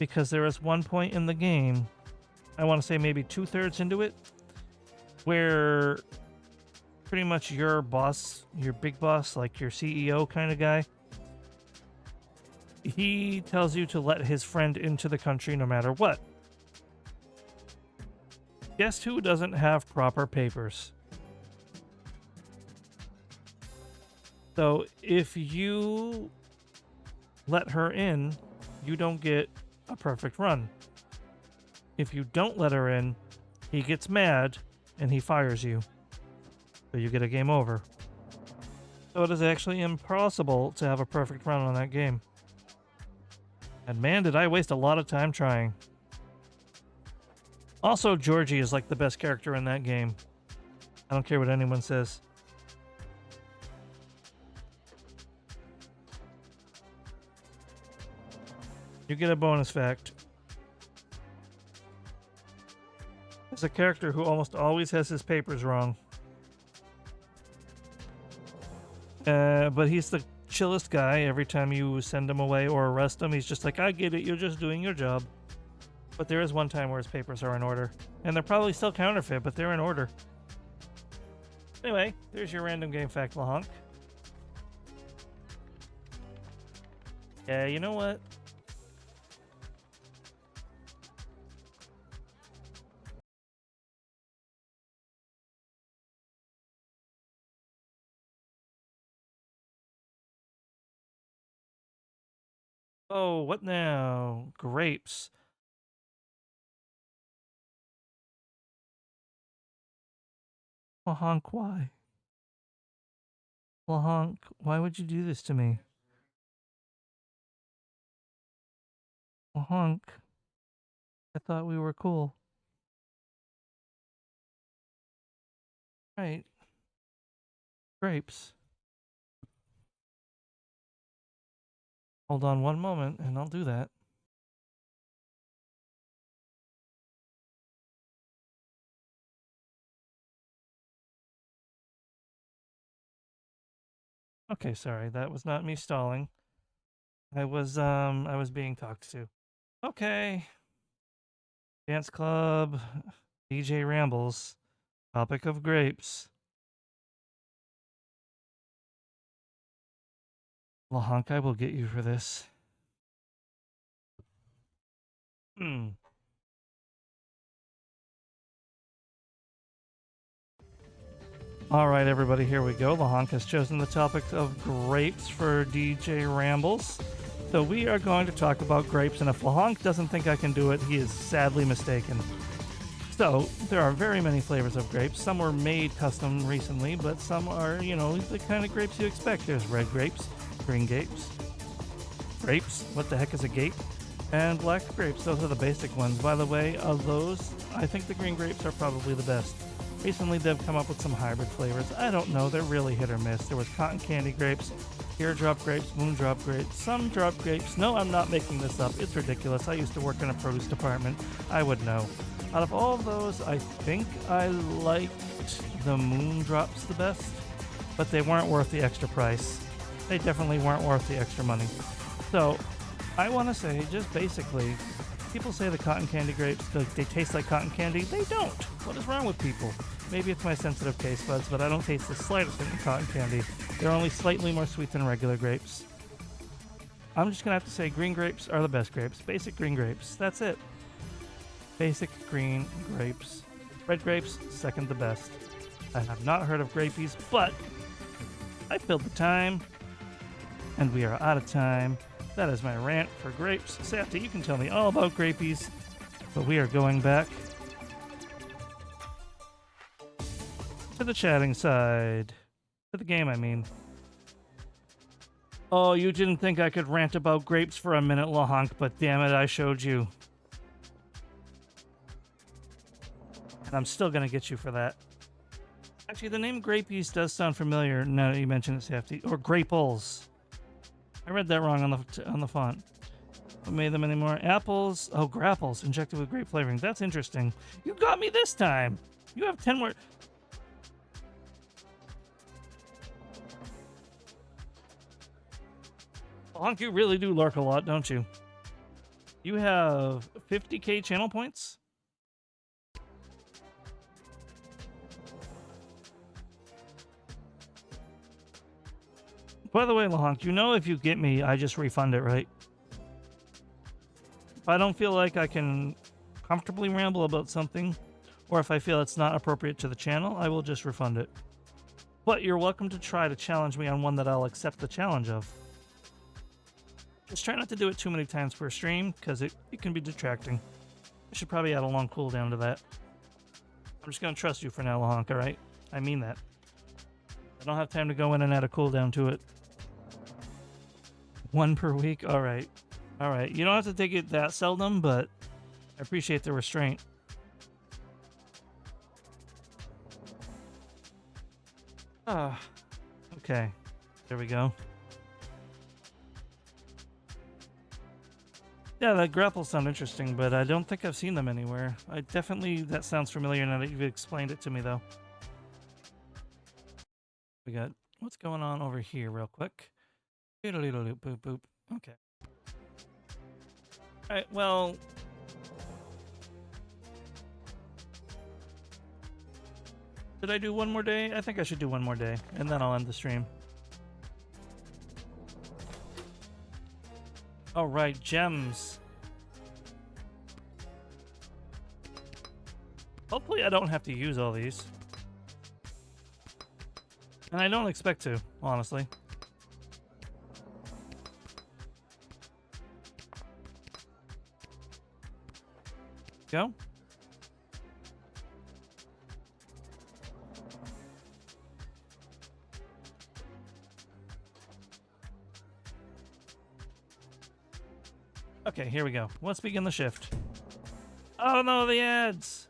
because there is one point in the game, I want to say maybe 2/3 into it, where pretty much your boss, your big boss, like your CEO kind of guy, he tells you to let his friend into the country no matter what. Guess who doesn't have proper papers? So if you let her in, you don't get a perfect run. If you don't let her in, he gets mad and he fires you. So you get a game over. So it is actually impossible to have a perfect run on that game. And man, did I waste a lot of time trying. Also, Georgie is like the best character in that game. I don't care what anyone says. You get a bonus fact. There's a character who almost always has his papers wrong. But he's the chillest guy. Every time you send him away or arrest him, he's just like, I get it, you're just doing your job. But there is one time where his papers are in order. And they're probably still counterfeit, but they're in order. Anyway, there's your random game fact, LaHonk. Yeah, you know what? Oh, what now? Grapes. LaHonk, why? LaHonk, why would you do this to me? LaHonk, I thought we were cool. Right. Grapes. Hold on one moment and I'll do that. Okay, sorry, that was not me stalling. I was being talked to. Okay. Dance club, DJ rambles, topic of grapes. LaHonk, I will get you for this. All right, everybody, here we go. LaHonk has chosen the topic of grapes for DJ Rambles. So we are going to talk about grapes, and if LaHonk doesn't think I can do it, he is sadly mistaken. So there are very many flavors of grapes. Some were made custom recently, but some are, you know, the kind of grapes you expect. There's red grapes, green grapes, what the heck is a gape? And black grapes. Those are the basic ones. By the way, of those, I think the green grapes are probably the best. Recently, they've come up with some hybrid flavors. I don't know. They're really hit or miss. There was cotton candy grapes, teardrop grapes, moondrop grapes, some drop grapes. No, I'm not making this up. It's ridiculous. I used to work in a produce department. I would know. Out of all of those, I think I liked the moondrops the best, but they weren't worth the extra price. They definitely weren't worth the extra money. So, I want to say, just basically, people say the cotton candy grapes, they taste like cotton candy. They don't. What is wrong with people? Maybe it's my sensitive taste buds, but I don't taste the slightest thing in cotton candy. They're only slightly more sweet than regular grapes. I'm just going to have to say green grapes are the best grapes. Basic green grapes. That's it. Basic green grapes. Red grapes, second the best. I have not heard of grapies, but I filled the time, and we are out of time. That is my rant for grapes. Safety, you can tell me all about grapies, but we are going back to the chatting side. To the game, I mean. Oh, you didn't think I could rant about grapes for a minute, LaHonk, but damn it, I showed you. And I'm still gonna get you for that. Actually, the name Grapies does sound familiar now that you mention it, Safety. Or Graples. I read that wrong on the font. What made them anymore? Apples. Oh, grapples injected with grape flavoring. That's interesting. You got me this time. You have 10 more. LaHonk, you really do lurk a lot, don't you? You have 50k channel points. By the way, Lahonk, you know if you get me, I just refund it, right? If I don't feel like I can comfortably ramble about something, or if I feel it's not appropriate to the channel, I will just refund it. But you're welcome to try to challenge me on one that I'll accept the challenge of. Just try not to do it too many times per stream, because it can be detracting. I should probably add a long cooldown to that. I'm just going to trust you for now, Lahonk, alright? I mean that. I don't have time to go in and add a cooldown to it. 1 per week? Alright. Alright. You don't have to take it that seldom, but I appreciate the restraint. Ah. Okay. There we go. Yeah, that grapples sound interesting, but I don't think I've seen them anywhere. That sounds familiar now that you've explained it to me, though. We got, what's going on over here real quick? Boop, boop. Okay. Alright, well... Should I do one more day? I think I should do one more day, and then I'll end the stream. Alright, gems. Hopefully I don't have to use all these. And I don't expect to, honestly. Go. Okay, here we go. Let's begin the shift. Oh no, the ads!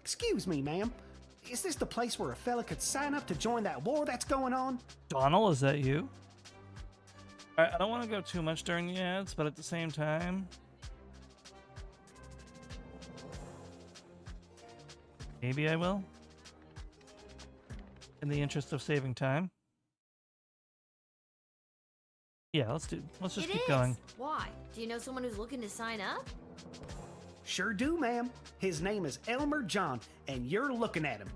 Excuse me, ma'am. Is this the place where a fella could sign up to join that war that's going on? Donald, is that you? Alright, I don't want to go too much during the ads, but at the same time... maybe I will? In the interest of saving time? Yeah, let's just keep going. Why? Do you know someone who's looking to sign up? Sure do, ma'am. His name is Elmer John, and you're looking at him.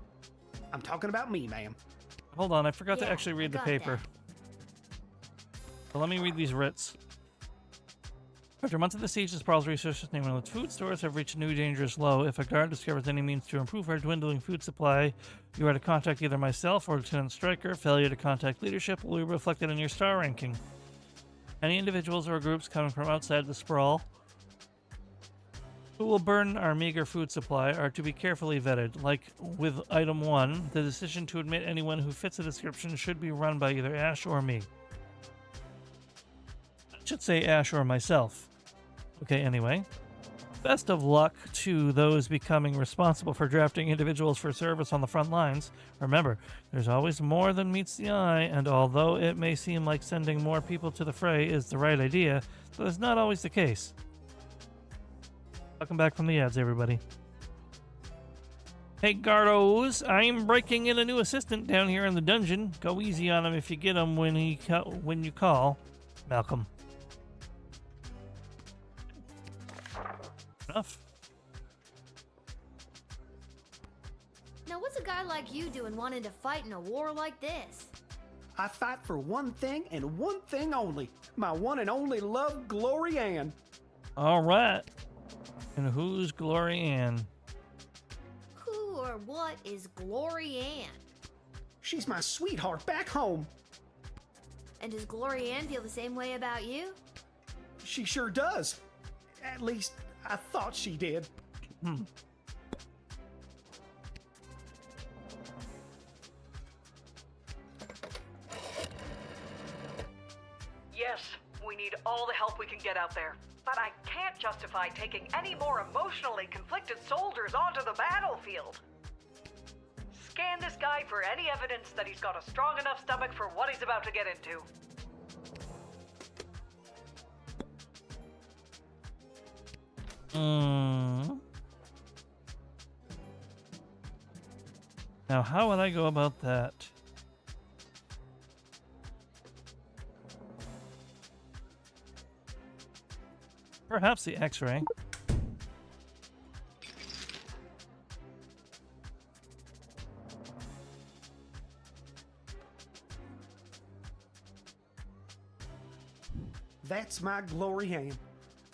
I'm talking about me, ma'am. Hold on, I forgot to actually read the paper. So let me read these writs. After months of the siege, the Sprawl's resources, namely its food stores, have reached a new dangerous low. If a guard discovers any means to improve our dwindling food supply, you are to contact either myself or Lieutenant Stryker. Failure to contact leadership will be reflected in your star ranking. Any individuals or groups coming from outside the Sprawl who will burn our meager food supply are to be carefully vetted. Like with item 1, the decision to admit anyone who fits the description should be run by either Ash or me. I should say Ash or myself. Okay, anyway. Best of luck to those becoming responsible for drafting individuals for service on the front lines. Remember, there's always more than meets the eye, and although it may seem like sending more people to the fray is the right idea, that is not always the case. Welcome back from the ads, everybody. Hey, Gardos, I'm breaking in a new assistant down here in the dungeon. Go easy on him if you get him when you call. Malcolm. Enough. Now, what's a guy like you doing wanting to fight in a war like this? I fight for one thing and one thing only. My one and only love, Glory Ann. All right. And who's Glory Ann? Who or what is Glory Ann? She's my sweetheart back home. And does Glory Ann feel the same way about you? She sure does. At least, I thought she did. Yes, we need all the help we can get out there. But I can't justify taking any more emotionally conflicted soldiers onto the battlefield. Scan this guy for any evidence that he's got a strong enough stomach for what he's about to get into. Now, how would I go about that? Perhaps the X-ray. That's my Glory Ann.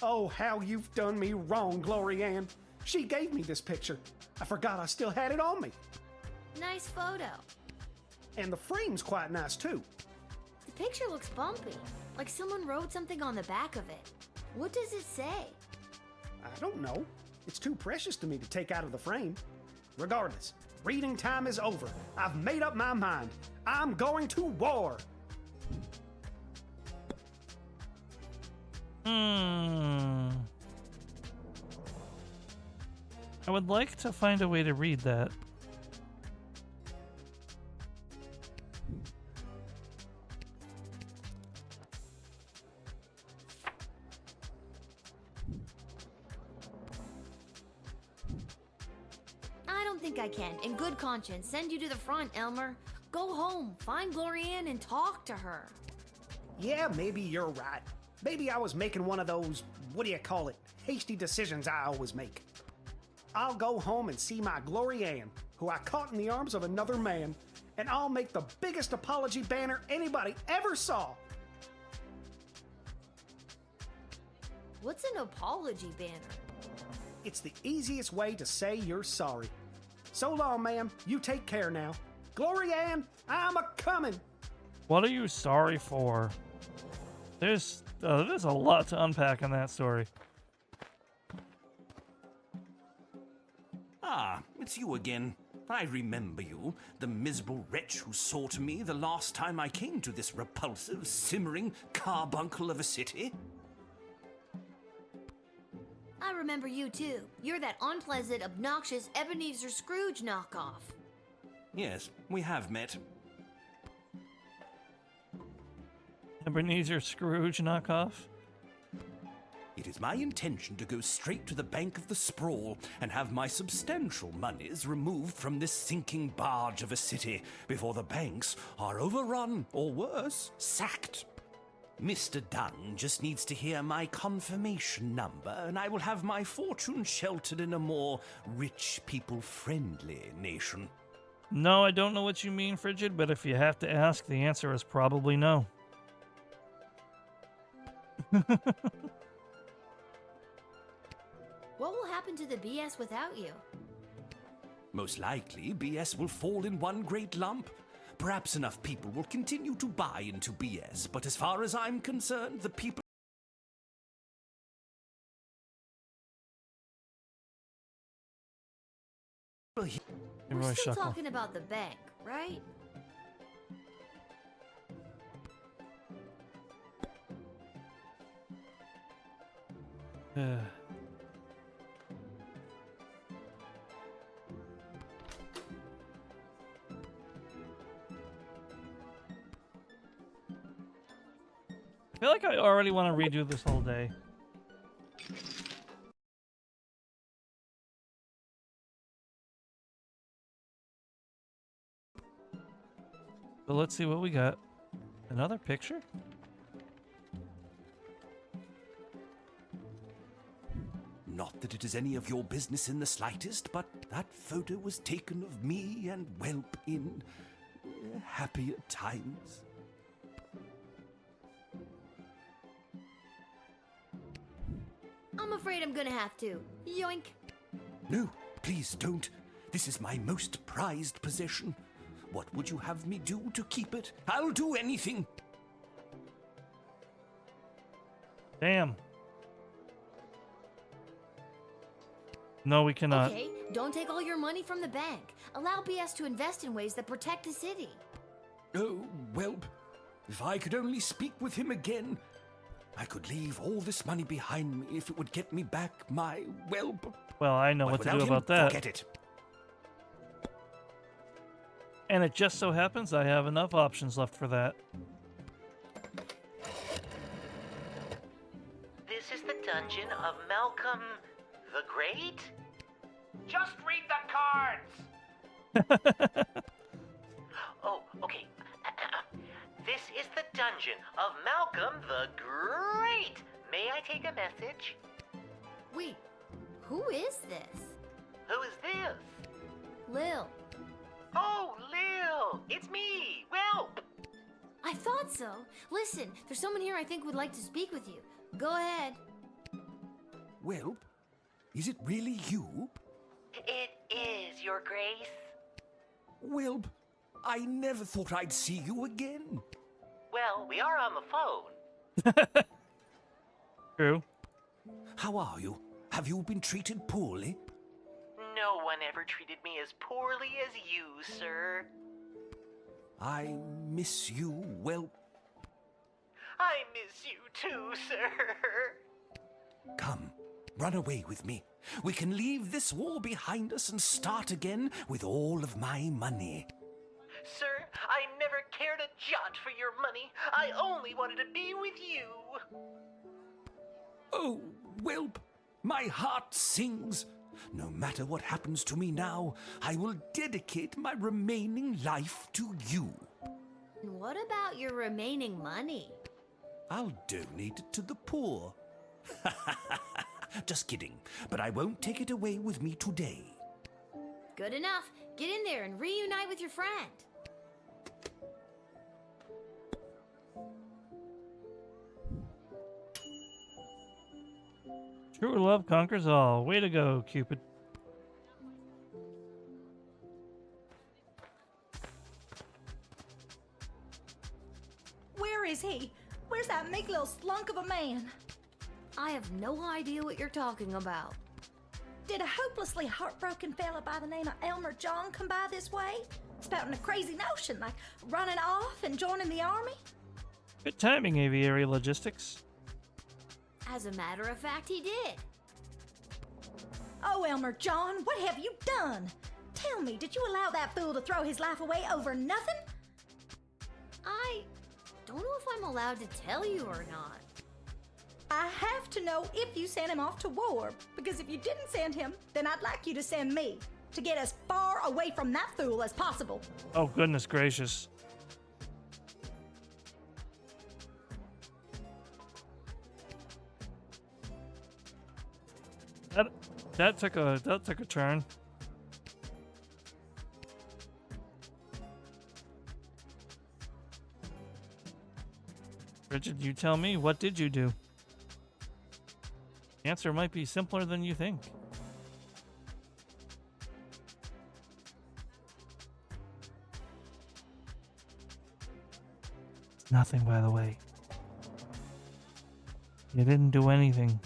Oh, how you've done me wrong, Glory Ann. She gave me this picture. I forgot I still had it on me. Nice photo. And the frame's quite nice, too. The picture looks bumpy, like someone wrote something on the back of it. What does it say? I don't know. It's too precious to me to take out of the frame. Regardless, reading time is over. I've made up my mind. I'm going to war. I would like to find a way to read that. I don't think I can, in good conscience, send you to the front, Elmer. Go home, find Glory Ann, and talk to her. Yeah, maybe you're right. Maybe I was making one of those, what do you call it, hasty decisions I always make. I'll go home and see my Glory Ann, who I caught in the arms of another man, and I'll make the biggest apology banner anybody ever saw. What's an apology banner? It's the easiest way to say you're sorry. So long, ma'am. You take care now. Glory Ann, I'm a-comin'. What are you sorry for? There's a lot to unpack in that story. Ah, it's you again. I remember you, the miserable wretch who saw to me the last time I came to this repulsive, simmering carbuncle of a city. I remember you too. You're that unpleasant, obnoxious Ebenezer Scrooge knockoff. Yes, we have met. Ebenezer Scrooge knockoff? It is my intention to go straight to the bank of the sprawl and have my substantial monies removed from this sinking barge of a city before the banks are overrun, or worse, sacked. Mr. Dunn just needs to hear my confirmation number, and I will have my fortune sheltered in a more rich, people-friendly nation. No, I don't know what you mean, Frigid, but if you have to ask, the answer is probably no. What will happen to the BS without you? Most likely, BS will fall in one great lump. Perhaps enough people will continue to buy into BS, but as far as I'm concerned, the people... We're still talking about the bank, right? I feel like I already want to redo this whole day. So let's see what we got. Another picture? Not that it is any of your business in the slightest, but that photo was taken of me and Whelp in happier times. I'm afraid I'm gonna have to. Yoink. No, please don't. This is my most prized possession. What would you have me do to keep it? I'll do anything. Damn. No, we cannot. Okay, don't take all your money from the bank. Allow BS to invest in ways that protect the city. Oh, Whelp, if I could only speak with him again, I could leave all this money behind me if it would get me back my Whelp. Well, I know But what to do without him, about that. Forget it. And it just so happens I have enough options left for that. This is the dungeon of Malcolm the Great? Just read the cards! Oh, okay. This is the dungeon of Malcolm the Great. May I take a message? Wait, who is this? Who is this? Lil. Oh, Lil! It's me, Welp! I thought so. Listen, there's someone here I think would like to speak with you. Go ahead. Welp, is it really you? It is, Your Grace. Welp, I never thought I'd see you again. Well, we are on the phone. True. How are you? Have you been treated poorly? No one ever treated me as poorly as you, sir. I miss you, Welp. I miss you too, sir. Come, run away with me. We can leave this war behind us and start again with all of my money. Sir, I never cared a jot for your money. I only wanted to be with you. Oh, Welp, my heart sings. No matter what happens to me now, I will dedicate my remaining life to you. And what about your remaining money? I'll donate it to the poor. Just kidding, but I won't take it away with me today. Good enough. Get in there and reunite with your friend. True love conquers all. Way to go, Cupid. Where is he? Where's that meek little slunk of a man? I have no idea what you're talking about. Did a hopelessly heartbroken fella by the name of Elmer John come by this way? Spouting a crazy notion, like running off and joining the army? Good timing, Aviary Logistics. As a matter of fact, he did. Oh, Elmer John, what have you done? Tell me, did you allow that fool to throw his life away over nothing? I don't know if I'm allowed to tell you or not. I have to know if you sent him off to war, because if you didn't send him, then I'd like you to send me, to get as far away from that fool as possible. Oh, goodness gracious. That took a turn. Bridget, you tell me, what did you do? The answer might be simpler than you think. It's nothing, by the way. You didn't do anything.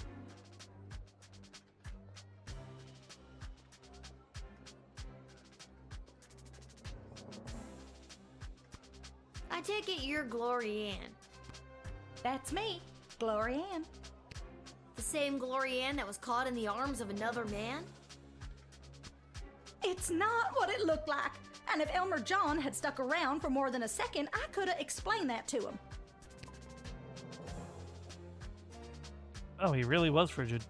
I take it you're Glory Ann. That's me, Glory Ann. The same Glory Ann that was caught in the arms of another man? It's not what it looked like. And if Elmer John had stuck around for more than a second, I could have explained that to him. Oh, he really was frigid.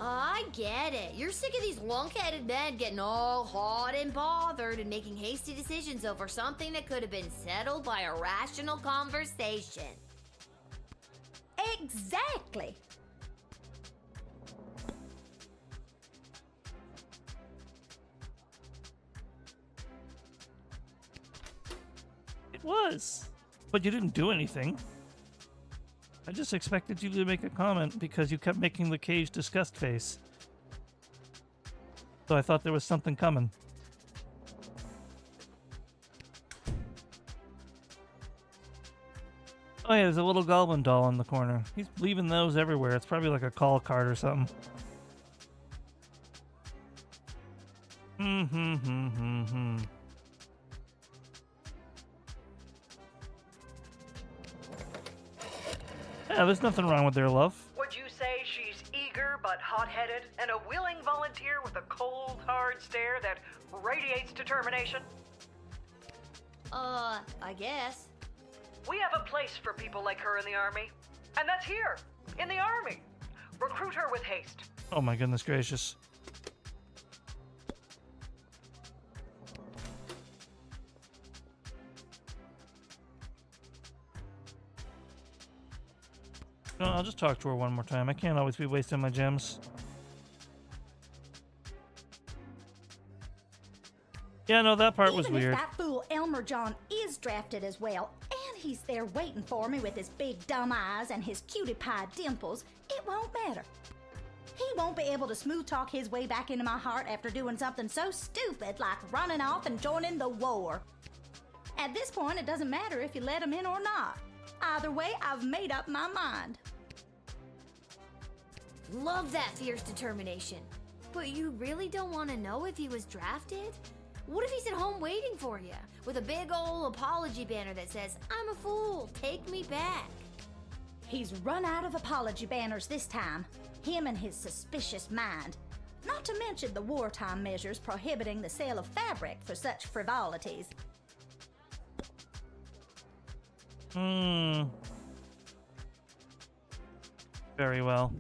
I get it. You're sick of these lunk-headed men getting all hot and bothered and making hasty decisions over something that could have been settled by a rational conversation. Exactly. It was. But you didn't do anything. I just expected you to make a comment because you kept making the cage disgust face. So I thought there was something coming. Oh yeah, there's a little goblin doll in the corner. He's leaving those everywhere. It's probably like a call card or something. Yeah, there's nothing wrong with their love. Would you say she's eager but hot-headed and a willing volunteer with a cold, hard stare that radiates determination? I guess. We have a place for people like her in the Army. And that's here, in the Army. Recruit her with haste. Oh my goodness gracious. No, I'll just talk to her one more time. I can't always be wasting my gems. Yeah, no, that part was Even weird. if that fool Elmer John is drafted as well, and he's there waiting for me with his big dumb eyes and his cutie pie dimples, it won't matter. He won't be able to smooth talk his way back into my heart after doing something so stupid like running off and joining the war. At this point, it doesn't matter if you let him in or not. Either way, I've made up my mind. Love that fierce determination. But you really don't want to know if he was drafted? What if he's at home waiting for you with a big old apology banner that says, "I'm a fool, take me back"? He's run out of apology banners this time. Him and his suspicious mind. Not to mention the wartime measures prohibiting the sale of fabric for such frivolities. Very well.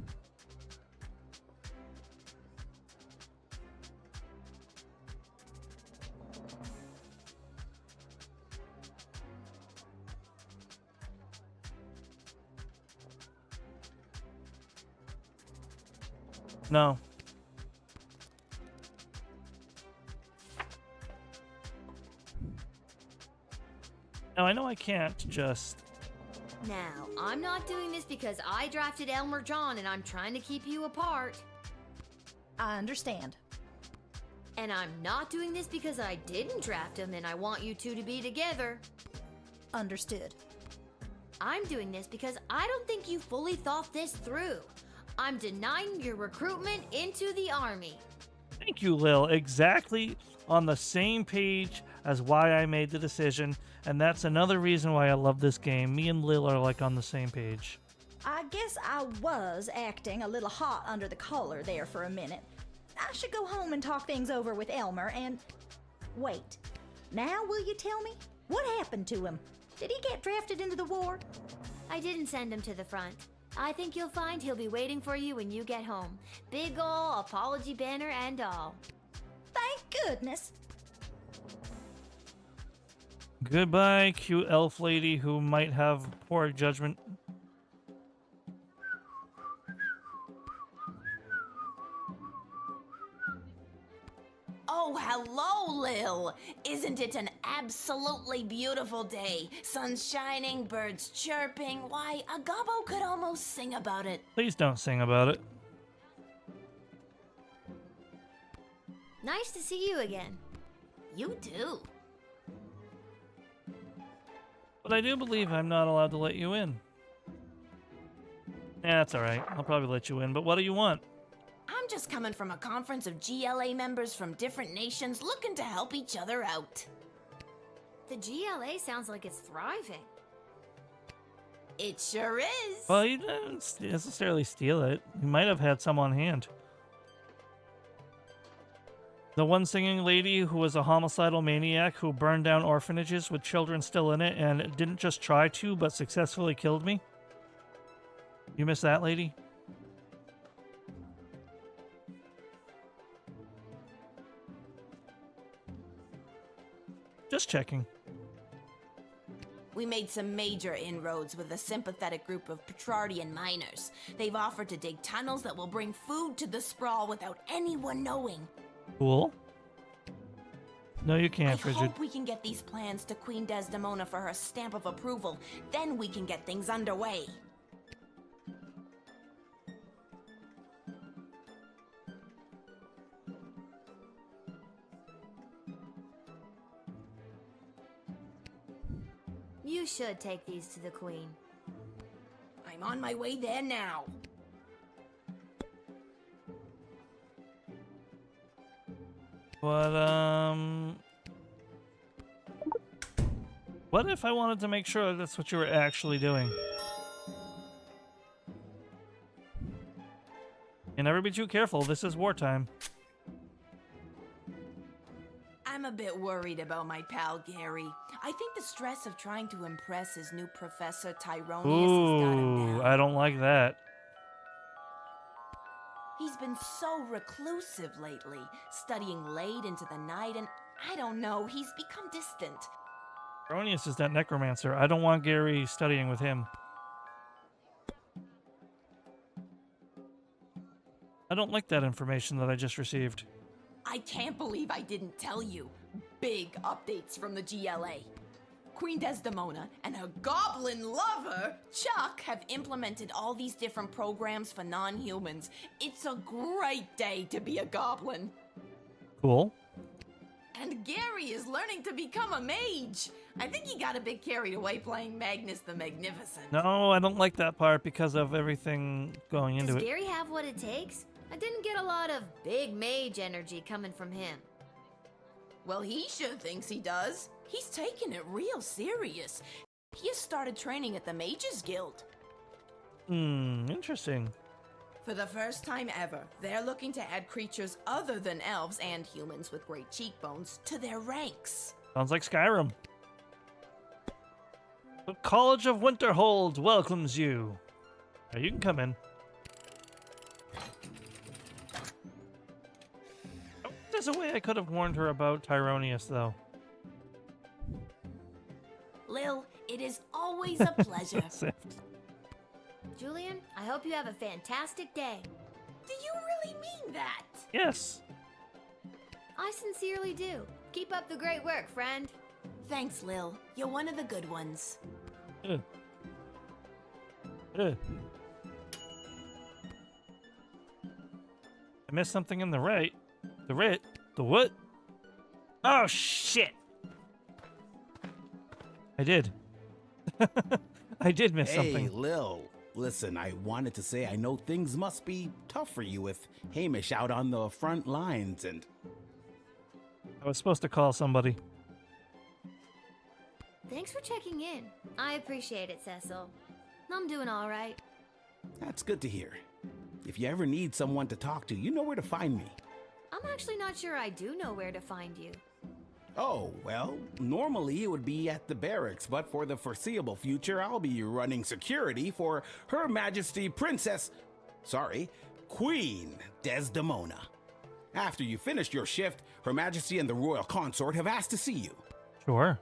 No. Now, I know I can't just... Now, I'm not doing this because I drafted Elmer John and I'm trying to keep you apart. I understand. And I'm not doing this because I didn't draft him and I want you two to be together. Understood. I'm doing this because I don't think you fully thought this through. I'm denying your recruitment into the army. Thank you, Lil. Exactly on the same page as why I made the decision, and that's another reason why I love this game. Me and Lil are like on the same page. I guess I was acting a little hot under the collar there for a minute. I should go home and talk things over with Elmer and... Wait. Now will you tell me? What happened to him? Did he get drafted into the war? I didn't send him to the front. I think you'll find he'll be waiting for you when you get home. Big ol' apology banner and all. Thank goodness. Goodbye, cute elf lady who might have poor judgment. Oh, hello, Lil. Isn't it an absolutely beautiful day? Sun shining, birds chirping. Why, a gobbo could almost sing about it. Please don't sing about it. Nice to see you again. You do. But I do believe I'm not allowed to let you in. That's alright. I'll probably let you in, but what do you want? I'm just coming from a conference of GLA members from different nations looking to help each other out. The GLA sounds like it's thriving. It sure is. Well, you didn't necessarily steal it. You might have had some on hand. The one singing lady who was a homicidal maniac who burned down orphanages with children still in it and didn't just try to, but successfully killed me? You miss that lady? Just checking. We made some major inroads with a sympathetic group of Petrardian miners. They've offered to dig tunnels that will bring food to the sprawl without anyone knowing. Cool. No, you can't, I Frigid. hope we can get these plans to Queen Desdemona for her stamp of approval. Then we can get things underway. You should take these to the Queen. I'm on my way there now. But, what if I wanted to make sure that's what you were actually doing? You never be too careful. This is wartime. I'm a bit worried about my pal Gary. I think the stress of trying to impress his new professor Tyronius has got him down. Ooh, I don't like that. He's been so reclusive lately, studying late into the night, and I don't know, he's become distant. Tyronius is that necromancer. I don't want Gary studying with him. I don't like that information that I just received. I can't believe I didn't tell you. Big updates from the GLA. Queen Desdemona and her goblin lover, Chuck, have implemented all these different programs for non-humans. It's a great day to be a goblin. Cool. And Gary is learning to become a mage. I think he got a bit carried away playing Magnus the Magnificent. No, I don't like that part because of everything going into Does it. Gary have what it takes? I didn't get a lot of big mage energy coming from him. Well, he sure thinks he does. He's taking it real serious. He has started training at the Mages Guild. Interesting. For the first time ever, they're looking to add creatures other than elves and humans with great cheekbones to their ranks. Sounds like Skyrim. The College of Winterhold welcomes you. Now you can come in. Oh, there's a way I could have warned her about Tyronius, though. Lil, it is always a pleasure. Julian, I hope you have a fantastic day. Do you really mean that? Yes. I sincerely do. Keep up the great work, friend. Thanks, Lil. You're one of the good ones. I missed something in the right. The what? Oh, shit. I did. I did miss something. Hey, Lil. Listen, I wanted to say I know things must be tough for you with Hamish out on the front lines and... I was supposed to call somebody. Thanks for checking in. I appreciate it, Cecil. I'm doing all right. That's good to hear. If you ever need someone to talk to, you know where to find me. I'm actually not sure I do know where to find you. Oh, well, normally it would be at the barracks, but for the foreseeable future, I'll be running security for Her Majesty Queen Desdemona. After you finish your shift, Her Majesty and the Royal Consort have asked to see you. Sure.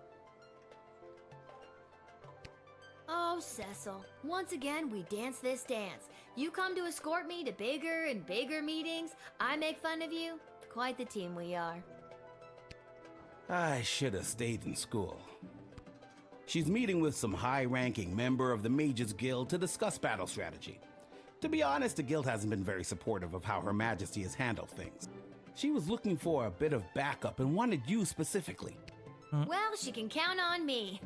Oh, Cecil. Once again, we dance this dance. You come to escort me to bigger and bigger meetings. I make fun of you. Quite the team we are. I should have stayed in school. She's meeting with some high-ranking member of the Mages Guild to discuss battle strategy. To be honest, the guild hasn't been very supportive of how Her Majesty has handled things. She was looking for a bit of backup and wanted you specifically. Well, she can count on me.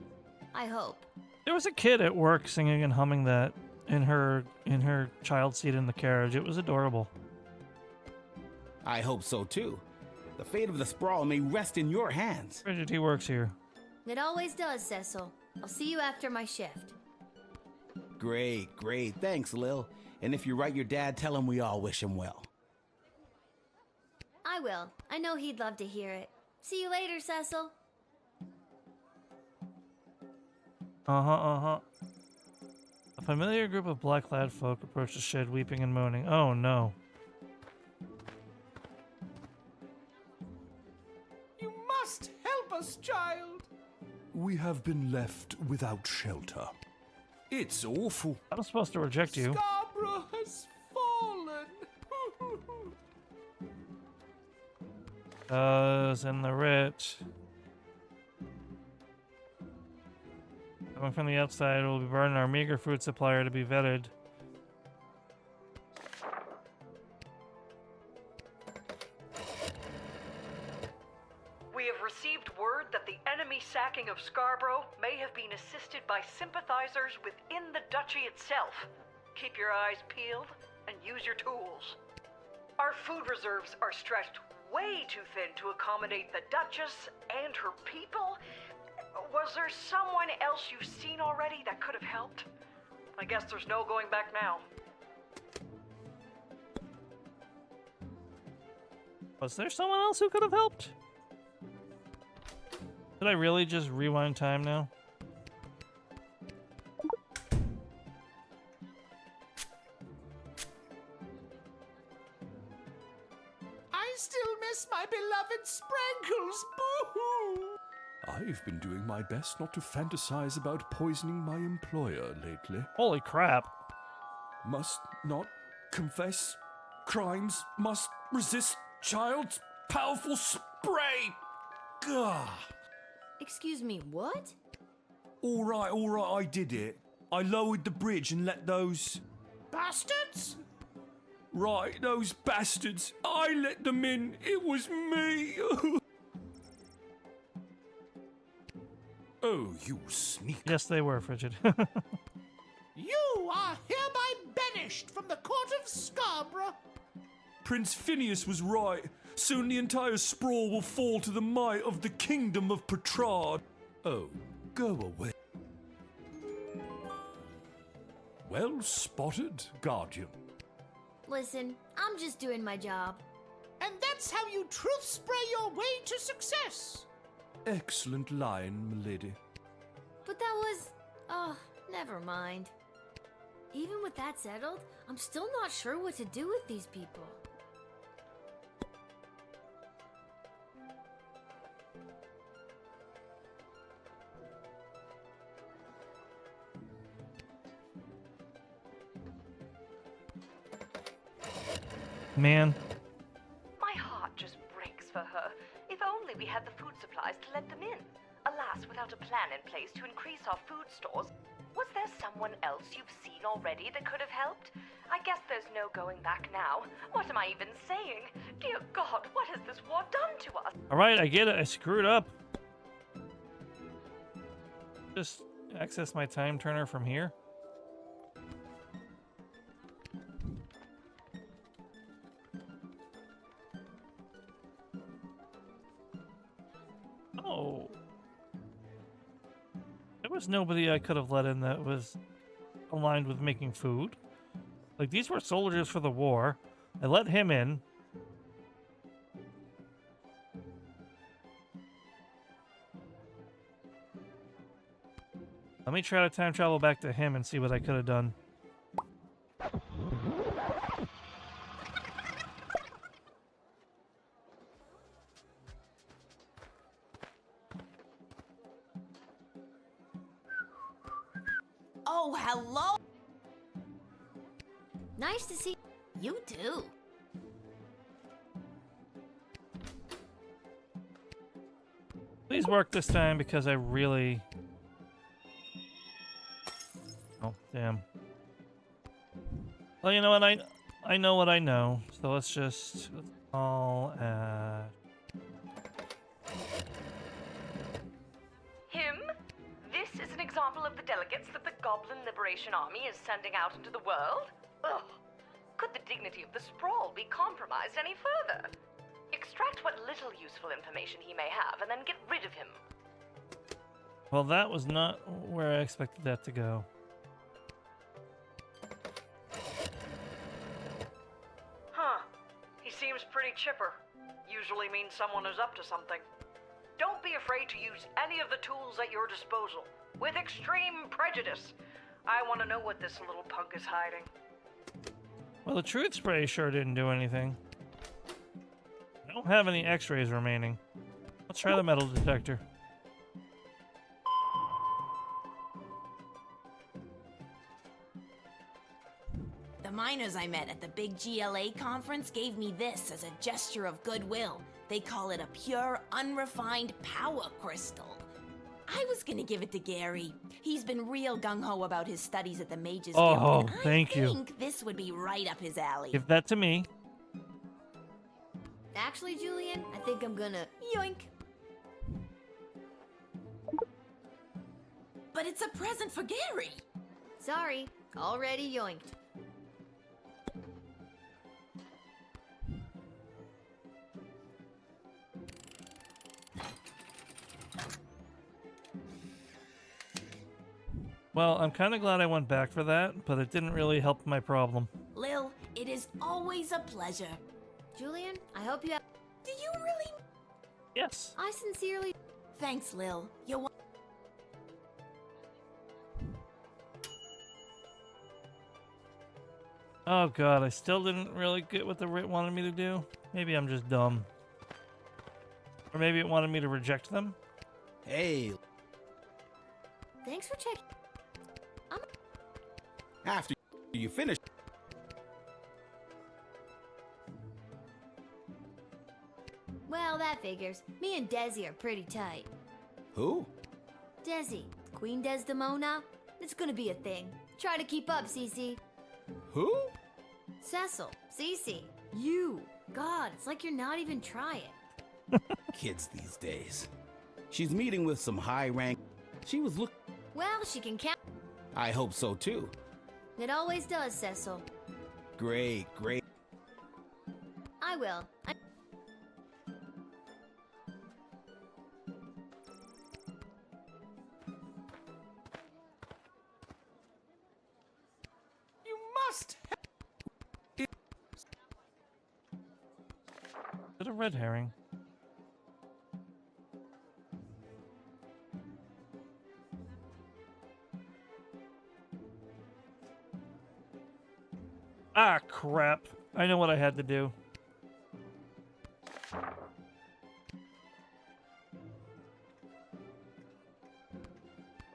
I hope. There was a kid at work singing and humming that in her child seat in the carriage. It was adorable. I hope so too. The fate of the sprawl may rest in your hands. Bridget, he works here. It always does, Cecil. I'll see you after my shift. Great. Thanks, Lil. And if you write your dad, tell him we all wish him well. I will. I know he'd love to hear it. See you later, Cecil. A familiar group of black-clad folk approached the shed, weeping and moaning. Oh, no. You must help us, child. We have been left without shelter. It's awful. I'm supposed to reject you. Scarborough has fallen. In the rich. Coming from the outside, we'll be burning our meager food supplier to be vetted. We have received word that the enemy sacking of Scarborough may have been assisted by sympathizers within the duchy itself. Keep your eyes peeled and use your tools. Our food reserves are stretched way too thin to accommodate the Duchess and her people. Was there someone else you've seen already that could have helped? I guess there's no going back now. Was there someone else who could have helped? Did I really just rewind time now? I still miss my beloved Sprankles. Boo-hoo! I've been doing my best not to fantasize about poisoning my employer lately. Holy crap. Must not confess crimes must resist child's powerful spray. Gah. Excuse me, what? All right, I did it. I lowered the bridge and let those... Bastards? Right, those bastards. I let them in. It was me. Oh, you sneak. Yes, they were, Frigid. You are hereby banished from the court of Scarborough. Prince Phineas was right. Soon the entire sprawl will fall to the might of the kingdom of Petrard. Oh, go away. Well spotted, Guardian. Listen, I'm just doing my job. And that's how you truth spray your way to success. Excellent line, milady. But that was... oh, never mind. Even with that settled, I'm still not sure what to do with these people. Man. My heart just breaks for her. If only we had the food supplies to let them in. Alas, without a plan in place to increase our food stores, was there someone else you've seen already that could have helped? I guess there's no going back now. What am I even saying? Dear God, what has this war done to us? Alright, I get it. I screwed up. Just access my time turner from here. Oh. There was nobody I could have let in that was aligned with making food. Like, these were soldiers for the war. I let him in. Let me try to time travel back to him and see what I could have done. Oh, hello! Nice to see you too. Please work this time because I really... Oh, damn. Well, you know what? I know what I know. So let's just all Him? This is an example of the delegates that the Goblin Liberation Army is sending out into the world? Ugh. Could the dignity of the sprawl be compromised any further? Extract what little useful information he may have and then get rid of him. Well, that was not where I expected that to go. Huh. He seems pretty chipper. Usually means someone is up to something. Don't be afraid to use any of the tools at your disposal, with extreme prejudice. I want to know what this little punk is hiding. Well, the truth spray sure didn't do anything. I don't have any x-rays remaining. Let's try the metal detector. The miners I met at the big GLA conference gave me this as a gesture of goodwill. They call it a pure, unrefined power crystal. I was gonna give it to Gary. He's been real gung-ho about his studies at the Mages Guild. Oh, and thank you. I think this would be right up his alley. Give that to me. Actually, Julian, I think I'm gonna yoink. But it's a present for Gary. Sorry, already yoinked. Well, I'm kind of glad I went back for that, but it didn't really help my problem. Lil, it is always a pleasure. Julian, I hope you have... Do you really? Yes. I sincerely... Thanks, Lil. You're... Oh god, I still didn't really get what the writ wanted me to do. Maybe I'm just dumb. Or maybe it wanted me to reject them. Hey. Thanks for checking. After you finish. Well, that figures. Me and Desi are pretty tight. Who? Desi, Queen Desdemona. It's gonna be a thing. Try to keep up, Cece. Who? Cecil, Cece, you. God, it's like you're not even trying. Kids these days. She's meeting with some high rank. She was look. Well, she can count. I hope so too. It always does, Cecil. Great, great. I will. You must. Is it a red herring? Ah, crap. I know what I had to do.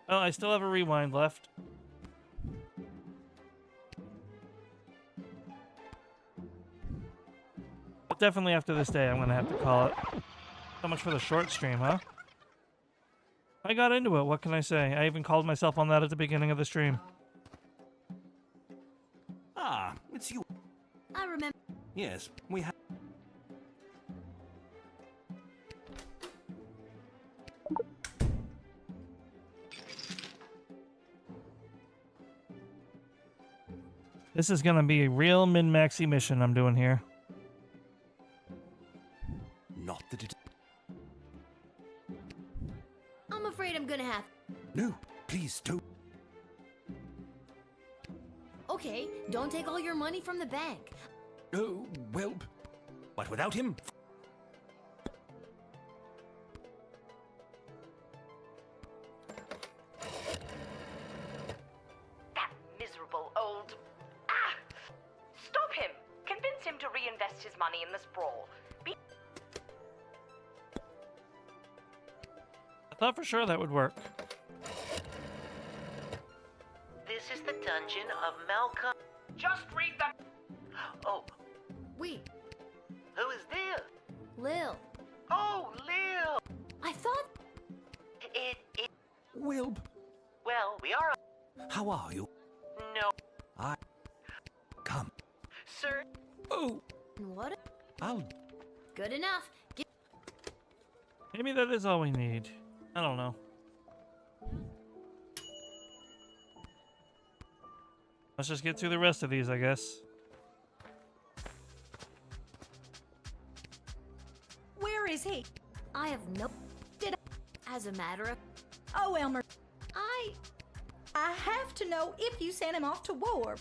Oh, I still have a rewind left. But definitely after this day, I'm going to have to call it. So much for the short stream, huh? I got into it. What can I say? I even called myself on that at the beginning of the stream. Ah, it's you. I remember. Yes, we have. This is going to be a real min-maxy mission I'm doing here. Not that it. I'm afraid I'm gonna have. No, please don't. Okay, don't take all your money from the bank. Oh, well. But without him. That miserable old. Ah! Stop him! Convince him to reinvest his money in the sprawl. I thought for sure that would work. This is the dungeon of Malcolm. Just read the. Oh, Wait, who is this? Lil. Oh, Lil. I thought. It. Wilb, Well, we are. how are you? No, I. Come. sir. Oh, What? I'll. Good enough. Maybe that is all we need. I don't know. Let's just get through the rest of these, I guess. Where is he? I have no. As a matter of. Oh, Elmer. I have to know if you sent him off to war.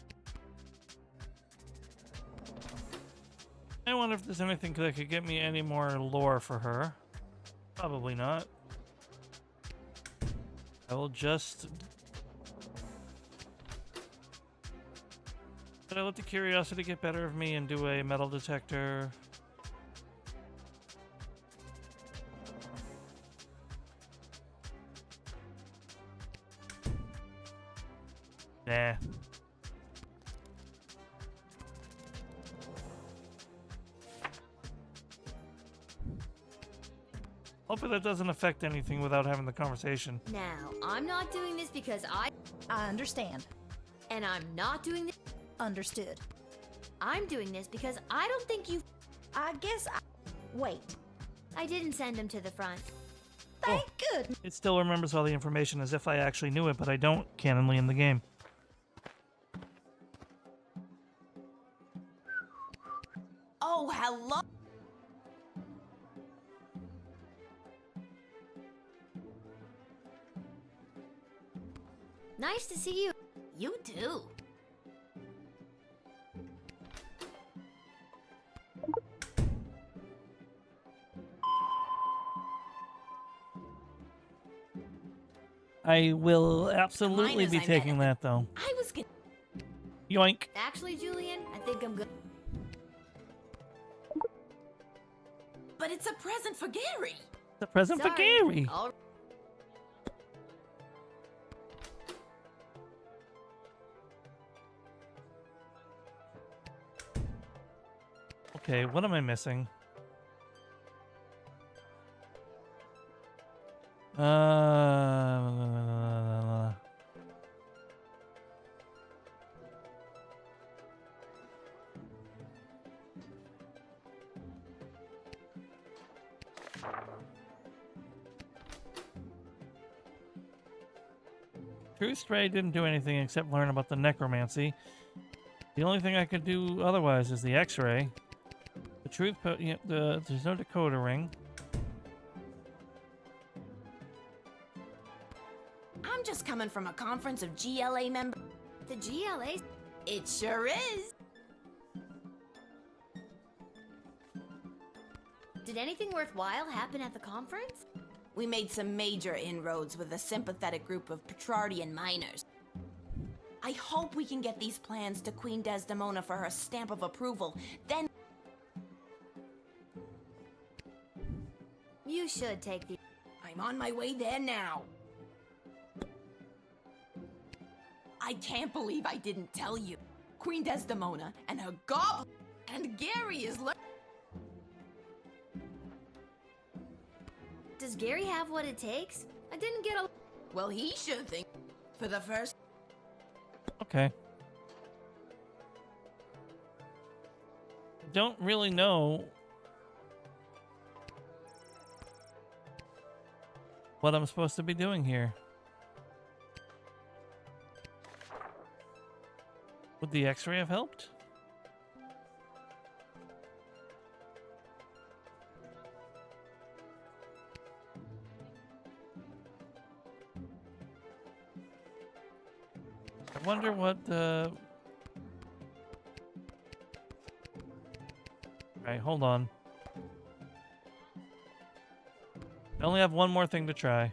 I wonder if there's anything that could get me any more lore for her. Probably not. I will just... But I let the curiosity get better of me and do a metal detector. Nah. Hopefully that doesn't affect anything without having the conversation. Now, I'm not doing this because I understand. And I'm not doing this. Understood. I'm doing this because I don't think you. I guess I. Wait. I didn't send him to the front. Thank goodness. It still remembers all the information as if I actually knew it, but I don't canonly in the game. Oh, hello. Nice to see you. You too. I will absolutely be taking that, though. I was gonna. Yoink. Actually, Julian, I think I'm good. But it's a present for Gary. It's a present for Gary. Okay, what am I missing? Truth Spray didn't do anything except learn about the necromancy. The only thing I could do otherwise is the X-ray. The truth, yeah, there's no decoder ring. I'm just coming from a conference of GLA members. The GLA? It sure is. Did anything worthwhile happen at the conference? We made some major inroads with a sympathetic group of Petrardian miners. I hope we can get these plans to Queen Desdemona for her stamp of approval. Then you should take the... I'm on my way there now. I can't believe I didn't tell you. Queen Desdemona and her goblin and Gary is Does Gary have what it takes? I didn't get a... Well, he should think for the first... Okay. Don't really know what I'm supposed to be doing here. Would the X-ray have helped? I wonder what the... Alright, hold on. I only have one more thing to try.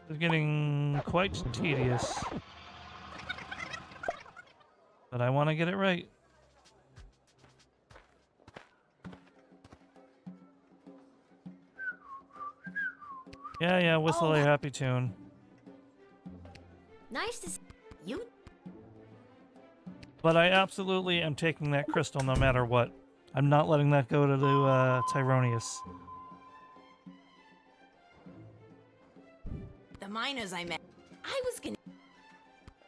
It's getting quite tedious. But I want to get it right. Yeah, whistle a happy tune. Nice to see you. But I absolutely am taking that crystal no matter what. I'm not letting that go to Tyronius. The miners I met. I was gonna...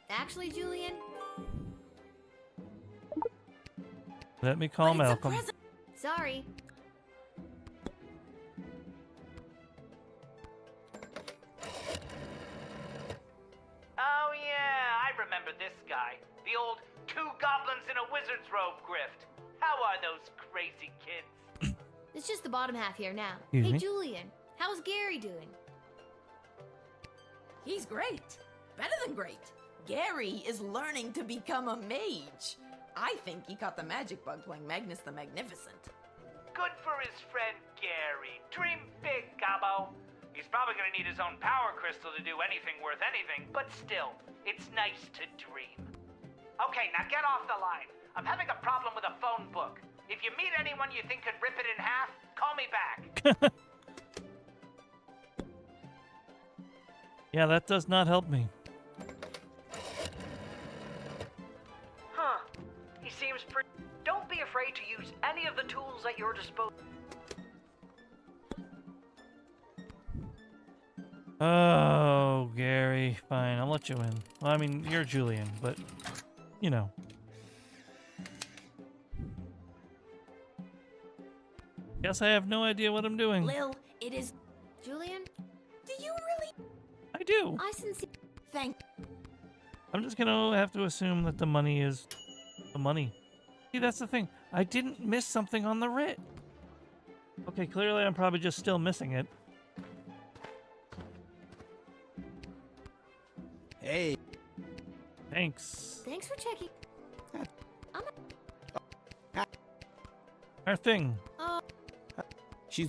Actually, Julian? Let me call Malcolm. Sorry. Oh yeah, I remember this guy. The old two goblins in a wizard's robe grift. How are those crazy kids? It's just the bottom half here now. Excuse Hey, me? Julian, how's Gary doing? He's great. Better than great. Gary is learning to become a mage. I think he caught the magic bug playing Magnus the Magnificent. Good for his friend Gary. Dream big, Gabo. He's probably gonna need his own power crystal to do anything worth anything, but still, it's nice to dream. Okay, now get off the line. I'm having a problem with a phone book. If you meet anyone you think could rip it in half, call me back. Yeah, that does not help me. Huh. He seems pretty... Don't be afraid to use any of the tools at your disposal. Oh, Gary. Fine, I'll let you in. Well, I mean, you're Julian, but, you know. Guess I have no idea what I'm doing. Lil, it is... Julian? Do you really... I do. I sincerely... Thank... I'm just gonna have to assume that the money is the money. See, that's the thing. I didn't miss something on the writ. Okay, clearly I'm probably just still missing it. Hey. Thanks for checking. Our thing. Oh, She.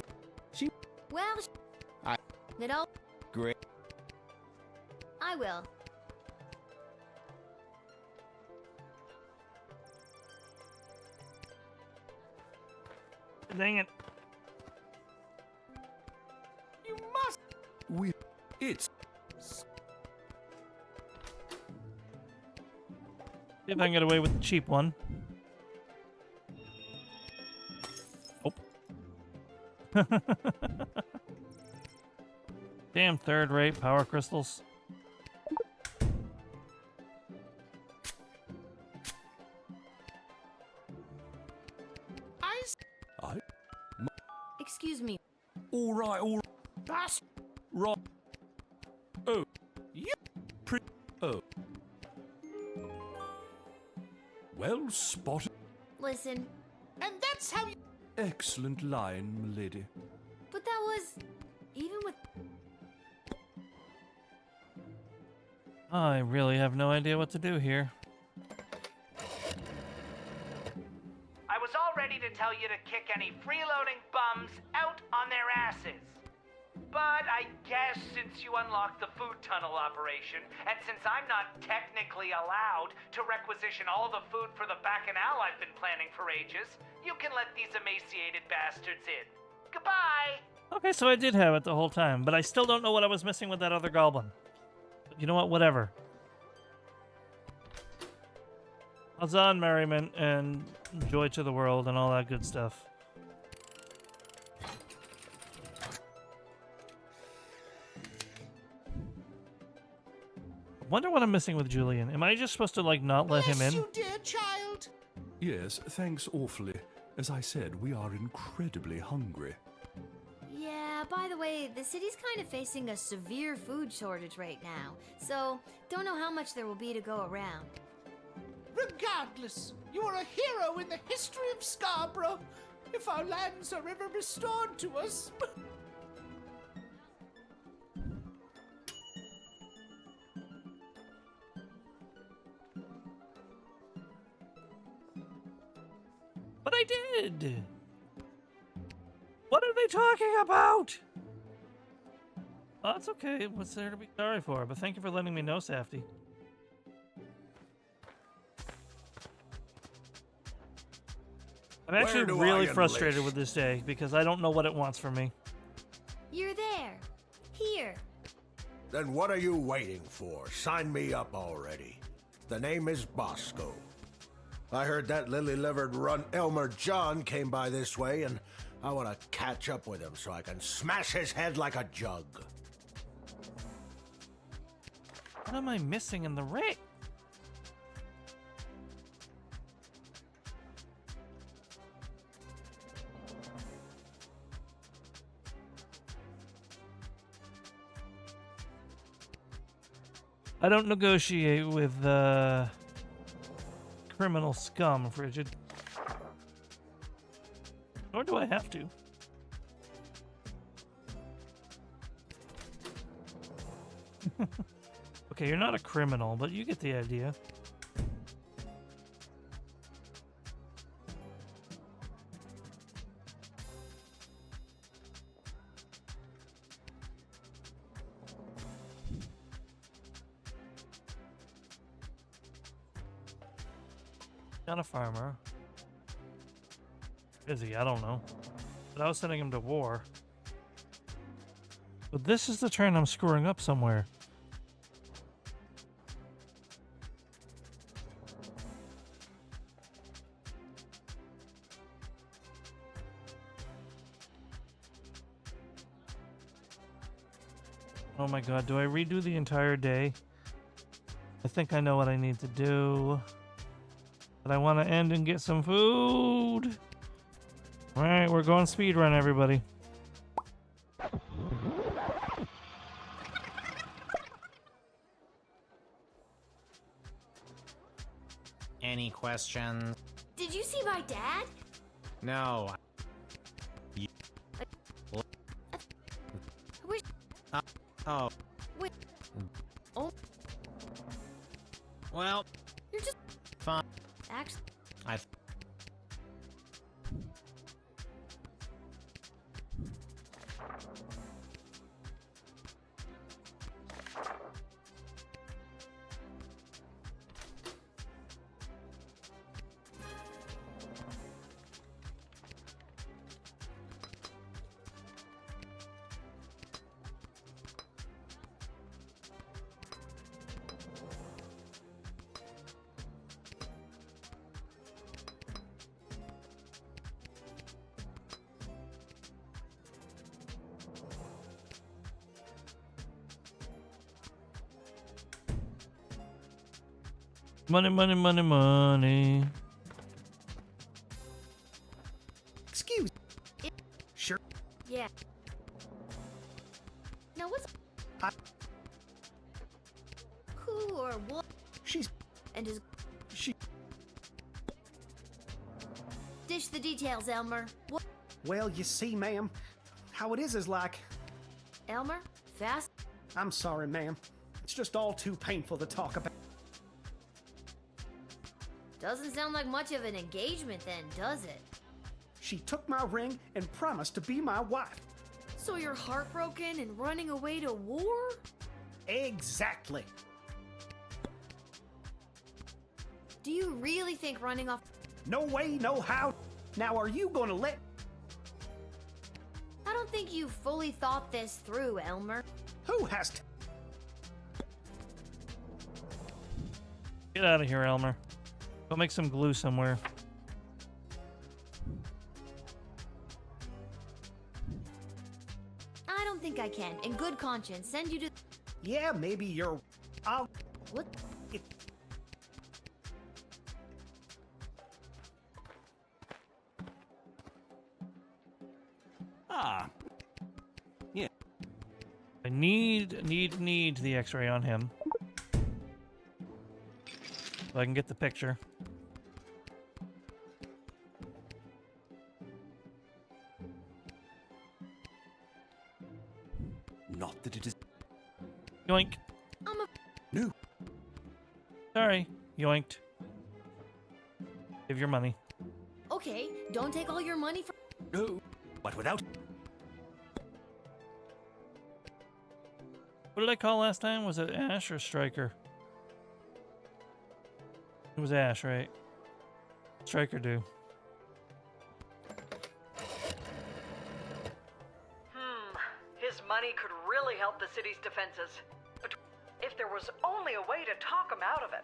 well, I. no, Great. I will. Dang it. You must. It's. See if I can get away with the cheap one. Damn third-rate power crystals. Excuse me. All right. That's right. Oh, yeah. Oh. Well spotted. Listen, And that's how you. Excellent line, milady. but that was... Even with... I really have no idea what to do here. I was all ready to tell you to kick any freeloading bums out on their asses. But I guess since you unlocked the food tunnel operation, and since I'm not technically allowed to requisition all the food for the bacchanal I've been planning for ages, you can let these emaciated bastards in. Goodbye! Okay, so I did have it the whole time, but I still don't know what I was missing with that other goblin. But you know what? Whatever. Huzzah and merriment and joy to the world and all that good stuff. Wonder what I'm missing with Julian. Am I just supposed to, like, not let him in? You dear child. Yes, thanks awfully. As I said, we are incredibly hungry. Yeah, by the way, the city's kind of facing a severe food shortage right now, so don't know how much there will be to go around. Regardless, you are a hero in the history of Scarborough. If our lands are ever restored to us. But I did! What are they talking about? Oh, it's okay. What's there to be sorry for? But thank you for letting me know, Safety. I'm actually Where do really I frustrated enlist? with this day because I don't know what it wants from me. You're there. Here. Then what are you waiting for? Sign me up already. The name is Bosco. I heard that lily-livered runt Elmer John came by this way, and I want to catch up with him so I can smash his head like a jug. What am I missing in the ring? I don't negotiate with criminal scum, Frigid. Nor do I have to. Okay, you're not a criminal, but you get the idea. Not a farmer. Is he? I don't know. But I was sending him to war. But this is the turn I'm screwing up somewhere. Oh my god, do I redo the entire day? I think I know what I need to do. But I want to end and get some food. Alright, we're going speedrun, everybody. Any questions? Did you see my dad? No. Wish. Oh. Wait. Oh, Well, you're just fine. actually. I. Money, money, money, money. Excuse. Sure. Yeah. Now what's who or what? She's and is she. Dish the details, Elmer. What? Well, you see, ma'am, how it is like. Elmer, fast. I'm sorry, ma'am. It's just all too painful to talk about. Doesn't sound like much of an engagement then, does it? She took my ring and promised to be my wife. So you're heartbroken and running away to war? Exactly. Do you really think running off? No way, no how. Now are you gonna let... I don't think you fully thought this through, Elmer. Who has to... Get out of here, Elmer. Go make some glue somewhere. I don't think I can, in good conscience, send you to... Yeah, maybe you're... I'll... What? Ah. Yeah. I need the x-ray on him. So I can get the picture. Not that it is... Yoink. No. Sorry. Yoinked. Give your money. Okay, don't take all your money from... No. But without... What did I call last time? Was it Ash or Striker? It was Ash, right? Striker do. His money could really help the city's defenses. But if there was only a way to talk him out of it.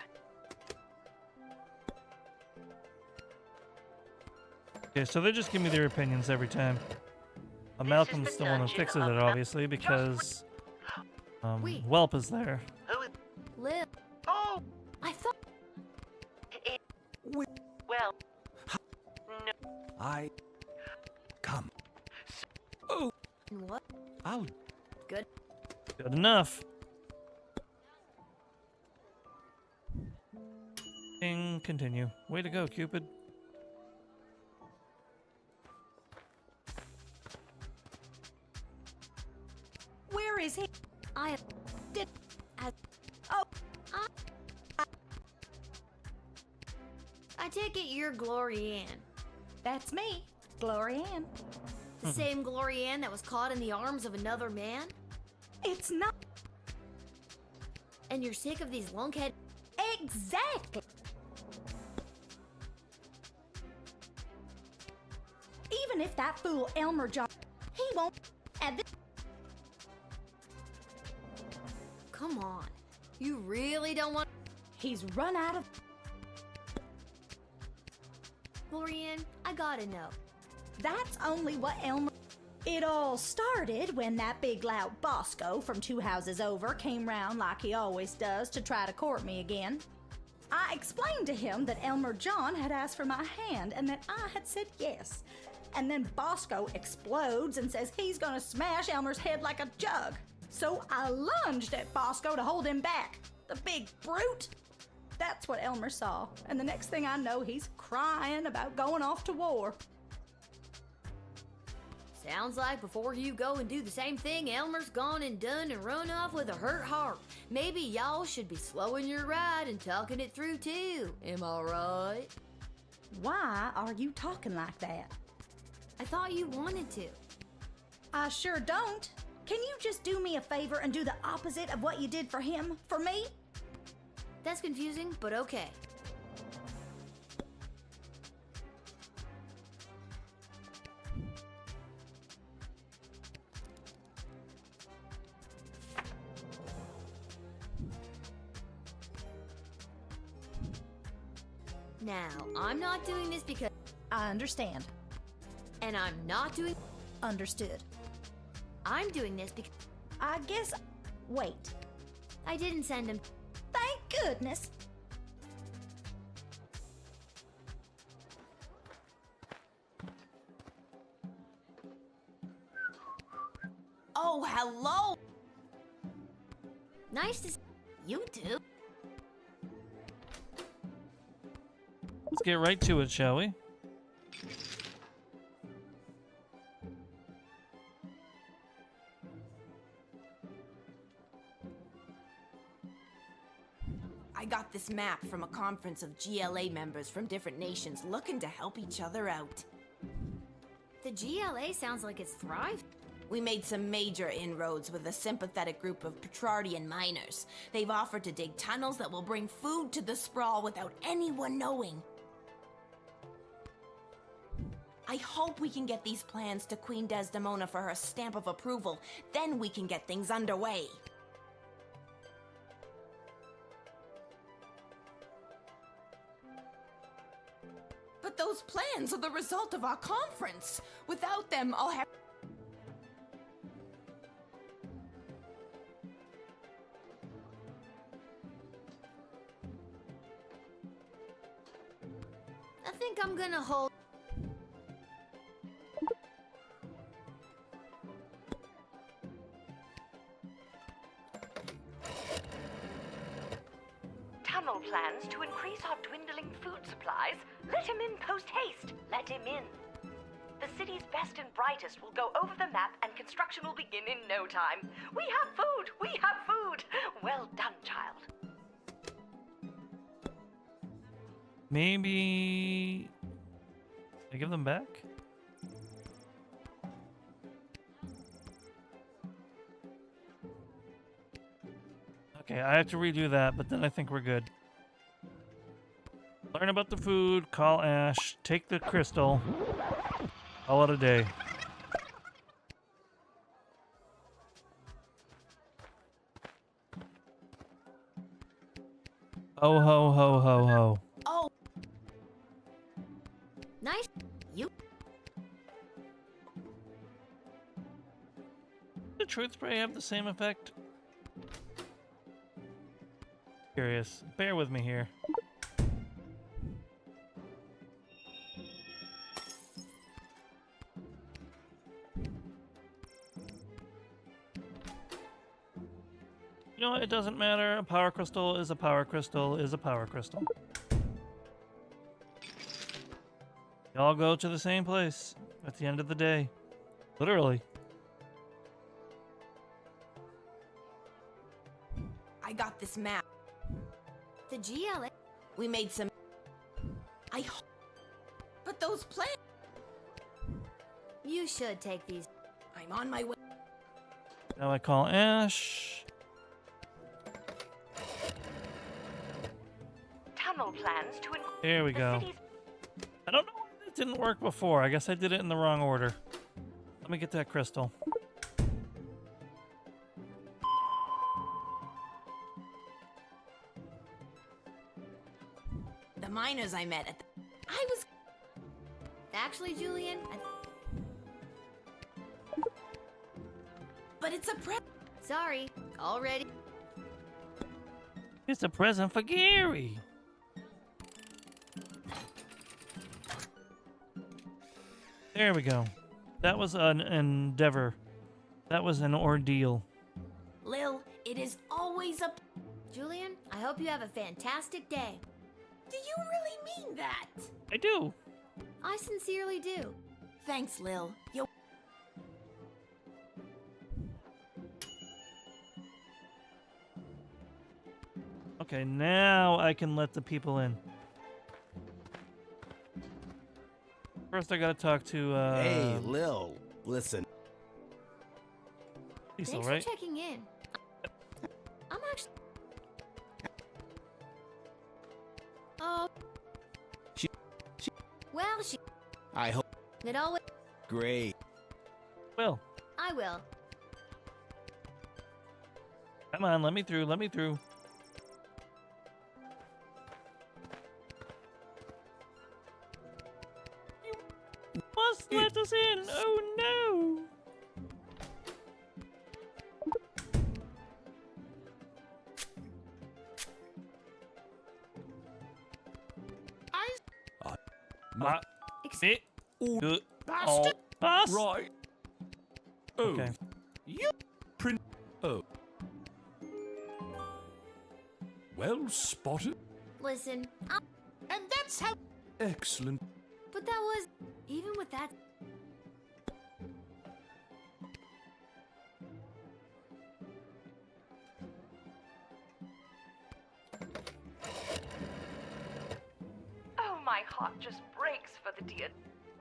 Okay, so they just give me their opinions every time. Malcolm's the one who fixes it, obviously, because Whelp is there. Lil. Oh! I thought... Well... No. I... Come. Oh! What? I'll... Good. Good enough. And continue. Way to go, Cupid. Where is he? I did... I take it you're Glory Ann. That's me, Glory Ann. The same Glory Ann that was caught in the arms of another man? It's not... And you're sick of these lunkhead... Exactly. Even if that fool Elmer John... He won't... And Come on. You really don't want... He's run out of... Glory Ann, I gotta know. That's only what Elmer... It all started when that big loud Bosco from 2 houses over came round like he always does to try to court me again. I explained to him that Elmer John had asked for my hand and that I had said yes. And then Bosco explodes and says he's gonna smash Elmer's head like a jug. So I lunged at Bosco to hold him back. The big brute! That's what Elmer saw, and the next thing I know, he's crying about going off to war. Sounds like before you go and do the same thing, Elmer's gone and done and run off with a hurt heart. Maybe y'all should be slowing your ride and talking it through too. Am I right? Why are you talking like that? I thought you wanted to. I sure don't. Can you just do me a favor and do the opposite of what you did for him, for me? That's confusing, but okay. Now, I'm not doing this because... I understand. And I'm not doing... Understood. I'm doing this because... I guess... Wait. I didn't send him... Thank goodness. Oh, hello! Nice to see you too. Let's get right to it, shall we? I got this map from a conference of GLA members from different nations looking to help each other out. The GLA sounds like it's thriving. We made some major inroads with a sympathetic group of Petrardian miners. They've offered to dig tunnels that will bring food to the sprawl without anyone knowing. I hope we can get these plans to Queen Desdemona for her stamp of approval. Then we can get things underway. But those plans are the result of our conference. Without them, I'll have... I think I'm gonna hold. Tunnel plans to increase our dwindling food supplies? Let him in post haste. Let him in. The city's best and brightest will go over the map and construction will begin in no time. We have food! We have food! Well done, child. Maybe I give them back? Okay, I have to redo that, but then I think we're good. Learn about the food, call Ash, take the crystal. Call it a day. Ho ho ho ho ho. Oh! Nice. You. Did the truth spray have the same effect? Curious. Bear with me here. You know what? It doesn't matter. A power crystal is a power crystal is a power crystal. They all go to the same place at the end of the day. Literally. I got this map. The GLA. We made some... But those plans... You should take these. I'm on my way. Now I call Ash. Tunnel plans to increase... Here we go. I don't know why that didn't work before. I guess I did it in the wrong order. Let me get that crystal. The miners I met at the... I was... Actually, Julian, But it's a pre... Sorry, already. It's a present for Gary. There we go. That was an endeavor. That was an ordeal. Lil, it is always a... Julian, I hope you have a fantastic day. Do you really mean that? I do. I sincerely do. Thanks, Lil. You... Okay, now I can let the people in. First, I gotta talk to, Hey, Lil, listen. Cecil, Thanks right? for checking in. I'm actually... Oh. Well, she... I hope. It always... Great. Will. I will. Come on, let me through, let me through. You must let us in! Oh no! Good. Bastard. Boss? Right. Okay. You Well spotted. Listen, And that's how. Excellent. but that was even with that. Oh, my heart just breaks for the dear.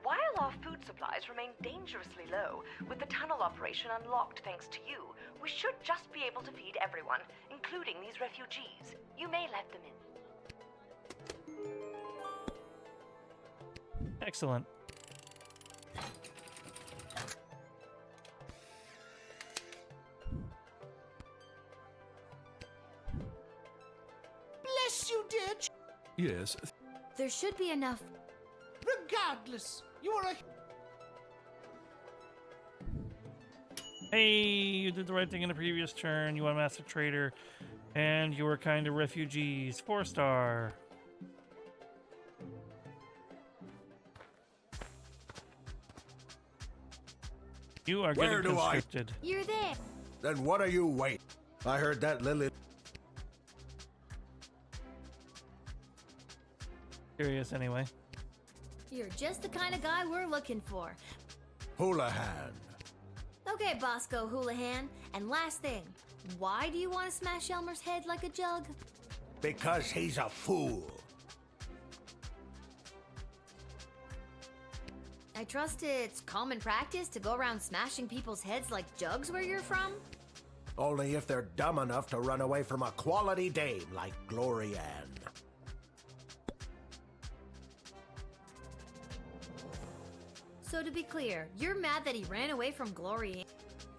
While our food supplies remain dangerously low, with the tunnel operation unlocked thanks to you, we should just be able to feed everyone, including these refugees. You may let them in. Excellent. Bless you, dear. Yes. There should be enough. Regardless, you are a. Hey, you did the right thing in the previous turn. You unmasked a traitor, and you were kind of refugees. 4-star. You are Where getting do I- conscripted. You're there. Then what are you waiting? I heard that Lily. Curious anyway. You're just the kind of guy we're looking for. Houlihan. Okay, Bosco Houlihan. And last thing, why do you want to smash Elmer's head like a jug? Because he's a fool. I trust it's common practice to go around smashing people's heads like jugs where you're from? Only if they're dumb enough to run away from a quality dame like Glory Ann. So to be clear, you're mad that he ran away from Glory Ann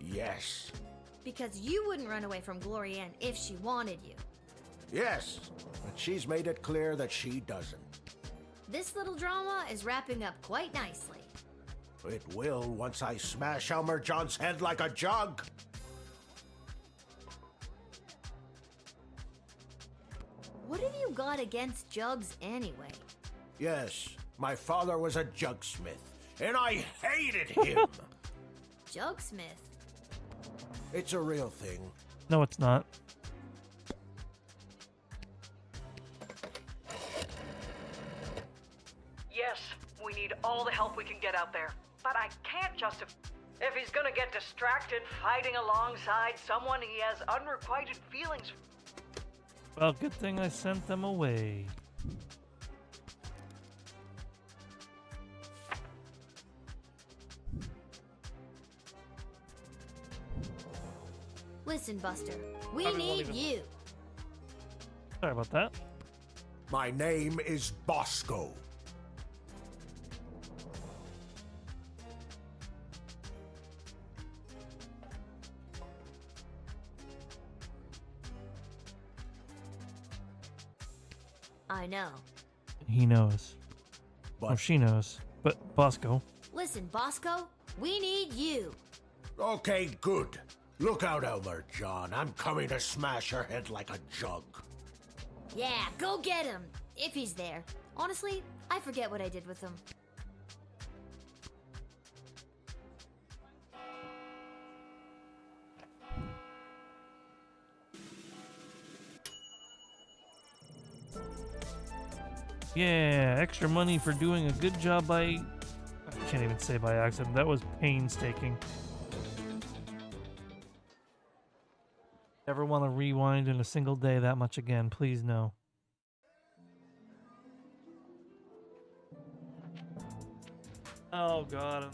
Yes. because you wouldn't run away from Glory Ann if she wanted you. Yes. But she's made it clear that she doesn't. This little drama is wrapping up quite nicely. It will once I smash Elmer John's head like a jug. What have you got against jugs anyway? Yes, my father was a jugsmith, and I hated him. Jugsmith? It's a real thing. No, it's not. Yes, we need all the help we can get out there. But I can't justify. If he's gonna get distracted fighting alongside someone he has unrequited feelings. Well, good thing I sent them away. Listen, Buster, we Probably won't need even- you. Sorry about that. My name is Bosco. I know. He knows. But Oh, she knows. But Bosco. Listen, Bosco, we need you. okay, good. Look out, Elmer John. I'm coming to smash her head like a jug. Yeah, go get him, if he's there. Honestly, I forget what I did with him. Yeah, extra money for doing a good job by... I can't even say by accident. That was painstaking. Never want to rewind in a single day that much again. Please no. Oh god.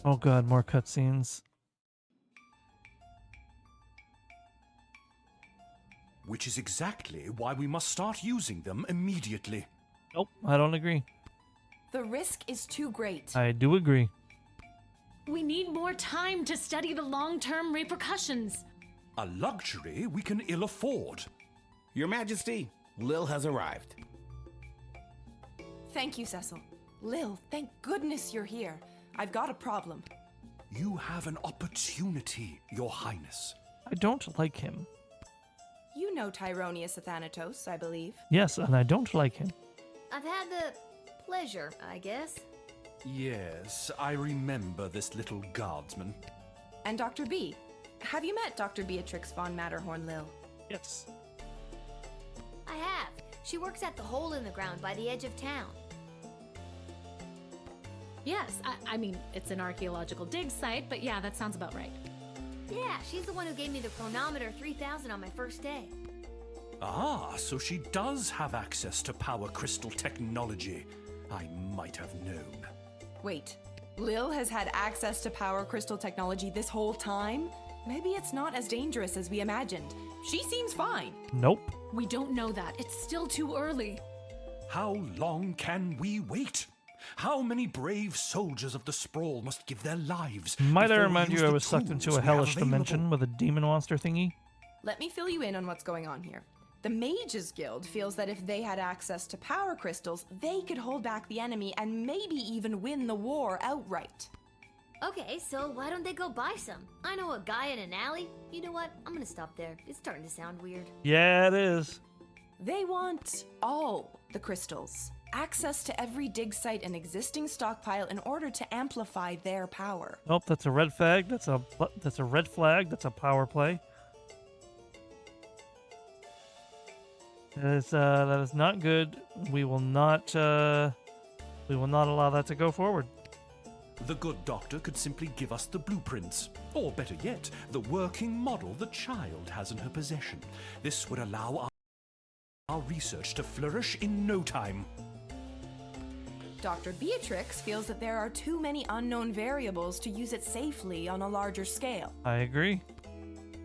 Oh god, more cutscenes. Which is exactly why we must start using them immediately. Nope, I don't agree. The risk is too great. I do agree. We need more time to study the long-term repercussions. A luxury we can ill afford. Your Majesty, Lil has arrived. Thank you, Cecil. Lil, thank goodness you're here. I've got a problem. You have an opportunity, Your Highness. I don't like him. You know Tyronius Athanatos, I believe. Yes, and I don't like him. I've had the Leisure, I guess. Yes, I remember this little guardsman. And Dr. B. Have you met Dr. Beatrix von Matterhorn, Lil? Yes. I have. She works at the hole in the ground by the edge of town. Yes, I mean, it's an archaeological dig site, but yeah, that sounds about right. Yeah, she's the one who gave me the chronometer 3000 on my first day. Ah, so she does have access to power crystal technology. I might have known. Wait, Lil has had access to power crystal technology this whole time? Maybe it's not as dangerous as we imagined. She seems fine. Nope. We don't know that. It's still too early. How long can we wait? How many brave soldiers of the Sprawl must give their lives? Might I before we remind use you I the was sucked into tools a we have hellish available? dimension with a demon monster thingy? Let me fill you in on what's going on here. The Mages Guild feels that if they had access to power crystals, they could hold back the enemy and maybe even win the war outright. Okay, so why don't they go buy some? I know a guy in an alley. You know what? I'm gonna stop there. It's starting to sound weird. Yeah, it is. They want all the crystals. Access to every dig site and existing stockpile in order to amplify their power. Nope, that's a red flag. That's a red flag. That's a power play. That is not good. We will not allow that to go forward. The good doctor could simply give us the blueprints, or better yet, the working model the child has in her possession. This would allow our research to flourish in no time. Dr. Beatrix feels that there are too many unknown variables to use it safely on a larger scale. I agree.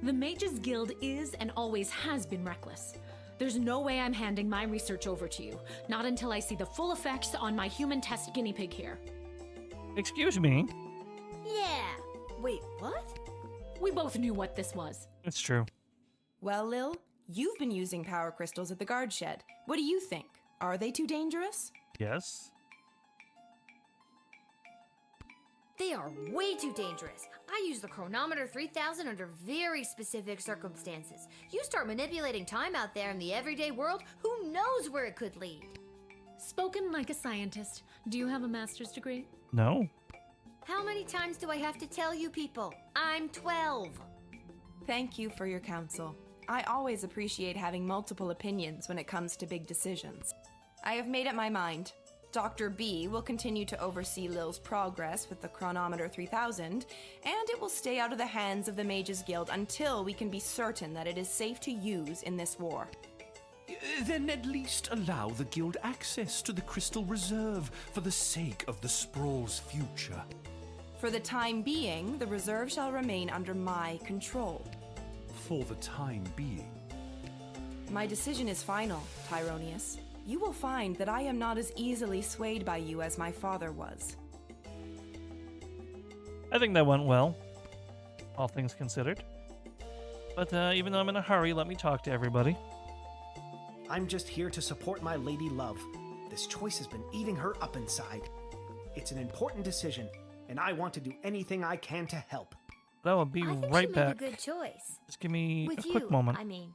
The Mages Guild is and always has been reckless. There's no way I'm handing my research over to you, not until I see the full effects on my human test guinea pig here. Excuse me. Yeah. Wait, what? We both knew what this was. It's true. Well, Lil, you've been using power crystals at the guard shed. What do you think? Are they too dangerous? Yes. They are way too dangerous. I use the chronometer 3000 under very specific circumstances. You start manipulating time out there in the everyday world, who knows where it could lead? Spoken like a scientist. Do you have a master's degree? No. How many times do I have to tell you people? I'm 12. Thank you for your counsel. I always appreciate having multiple opinions when it comes to big decisions. I have made up my mind. Dr. B will continue to oversee Lil's progress with the chronometer 3000, and it will stay out of the hands of the Mages Guild until we can be certain that it is safe to use in this war. Then at least allow the guild access to the crystal reserve for the sake of the Sprawl's future. For the time being, the reserve shall remain under my control. For the time being. My decision is final, Tyronius. You will find that I am not as easily swayed by you as my father was. I think that went well, all things considered. But even though I'm in a hurry, let me talk to everybody. I'm just here to support my lady love. This choice has been eating her up inside. It's an important decision, and I want to do anything I can to help. That will be I think right she back. made a good choice. Just give me With a quick you, moment. I mean.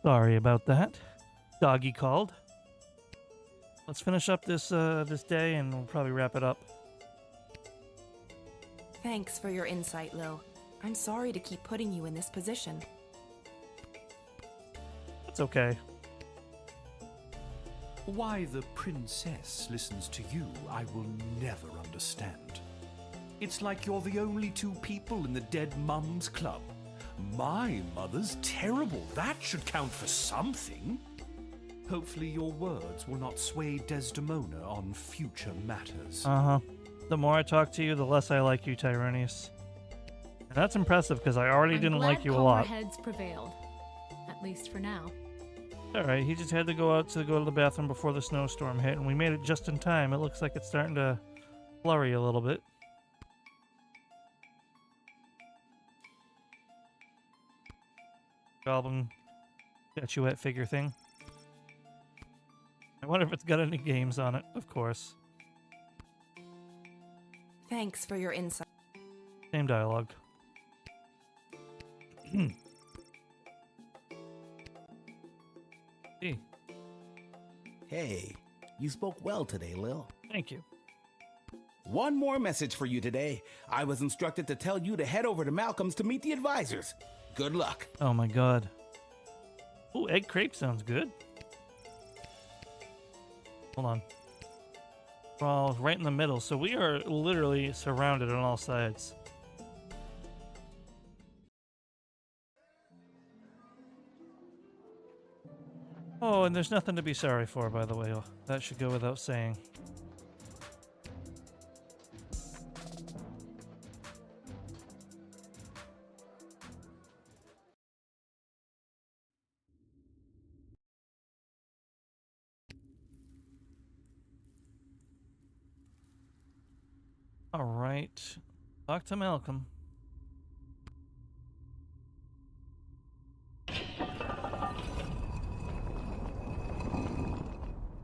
Sorry about that. Doggy called. Let's finish up this this day and we'll probably wrap it up. Thanks for your insight, Lil. I'm sorry to keep putting you in this position. It's okay. Why the princess listens to you, I will never understand. It's like you're the only two people in the Dead Mums Club. My mother's terrible. That should count for something. Hopefully your words will not sway Desdemona on future matters. Uh-huh. The more I talk to you, the less I like you, Tyronius. And that's impressive, because I already didn't like you a lot. Heads prevailed. At least for now. Alright, he just had to go to the bathroom before the snowstorm hit, and we made it just in time. It looks like it's starting to flurry a little bit. Goblin statuette figure thing. I wonder if it's got any games on it, of course. Thanks for your insight. Same dialogue. Hey. Hey, you spoke well today, Lil. Thank you. One more message for you today. I was instructed to tell you to head over to Malcolm's to meet the advisors. Good luck. Oh my god. Ooh, egg crepe sounds good. Hold on. We're all right in the middle, so we are literally surrounded on all sides. Oh, and there's nothing to be sorry for, by the way. That should go without saying. All right. Talk to Malcolm.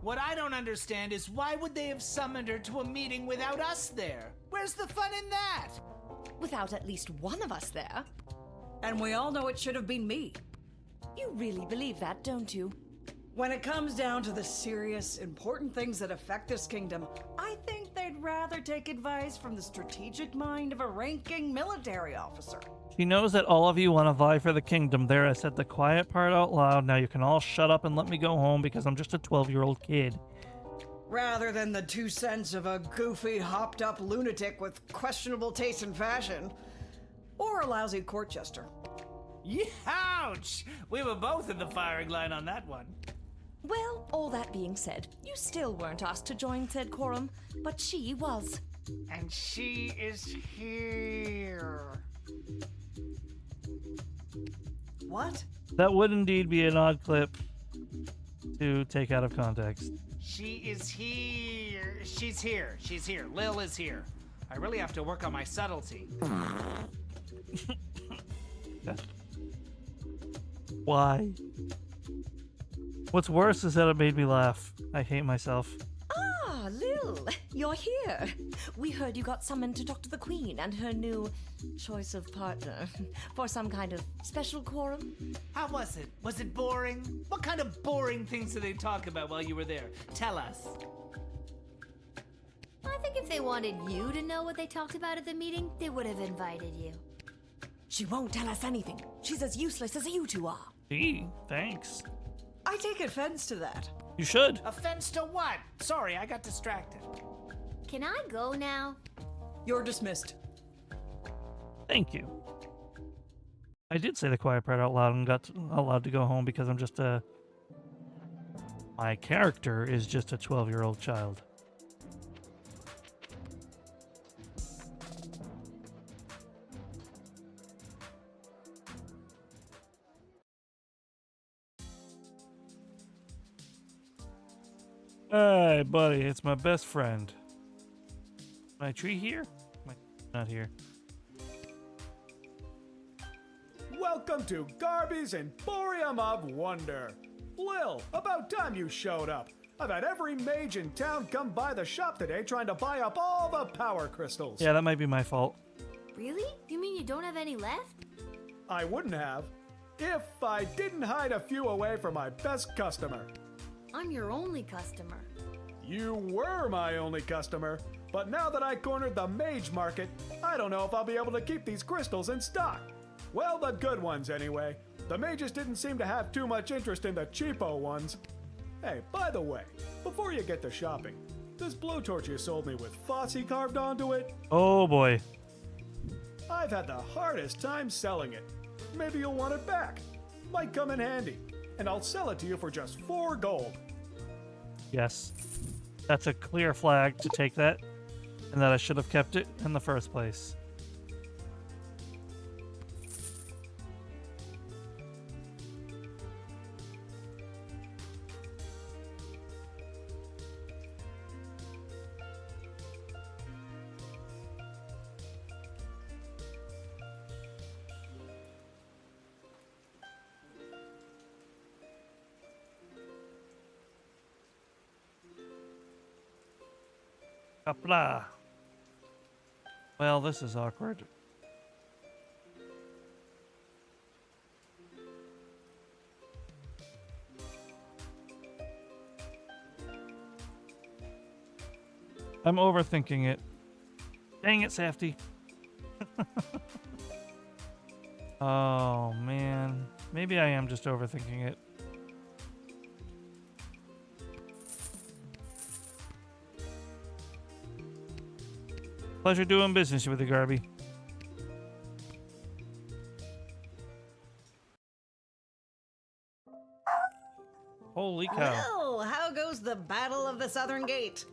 What I don't understand is why would they have summoned her to a meeting without us there? Where's the fun in that? Without at least one of us there. And we all know it should have been me. You really believe that, don't you? When it comes down to the serious, important things that affect this kingdom, I think they'd rather take advice from the strategic mind of a ranking military officer. She knows that all of you want to vie for the kingdom. There, I said the quiet part out loud. Now you can all shut up and let me go home because I'm just a 12-year-old kid. Rather than the 2 cents of a goofy, hopped-up lunatic with questionable taste in fashion. Or a lousy court jester. Ouch! We were both in the firing line on that one. Well, all that being said, you still weren't asked to join said quorum, but she was. And she is here. What? That would indeed be an odd clip to take out of context. She is here. She's here. She's here. Lil is here. I really have to work on my subtlety. Why? What's worse is that it made me laugh. I hate myself. Ah, Lil, you're here. We heard you got summoned to talk to the Queen and her new choice of partner for some kind of special quorum. How was it? Was it boring? What kind of boring things did they talk about while you were there? Tell us. I think if they wanted you to know what they talked about at the meeting, they would have invited you. She won't tell us anything. She's as useless as you two are. Gee, thanks. I take offense to that. You should. Offense to what? Sorry, I got distracted. Can I go now? You're dismissed. Thank you. I did say the quiet part out loud and got allowed to go home because I'm just a... My character is just a 12-year-old child. Hey, buddy, it's my best friend. My tree here? Not here. Welcome to Garby's Emporium of Wonder. Lil, about time you showed up. I've had every mage in town come by the shop today trying to buy up all the power crystals. Yeah, that might be my fault. Really? You mean you don't have any left? I wouldn't have. If I didn't hide a few away for my best customer. I'm your only customer. You were my only customer, but now that I cornered the mage market, I don't know if I'll be able to keep these crystals in stock. Well, the good ones anyway. The mages didn't seem to have too much interest in the cheapo ones. Hey, by the way, before you get to shopping, this blowtorch you sold me with Fossey carved onto it, Oh boy. I've had the hardest time selling it. Maybe you'll want it back. Might come in handy. And I'll sell it to you for just 4 gold. Yes. That's a clear flag to take that, and that I should have kept it in the first place. Kapla. Well, this is awkward. I'm overthinking it. Dang it, Safety. Oh, man. Maybe I am just overthinking it. Pleasure doing business with you, Garby. Holy cow. Well, how goes the Battle of the Southern Gate?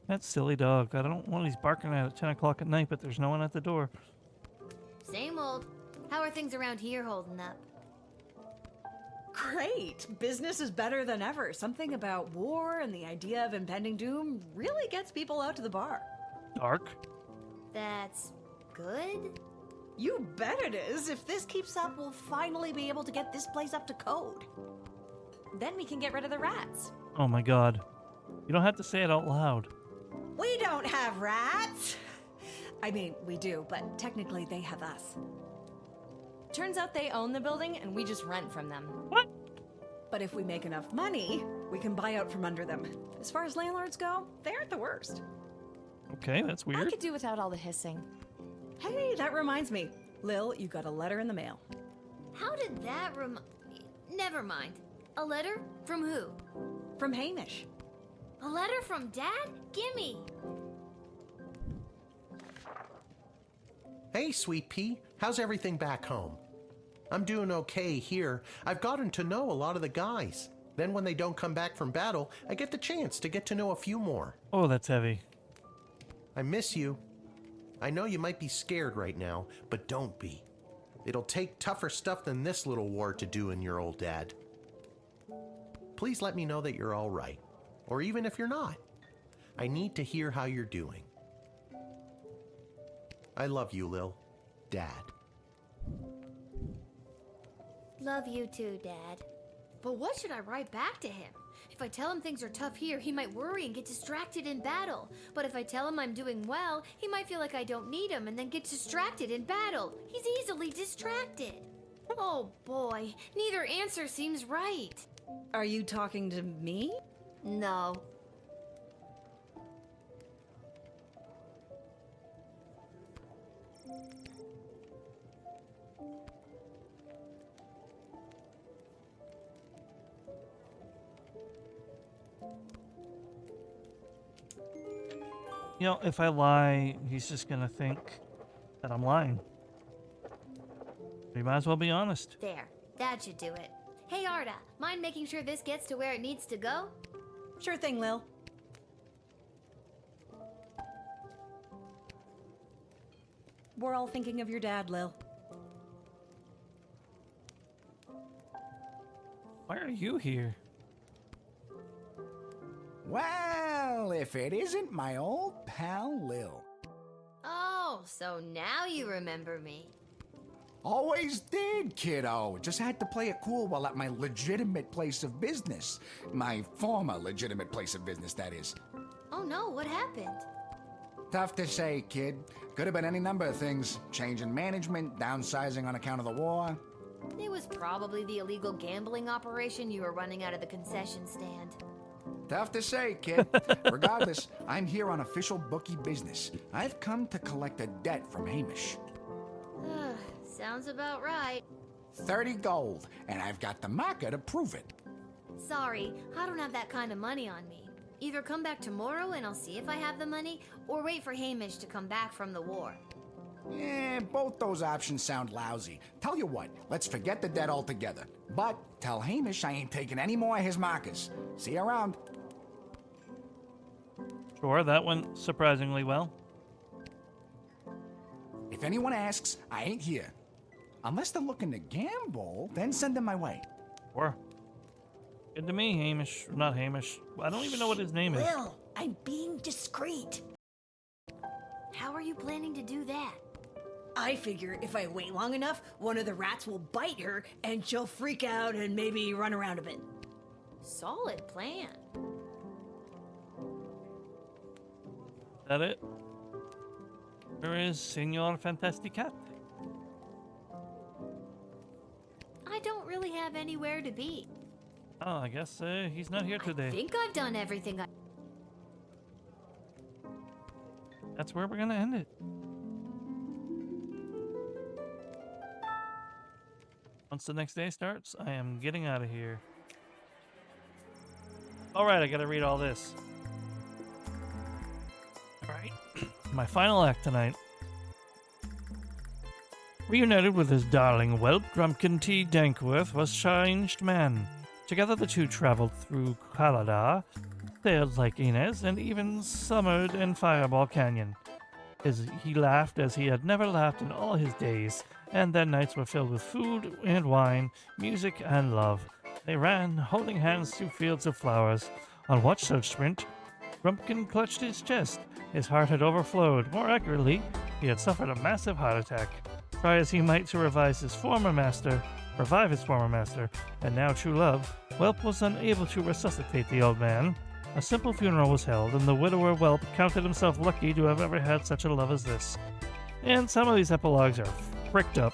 That silly dog. I don't want he's barking at 10 o'clock at night, but there's no one at the door. Same old. How are things around here holding up? Great! Business is better than ever. Something about war and the idea of impending doom really gets people out to the bar. Dark? That's good? You bet it is. If this keeps up, we'll finally be able to get this place up to code. Then we can get rid of the rats. Oh my god. You don't have to say it out loud. We don't have rats! I mean, we do, but technically they have us. Turns out they own the building and we just rent from them. What? But if we make enough money, we can buy out from under them. As far as landlords go, they aren't the worst. Okay, that's I weird. could do without all the hissing. Hey, that reminds me. Lil, you got a letter in the mail. How did that Never mind. A letter? From who? From Hamish. A letter from Dad? Gimme! Hey, Sweet Pea. How's everything back home? I'm doing okay here. I've gotten to know a lot of the guys. Then when they don't come back from battle, I get the chance to get to know a few more. Oh, that's heavy. I miss you. I know you might be scared right now, but don't be. It'll take tougher stuff than this little war to do in your old dad. Please let me know that you're all right. Or even if you're not. I need to hear how you're doing. I love you, Lil. Dad. Love you too, Dad. But what should I write back to him? If I tell him things are tough here, he might worry and get distracted in battle. But if I tell him I'm doing well, he might feel like I don't need him and then get distracted in battle. He's easily distracted. Oh boy, neither answer seems right. Are you talking to me? No. You know, if I lie, he's just gonna think that I'm lying. We might as well be honest. There, that should do it. Hey Arda, mind making sure this gets to where it needs to go? Sure thing, Lil. We're all thinking of your dad, Lil. Why are you here? Well, if it isn't my old pal Lil. Oh, so now you remember me. Always did, kiddo. Just had to play it cool while at my legitimate place of business. My former legitimate place of business, that is. Oh no, what happened? Tough to say, kid. Could have been any number of things. Change in management, downsizing on account of the war. It was probably the illegal gambling operation you were running out of the concession stand. Tough to say, kid. Regardless, I'm here on official bookie business. I've come to collect a debt from Hamish. Sounds about right. 30 gold, and I've got the marker to prove it. Sorry, I don't have that kind of money on me. Either come back tomorrow and I'll see if I have the money, or wait for Hamish to come back from the war. Yeah, both those options sound lousy. Tell you what, let's forget the debt altogether. But tell Hamish I ain't taking any more of his markers. See you around. Sure, that went surprisingly well. If anyone asks, I ain't here. Unless they're looking to gamble, then send them my way. Sure. Good to me, Hamish. Not Hamish. I don't even know what his name is. Will, I'm being discreet. How are you planning to do that? I figure if I wait long enough, one of the rats will bite her and she'll freak out and maybe run around a bit. Solid plan. Is that it? Where is Senor Fantasticate? I don't really have anywhere to be. Oh, I guess he's not here today. I think I've done everything I... That's where we're gonna end it. Once the next day starts, I am getting out of here. Alright, I gotta read all this. Alright. My final act tonight. Reunited with his darling whelp, Grumpkin T. Dankworth was changed man. Together the two traveled through Caladar, sailed Lake Inez, and even summered in Fireball Canyon. He laughed as he had never laughed in all his days, and their nights were filled with food and wine, music and love. They ran, holding hands through fields of flowers. On what such sprint? Grumpkin clutched his chest. His heart had overflowed. More accurately, he had suffered a massive heart attack. Try as he might to revive his former master, and now true love, Whelp was unable to resuscitate the old man. A simple funeral was held, and the widower Whelp counted himself lucky to have ever had such a love as this. And some of these epilogues are fricked up.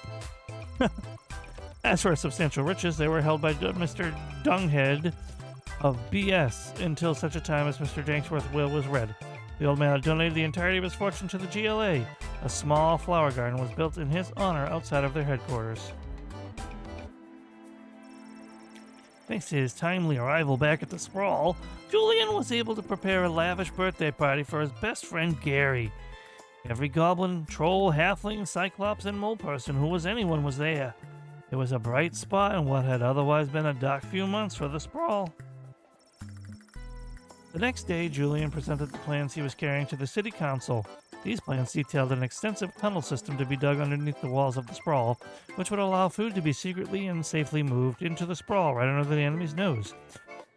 As for substantial riches, they were held by Mr. Dunghead of BS until such a time as Mr. Danksworth's will was read. The old man had donated the entirety of his fortune to the GLA. A small flower garden was built in his honor outside of their headquarters. Thanks to his timely arrival back at the Sprawl, Julian was able to prepare a lavish birthday party for his best friend Gary. Every goblin, troll, halfling, cyclops, and mole person who was anyone was there. It was a bright spot in what had otherwise been a dark few months for the Sprawl. The next day, Julian presented the plans he was carrying to the city council. These plans detailed an extensive tunnel system to be dug underneath the walls of the Sprawl, which would allow food to be secretly and safely moved into the Sprawl right under the enemy's nose.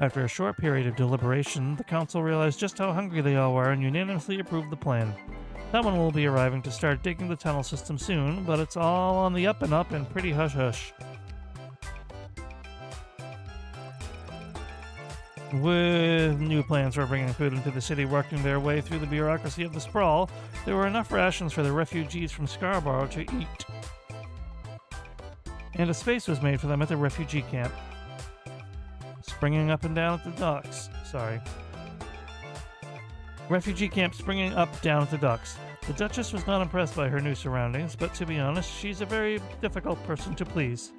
After a short period of deliberation, the council realized just how hungry they all were and unanimously approved the plan. Someone will be arriving to start digging the tunnel system soon, but it's all on the up and up and pretty hush-hush. With new plans for bringing food into the city working their way through the bureaucracy of the Sprawl, there were enough rations for the refugees from Scarborough to eat. And a space was made for them at the refugee camp. Springing up and down at the docks. Refugee camp springing up down at the docks. The Duchess was not impressed by her new surroundings, but to be honest, she's a very difficult person to please.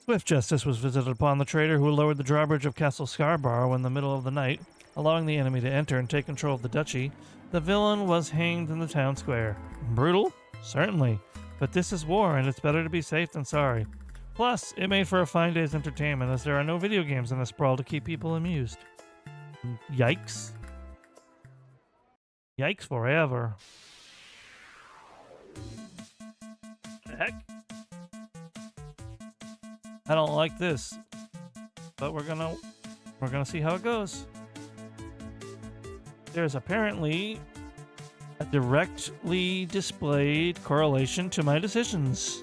Swift justice was visited upon the traitor who lowered the drawbridge of Castle Scarborough in the middle of the night, allowing the enemy to enter and take control of the duchy. The villain was hanged in the town square. Brutal? Certainly. But this is war, and it's better to be safe than sorry. Plus, it made for a fine day's entertainment, as there are no video games in the Sprawl to keep people amused. Yikes. Yikes forever. The heck? I don't like this, but we're gonna see how it goes. There's apparently a directly displayed correlation to my decisions.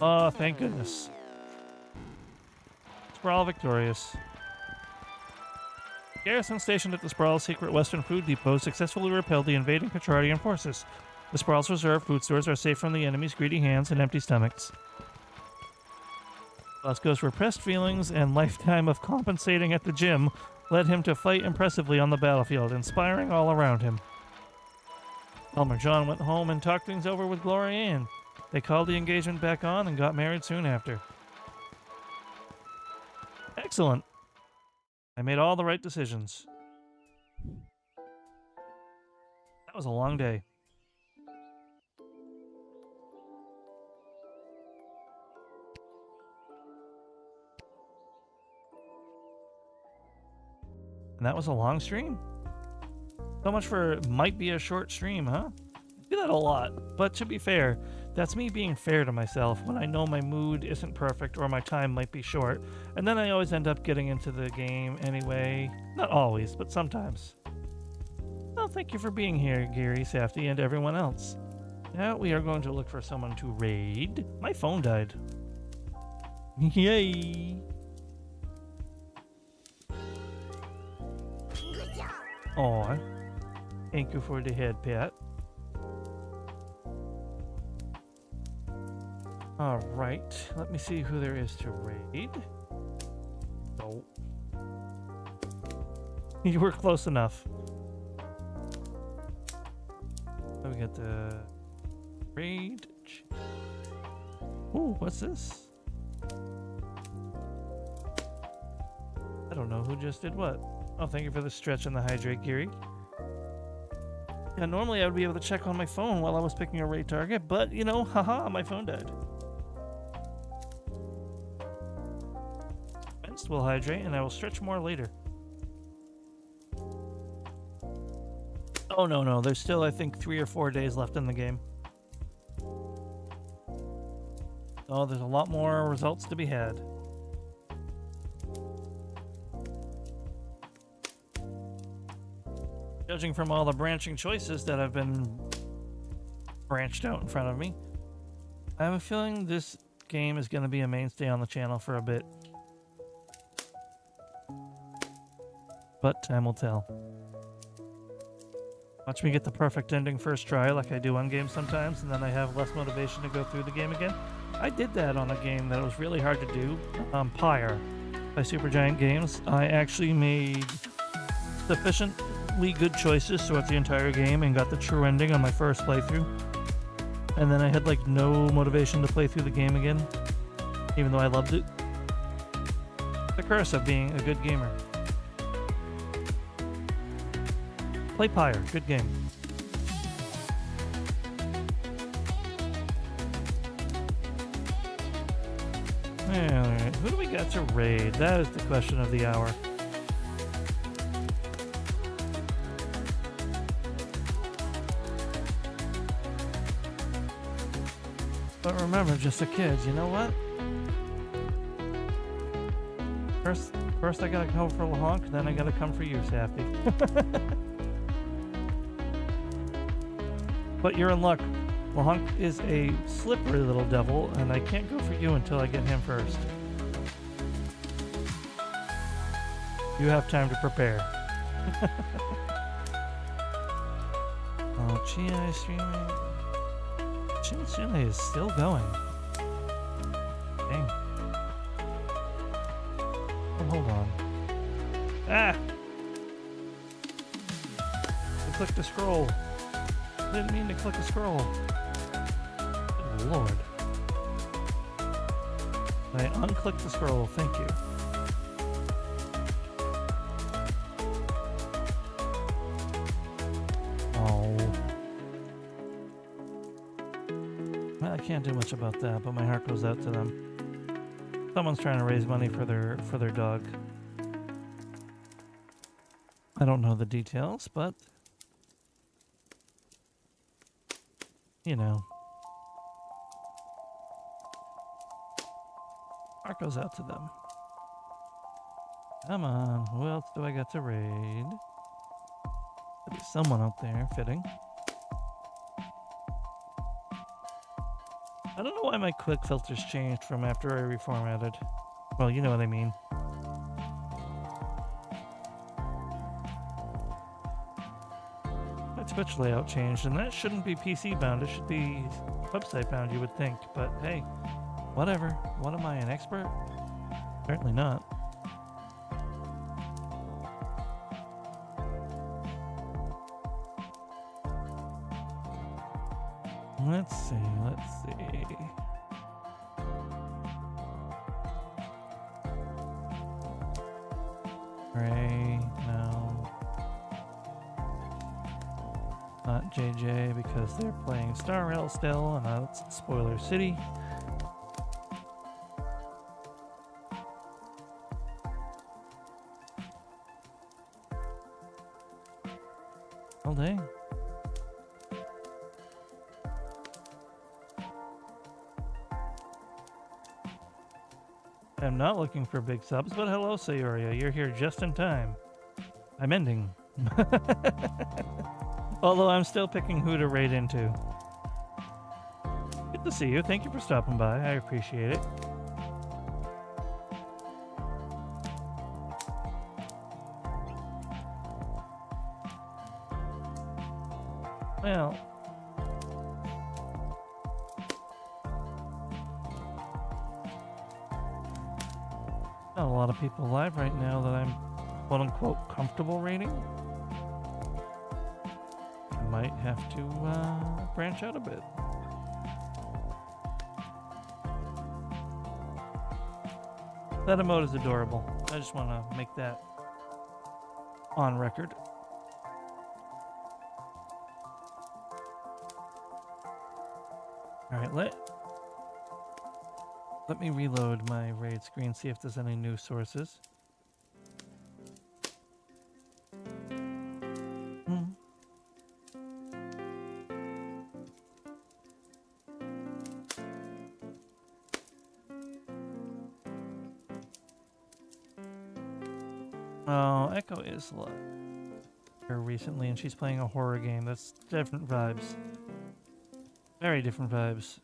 Oh, thank goodness. Sprawl victorious. Garrison stationed at the Sprawl's secret western food depot successfully repelled the invading Petrardian forces. The Sprawl's reserve food stores are safe from the enemy's greedy hands and empty stomachs. Bosco's repressed feelings and lifetime of compensating at the gym led him to fight impressively on the battlefield, inspiring all around him. Elmer John went home and talked things over with Gloria Ann. They called the engagement back on and got married soon after. Excellent. I made all the right decisions. That was a long day. And that was a long stream. So much for might be a short stream, huh? I do that a lot. But to be fair, that's me being fair to myself when I know my mood isn't perfect or my time might be short. And then I always end up getting into the game anyway. Not always, but sometimes. Well, thank you for being here, Gary, Safety, and everyone else. Now we are going to look for someone to raid. My phone died. Yay! Aw. Thank you for the head pat. Alright, let me see who there is to raid. No. You were close enough. We got the raid. Ooh, what's this? I don't know who just did what. Oh, thank you for the stretch and the hydrate, Geary. Yeah, normally I would be able to check on my phone while I was picking a raid target, but, you know, haha, my phone died. Fenced will hydrate, and I will stretch more later. Oh, no, there's still, I think, 3 or 4 days left in the game. Oh, there's a lot more results to be had. Judging from all the branching choices that have been branched out in front of me, I have a feeling this game is going to be a mainstay on the channel for a bit. But time will tell. Watch me get the perfect ending first try like I do on games sometimes, and then I have less motivation to go through the game again. I did that on a game that was really hard to do, Pyre by Supergiant Games. I actually made sufficiently good choices throughout the entire game and got the true ending on my first playthrough. And then I had like no motivation to play through the game again, even though I loved it. The curse of being a good gamer. Play Pyre, good game. Alright, who do we got to raid? That is the question of the hour. But remember, just a kid, you know what? First I gotta go for LaHonk, then I gotta come for you, Safety. But you're in luck. LaHonk is a slippery little devil, and I can't go for you until I get him first. You have time to prepare. Oh, Chi streaming. Chile is still going. Dang. Oh, hold on. Ah! I clicked the scroll. Didn't mean to click a scroll. Good Lord. I unclicked the scroll, thank you. Oh. Well, I can't do much about that, but my heart goes out to them. Someone's trying to raise money for their dog. I don't know the details, but you know. Heart goes out to them. Come on, who else do I got to raid? There'll be someone out there, fitting. I don't know why my quick filters changed from after I reformatted. Well, you know what I mean. My Twitch layout changed, and that shouldn't be PC bound. It should be website bound, you would think. But hey, whatever. What am I, an expert? Certainly not. Let's see. Ray, no. Not JJ because they're playing Star Rail still, and that's Spoiler City. All day. I'm not looking for big subs, but hello, Sayuria. You're here just in time. I'm ending. Although I'm still picking who to raid into. Good to see you. Thank you for stopping by. I appreciate it. Well, not a lot of people live right now that I'm quote-unquote comfortable rating. I might have to branch out a bit. That emote is adorable. I just want to make that on record. Alright, let me reload my raid screen, see if there's any new sources. Oh, Echo is here recently, and she's playing a horror game. That's different vibes. Very different vibes.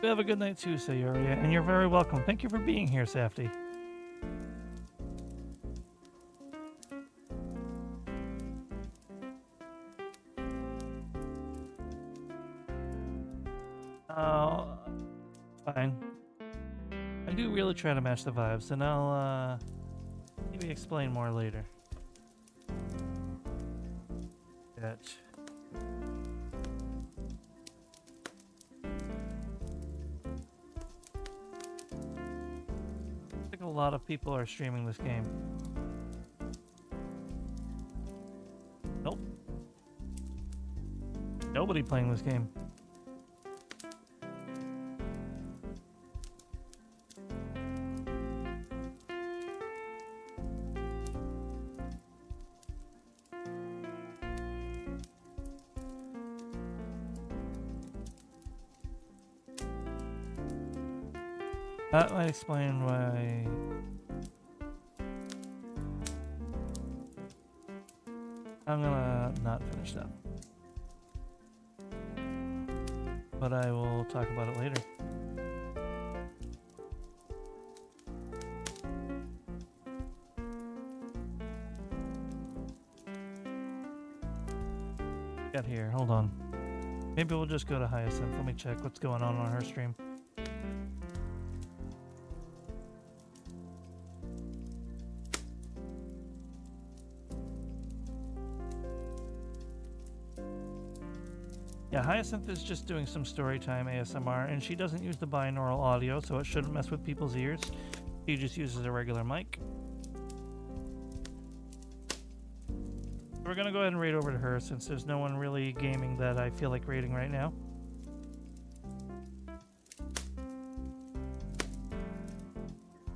You have a good night too, Sayuria, and you're very welcome. Thank you for being here, Safety. Oh, fine. I do really try to match the vibes, and I'll maybe explain more later. Catch. I think a lot of people are streaming this game. Nope. Nobody playing this game. That might explain why I'm gonna not finish that. But I will talk about it later. Got here, hold on. Maybe we'll just go to Hyacinth. Let me check what's going on her stream. Yeah, Hyacinth is just doing some storytime ASMR, and she doesn't use the binaural audio, so it shouldn't mess with people's ears. She just uses a regular mic. We're gonna go ahead and raid over to her since there's no one really gaming that I feel like raiding right now.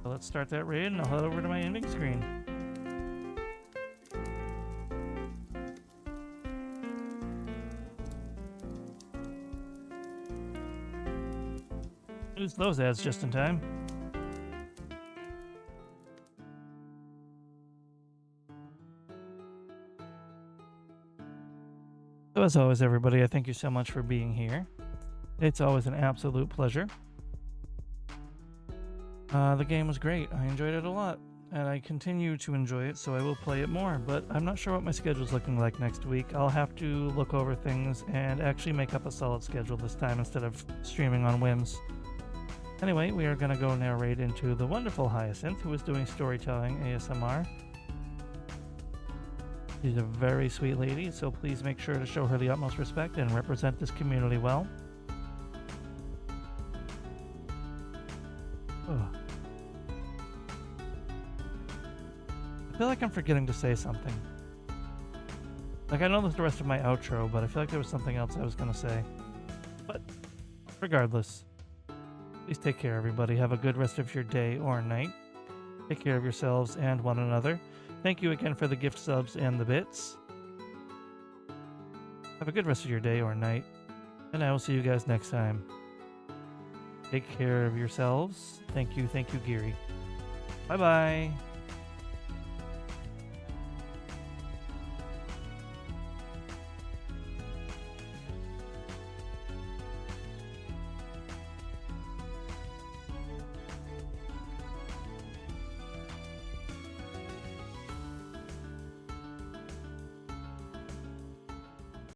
So let's start that raid, and I'll head over to my ending screen. Use those ads just in time. as always, everybody, I thank you so much for being here. It's always an absolute pleasure. The game was great. I enjoyed it a lot, and I continue to enjoy it, so I will play it more, but I'm not sure what my schedule's looking like next week. I'll have to look over things and actually make up a solid schedule this time instead of streaming on whims. Anyway, we are going to go narrate into the wonderful Hyacinth, who is doing storytelling ASMR. She's a very sweet lady, so please make sure to show her the utmost respect and represent this community well. Oh. I feel like I'm forgetting to say something. Like, I know there's the rest of my outro, but I feel like there was something else I was going to say. But regardless, please take care, everybody. Have a good rest of your day or night. Take care of yourselves and one another. Thank you again for the gift subs and the bits. Have a good rest of your day or night, and I will see you guys next time. Take care of yourselves. Thank you, Geary. Bye-bye.